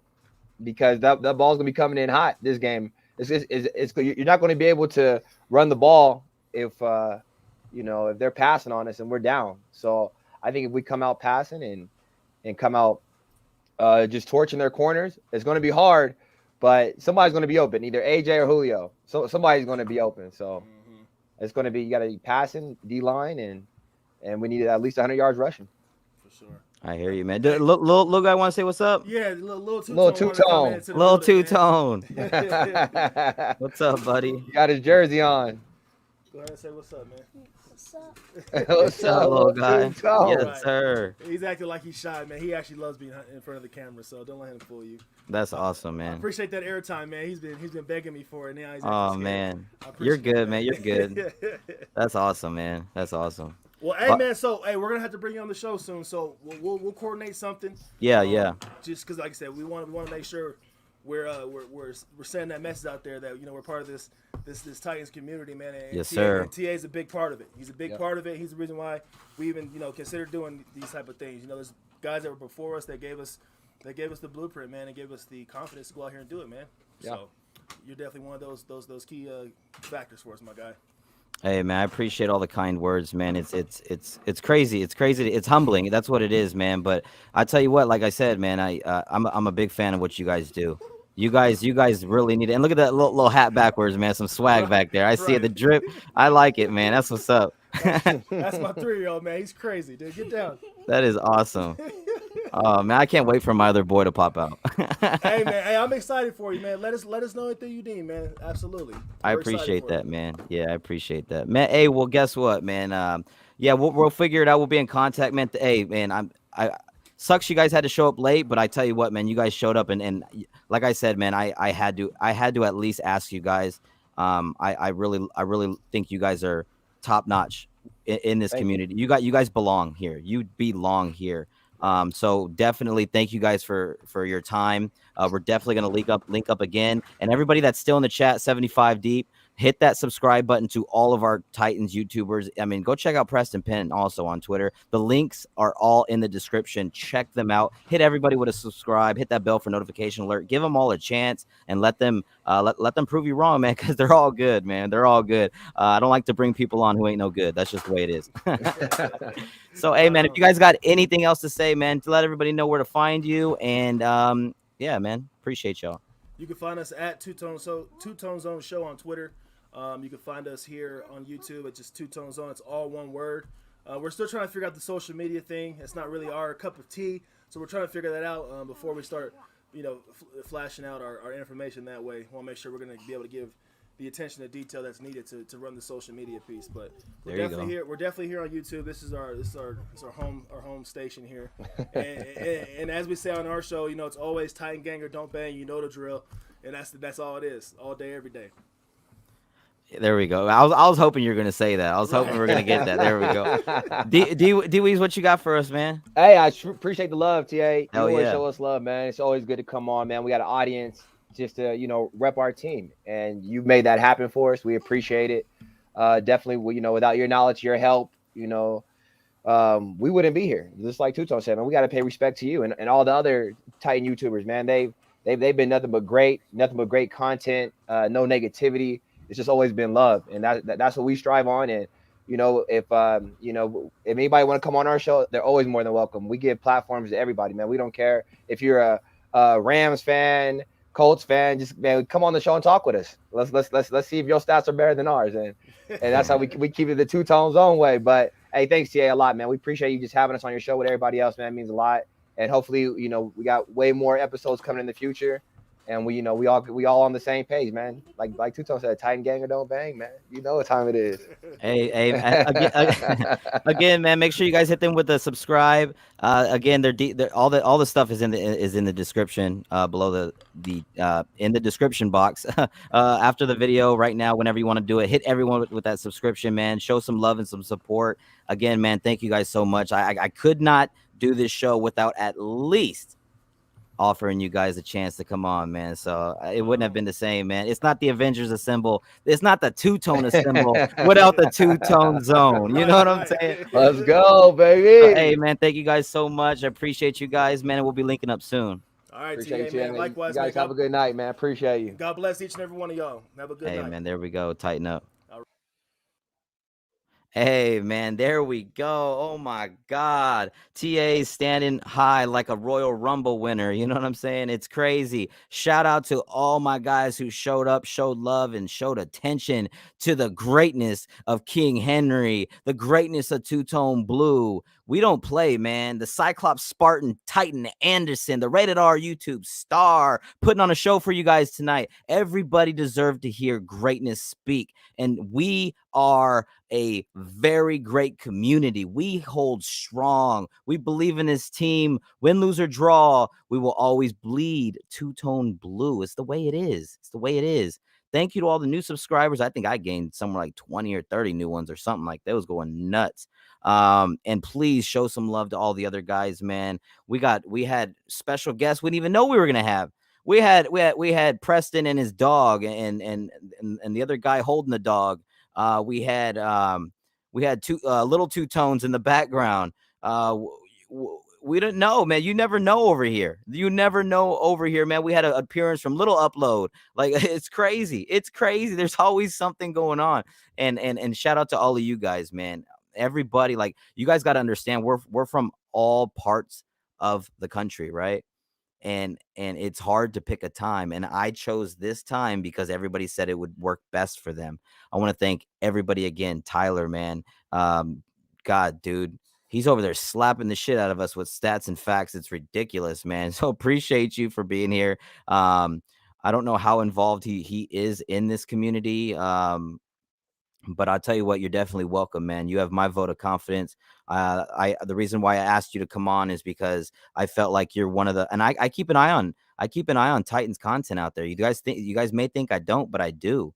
because that ball's gonna be coming in hot this game. You're not going to be able to run the ball if if they're passing on us and we're down. So I think if we come out passing and come out just torching their corners, it's going to be hard, but somebody's going to be open, either AJ or Julio. So somebody's going to be open. So it's going to be, you got to be passing D line, and we need at least 100 yards rushing. For sure. I hear you, man. Little guy want to say what's up? Yeah, little two-tone. Little two-tone. What's up, buddy? He got his jersey on. Go ahead and say what's up, man. What's up, little guy? Two-tone. Yes, Right. sir. He's acting like he's shy, man. He actually loves being in front of the camera, so don't let him fool you. That's awesome, I man. appreciate that airtime, man. He's been begging me for it. Now he's Oh actually scared. man, I you're appreciate good, that. man. You're good. That's awesome, man. That's awesome. Well, hey, man. So, hey, we're gonna have to bring you on the show soon. So we'll coordinate something. Yeah. Just because, like I said, we want to make sure we're sending that message out there that we're part of this Titans community, man. And Yes, sir. And TA is a big part of it. He's a big part of it. He's the reason why we even consider doing these type of things. There's guys that were before us that gave us the blueprint, man, and gave us the confidence to go out here and do it, man. Yeah. So you're definitely one of those key factors for us, my guy. Hey, man, I appreciate all the kind words, man. It's crazy. It's crazy. It's humbling. That's what it is, man. But I tell you what, like I said, man, I'm a big fan of what you guys do. You guys really need it. And look at that little hat backwards, man. Some swag back there. I see it, the drip. I like it, man. That's what's up. That's my 3-year-old, man. He's crazy, dude. Get down. That is awesome. Oh man, I can't wait for my other boy to pop out. Hey man, hey, I'm excited for you, man. Let us know anything you need, man. Absolutely. I appreciate that, man. Yeah, I appreciate that, man. Hey, well, guess what, man? Yeah, we'll figure it out. We'll be in contact, man. Hey, man, I sucks you guys had to show up late, but I tell you what, man, you guys showed up, and like I said, man, I had to at least ask you guys. I really think you guys are top notch in this community. You guys belong here. You belong here. So definitely thank you guys for your time. We're definitely going to link up again, and everybody that's still in the chat, 75 deep, hit that subscribe button to all of our Titans YouTubers. I mean, go check out Preston Penn also on Twitter. The links are all in the description. Check them out. Hit everybody with a subscribe. Hit that bell for notification alert. Give them all a chance and let them prove you wrong, man, because they're all good, man. They're all good. I don't like to bring people on who ain't no good. That's just the way it is. So, hey, man, if you guys got anything else to say, man, to let everybody know where to find you. And, yeah, man, appreciate y'all. You can find us at Two Tone Zone Show on Twitter. You can find us here on YouTube. It's just Two Tone Zone. It's all one word. We're still trying to figure out the social media thing. It's not really our cup of tea, so we're trying to figure that out before we start, flashing out our information that way. We want to make sure we're going to be able to give the attention to detail that's needed to run the social media piece. But we're definitely here. We're definitely here on YouTube. This is our home station here. And as we say on our show, it's always Titan Gang or Don't Bang. You know the drill, and that's all it is, all day, every day. There we go. I was hoping you were gonna say that. I was hoping we were gonna get that. There we go. D-Weeze, what you got for us, man? Hey, I appreciate the love, TA. You Hell always yeah. show us love, man. It's always good to come on, man. We got an audience just to rep our team, and you've made that happen for us. We appreciate it. Definitely, without your knowledge, your help, we wouldn't be here. Just like Tuto said, man, we got to pay respect to you and all the other Titan YouTubers, man. They've been nothing but great content, no negativity. It's just always been love, and that's what we strive on. And if anybody want to come on our show, they're always more than welcome. We give platforms to everybody, man. We don't care if you're a Rams fan, Colts fan. Just, man, come on the show and talk with us. Let's see if your stats are better than ours, and that's how we keep it the Two Tone Zone way. But Hey, thanks, TA, a lot, man. We appreciate you just having us on your show with everybody else, man. It means a lot. And hopefully, you know, we got way more episodes coming in the future. And we, you know, we all on the same page, man. Like Two-Tone said, Titan gang or don't bang, man. You know what time it is. Hey, again, man, make sure you guys hit them with the subscribe. Again, they're all the stuff is in the description below the in the description box after the video right now. Whenever you want to do it, hit everyone with that subscription, man. Show some love and some support. Again, man, thank you guys so much. I could not do this show without at least offering you guys a chance to come on, man. So it wouldn't have been the same, man. It's not the Avengers Assemble. It's not the two-tone assemble without the two-tone zone. You know what I'm saying? Let's go, baby. Hey, man, thank you guys so much. I appreciate you guys, man. And we'll be linking up soon. All right, Appreciate TA, you, man. man. Likewise, You guys man. have a good night, man. Appreciate you. God bless each and every one of y'all. Have a good Hey, night. man, there we go. Tighten up. Hey, man, there we go. Oh, my God. TA is standing high like a Royal Rumble winner. You know what I'm saying? It's crazy. Shout out to all my guys who showed up, showed love, and showed attention to the greatness of King Henry, the greatness of Two-Tone Blue. We don't play, man. The Cyclops Spartan Titan Anderson, the Rated R YouTube star, putting on a show for you guys tonight. Everybody deserved to hear greatness speak. And we are a very great community. We hold strong. We believe in this team. Win, lose, or draw, we will always bleed Two-Tone Blue. It's the way it is. It's the way it is. Thank you to all the new subscribers. I think I gained somewhere like 20 or 30 new ones or something like that. It was going nuts. And please show some love to all the other guys, man. We had special guests we didn't even know we were gonna have. We had Preston and his dog, and the other guy holding the dog. We had two little two-tones in the background. We didn't know, man. You never know over here. You never know over here, man. We had an appearance from Little Upload. Like, it's crazy. It's crazy. There's always something going on. And shout out to all of you guys, man. Everybody, like, you guys got to understand, we're from all parts of the country, right? And it's hard to pick a time, and I chose this time because everybody said it would work best for them. I want to thank everybody again. Tyler, man, God, dude, he's over there slapping the shit out of us with stats and facts. It's ridiculous, man. So appreciate you for being here. I don't know how involved he is in this community, but I'll tell you what, you're definitely welcome, man. You have my vote of confidence. The reason why I asked you to come on is because I felt like you're one of the, and I keep an eye on Titans content out there. You guys may think I don't, but I do.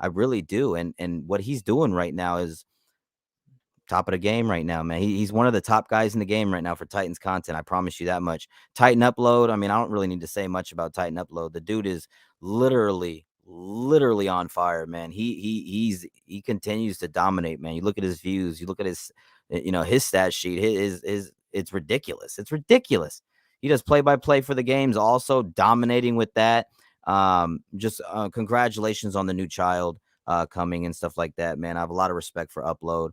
I really do. And what he's doing right now is top of the game right now, man. He's one of the top guys in the game right now for Titans content. I promise you that much. Titan Upload. I mean, I don't really need to say much about Titan Upload. The dude is literally on fire, man. He continues to dominate, man. You look at his views, you look at his, his stat sheet. It's ridiculous. It's ridiculous. He does play-by-play for the games, also dominating with that. Congratulations on the new child coming and stuff like that, man. I have a lot of respect for Upload.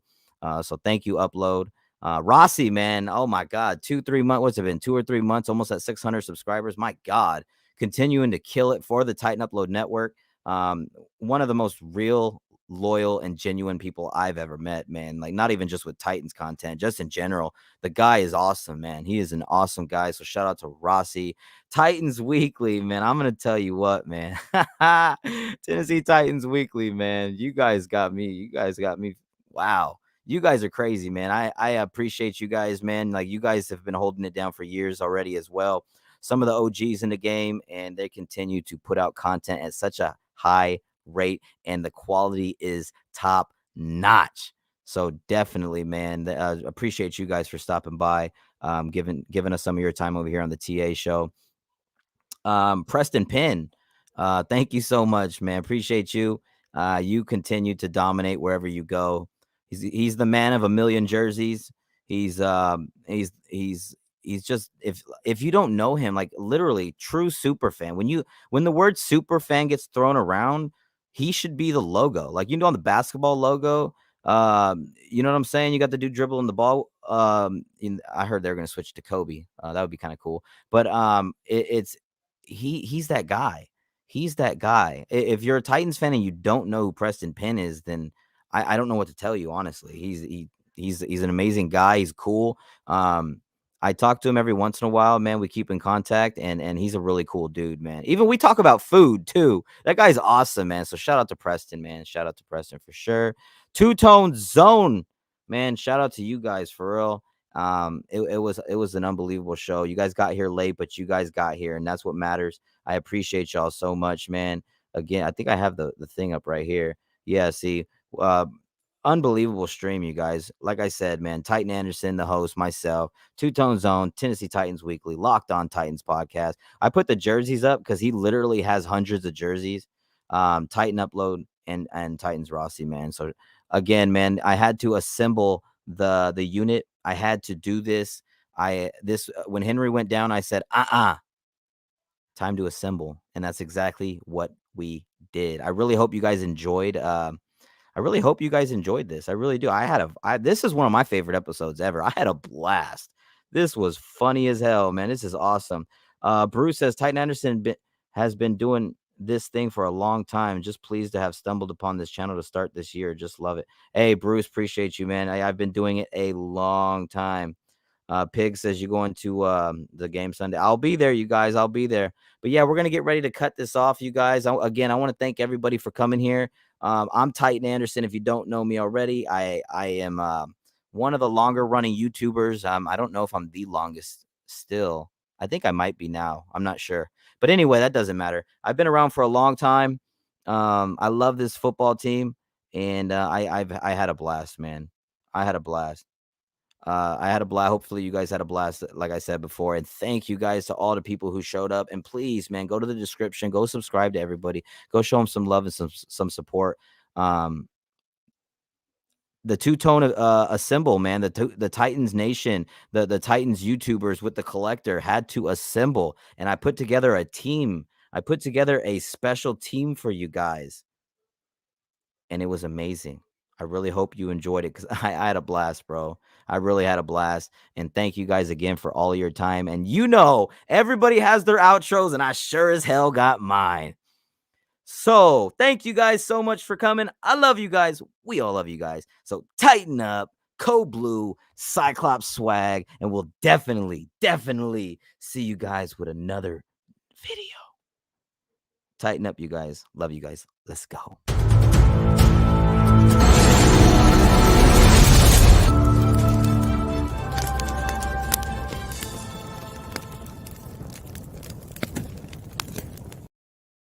So thank you, Upload. Rossi, man. Oh my God. 2-3 months. What's it been? 2 or 3 months, almost at 600 subscribers. My God. Continuing to kill it for the Titan Upload Network. One of the most real, loyal, and genuine people I've ever met, man. Like, not even just with Titans content, just in general. The guy is awesome, man. He is an awesome guy. So shout out to Rossi. Titans Weekly, man. I'm going to tell you what, man. Tennessee Titans Weekly, man. You guys got me. Wow. You guys are crazy, man. I appreciate you guys, man. Like, you guys have been holding it down for years already as well. Some of the OGs in the game, and they continue to put out content at such a high rate, and the quality is top notch. So definitely, man, appreciate you guys for stopping by, giving us some of your time over here on the TA show. Preston Penn, thank you so much, man. Appreciate you. You continue to dominate wherever you go. He's the man of a million jerseys. He's just, if you don't know him, like, literally true super fan. When the word super fan gets thrown around, he should be the logo. Like, on the basketball logo, you know what I'm saying? You got the dude dribbling the ball. I heard they're gonna switch to Kobe. That would be kind of cool. But he's that guy. He's that guy. If you're a Titans fan and you don't know who Preston Penn is, then I don't know what to tell you, honestly. He's an amazing guy. He's cool. I talk to him every once in a while, man. We keep in contact, and he's a really cool dude, man. Even we talk about food too. That guy's awesome, man. So shout out to Preston, man. Shout out to Preston for sure. Two-Tone Zone, man. Shout out to you guys for real. It was an unbelievable show. You guys got here late, but you guys got here, and that's what matters. I appreciate y'all so much, man. Again, I think I have the thing up right here. Yeah, see, unbelievable stream, you guys. Like I said, man, Titan Anderson, the host, myself, Two-Tone Zone, Tennessee Titans Weekly, Locked On Titans podcast. I put the jerseys up because he literally has hundreds of jerseys. Titan Upload and Titans Rossi, man. So again, man, I had to assemble the unit. I had to do this. When Henry went down, I said, time to assemble, and that's exactly what we did. I really hope you guys enjoyed. I really hope you guys enjoyed this. I really do. This is one of my favorite episodes ever. I had a blast. This was funny as hell, man. This is awesome. Bruce says Titan Anderson has been doing this thing for a long time. Just pleased to have stumbled upon this channel to start this year. Just love it. Hey, Bruce, appreciate you, man. I've been doing it a long time. Pig says you going to the game Sunday. I'll be there, you guys. I'll be there. But yeah, we're gonna get ready to cut this off, you guys. I want to thank everybody for coming here. I'm Titan Anderson. If you don't know me already, I am one of the longer running YouTubers. I don't know if I'm the longest still. I think I might be now. I'm not sure. But anyway, that doesn't matter. I've been around for a long time. I love this football team, and I had a blast, man. I had a blast. Hopefully you guys had a blast, like I said before. And thank you guys to all the people who showed up. And please, man, go to the description, go subscribe to everybody, go show them some love and some support. The Two-Tone assemble, man. The Titans Nation, the Titans YouTubers with the collector had to assemble, and I put together a team. I put together a special team for you guys, and it was amazing. I really hope you enjoyed it because I had a blast, bro. I really had a blast. And thank you guys again for all your time. And everybody has their outros, and I sure as hell got mine. So thank you guys so much for coming. I love you guys. We all love you guys. So tighten up, Code Blue, Cyclops swag, and we'll definitely see you guys with another video. Tighten up, you guys. Love you guys. Let's go.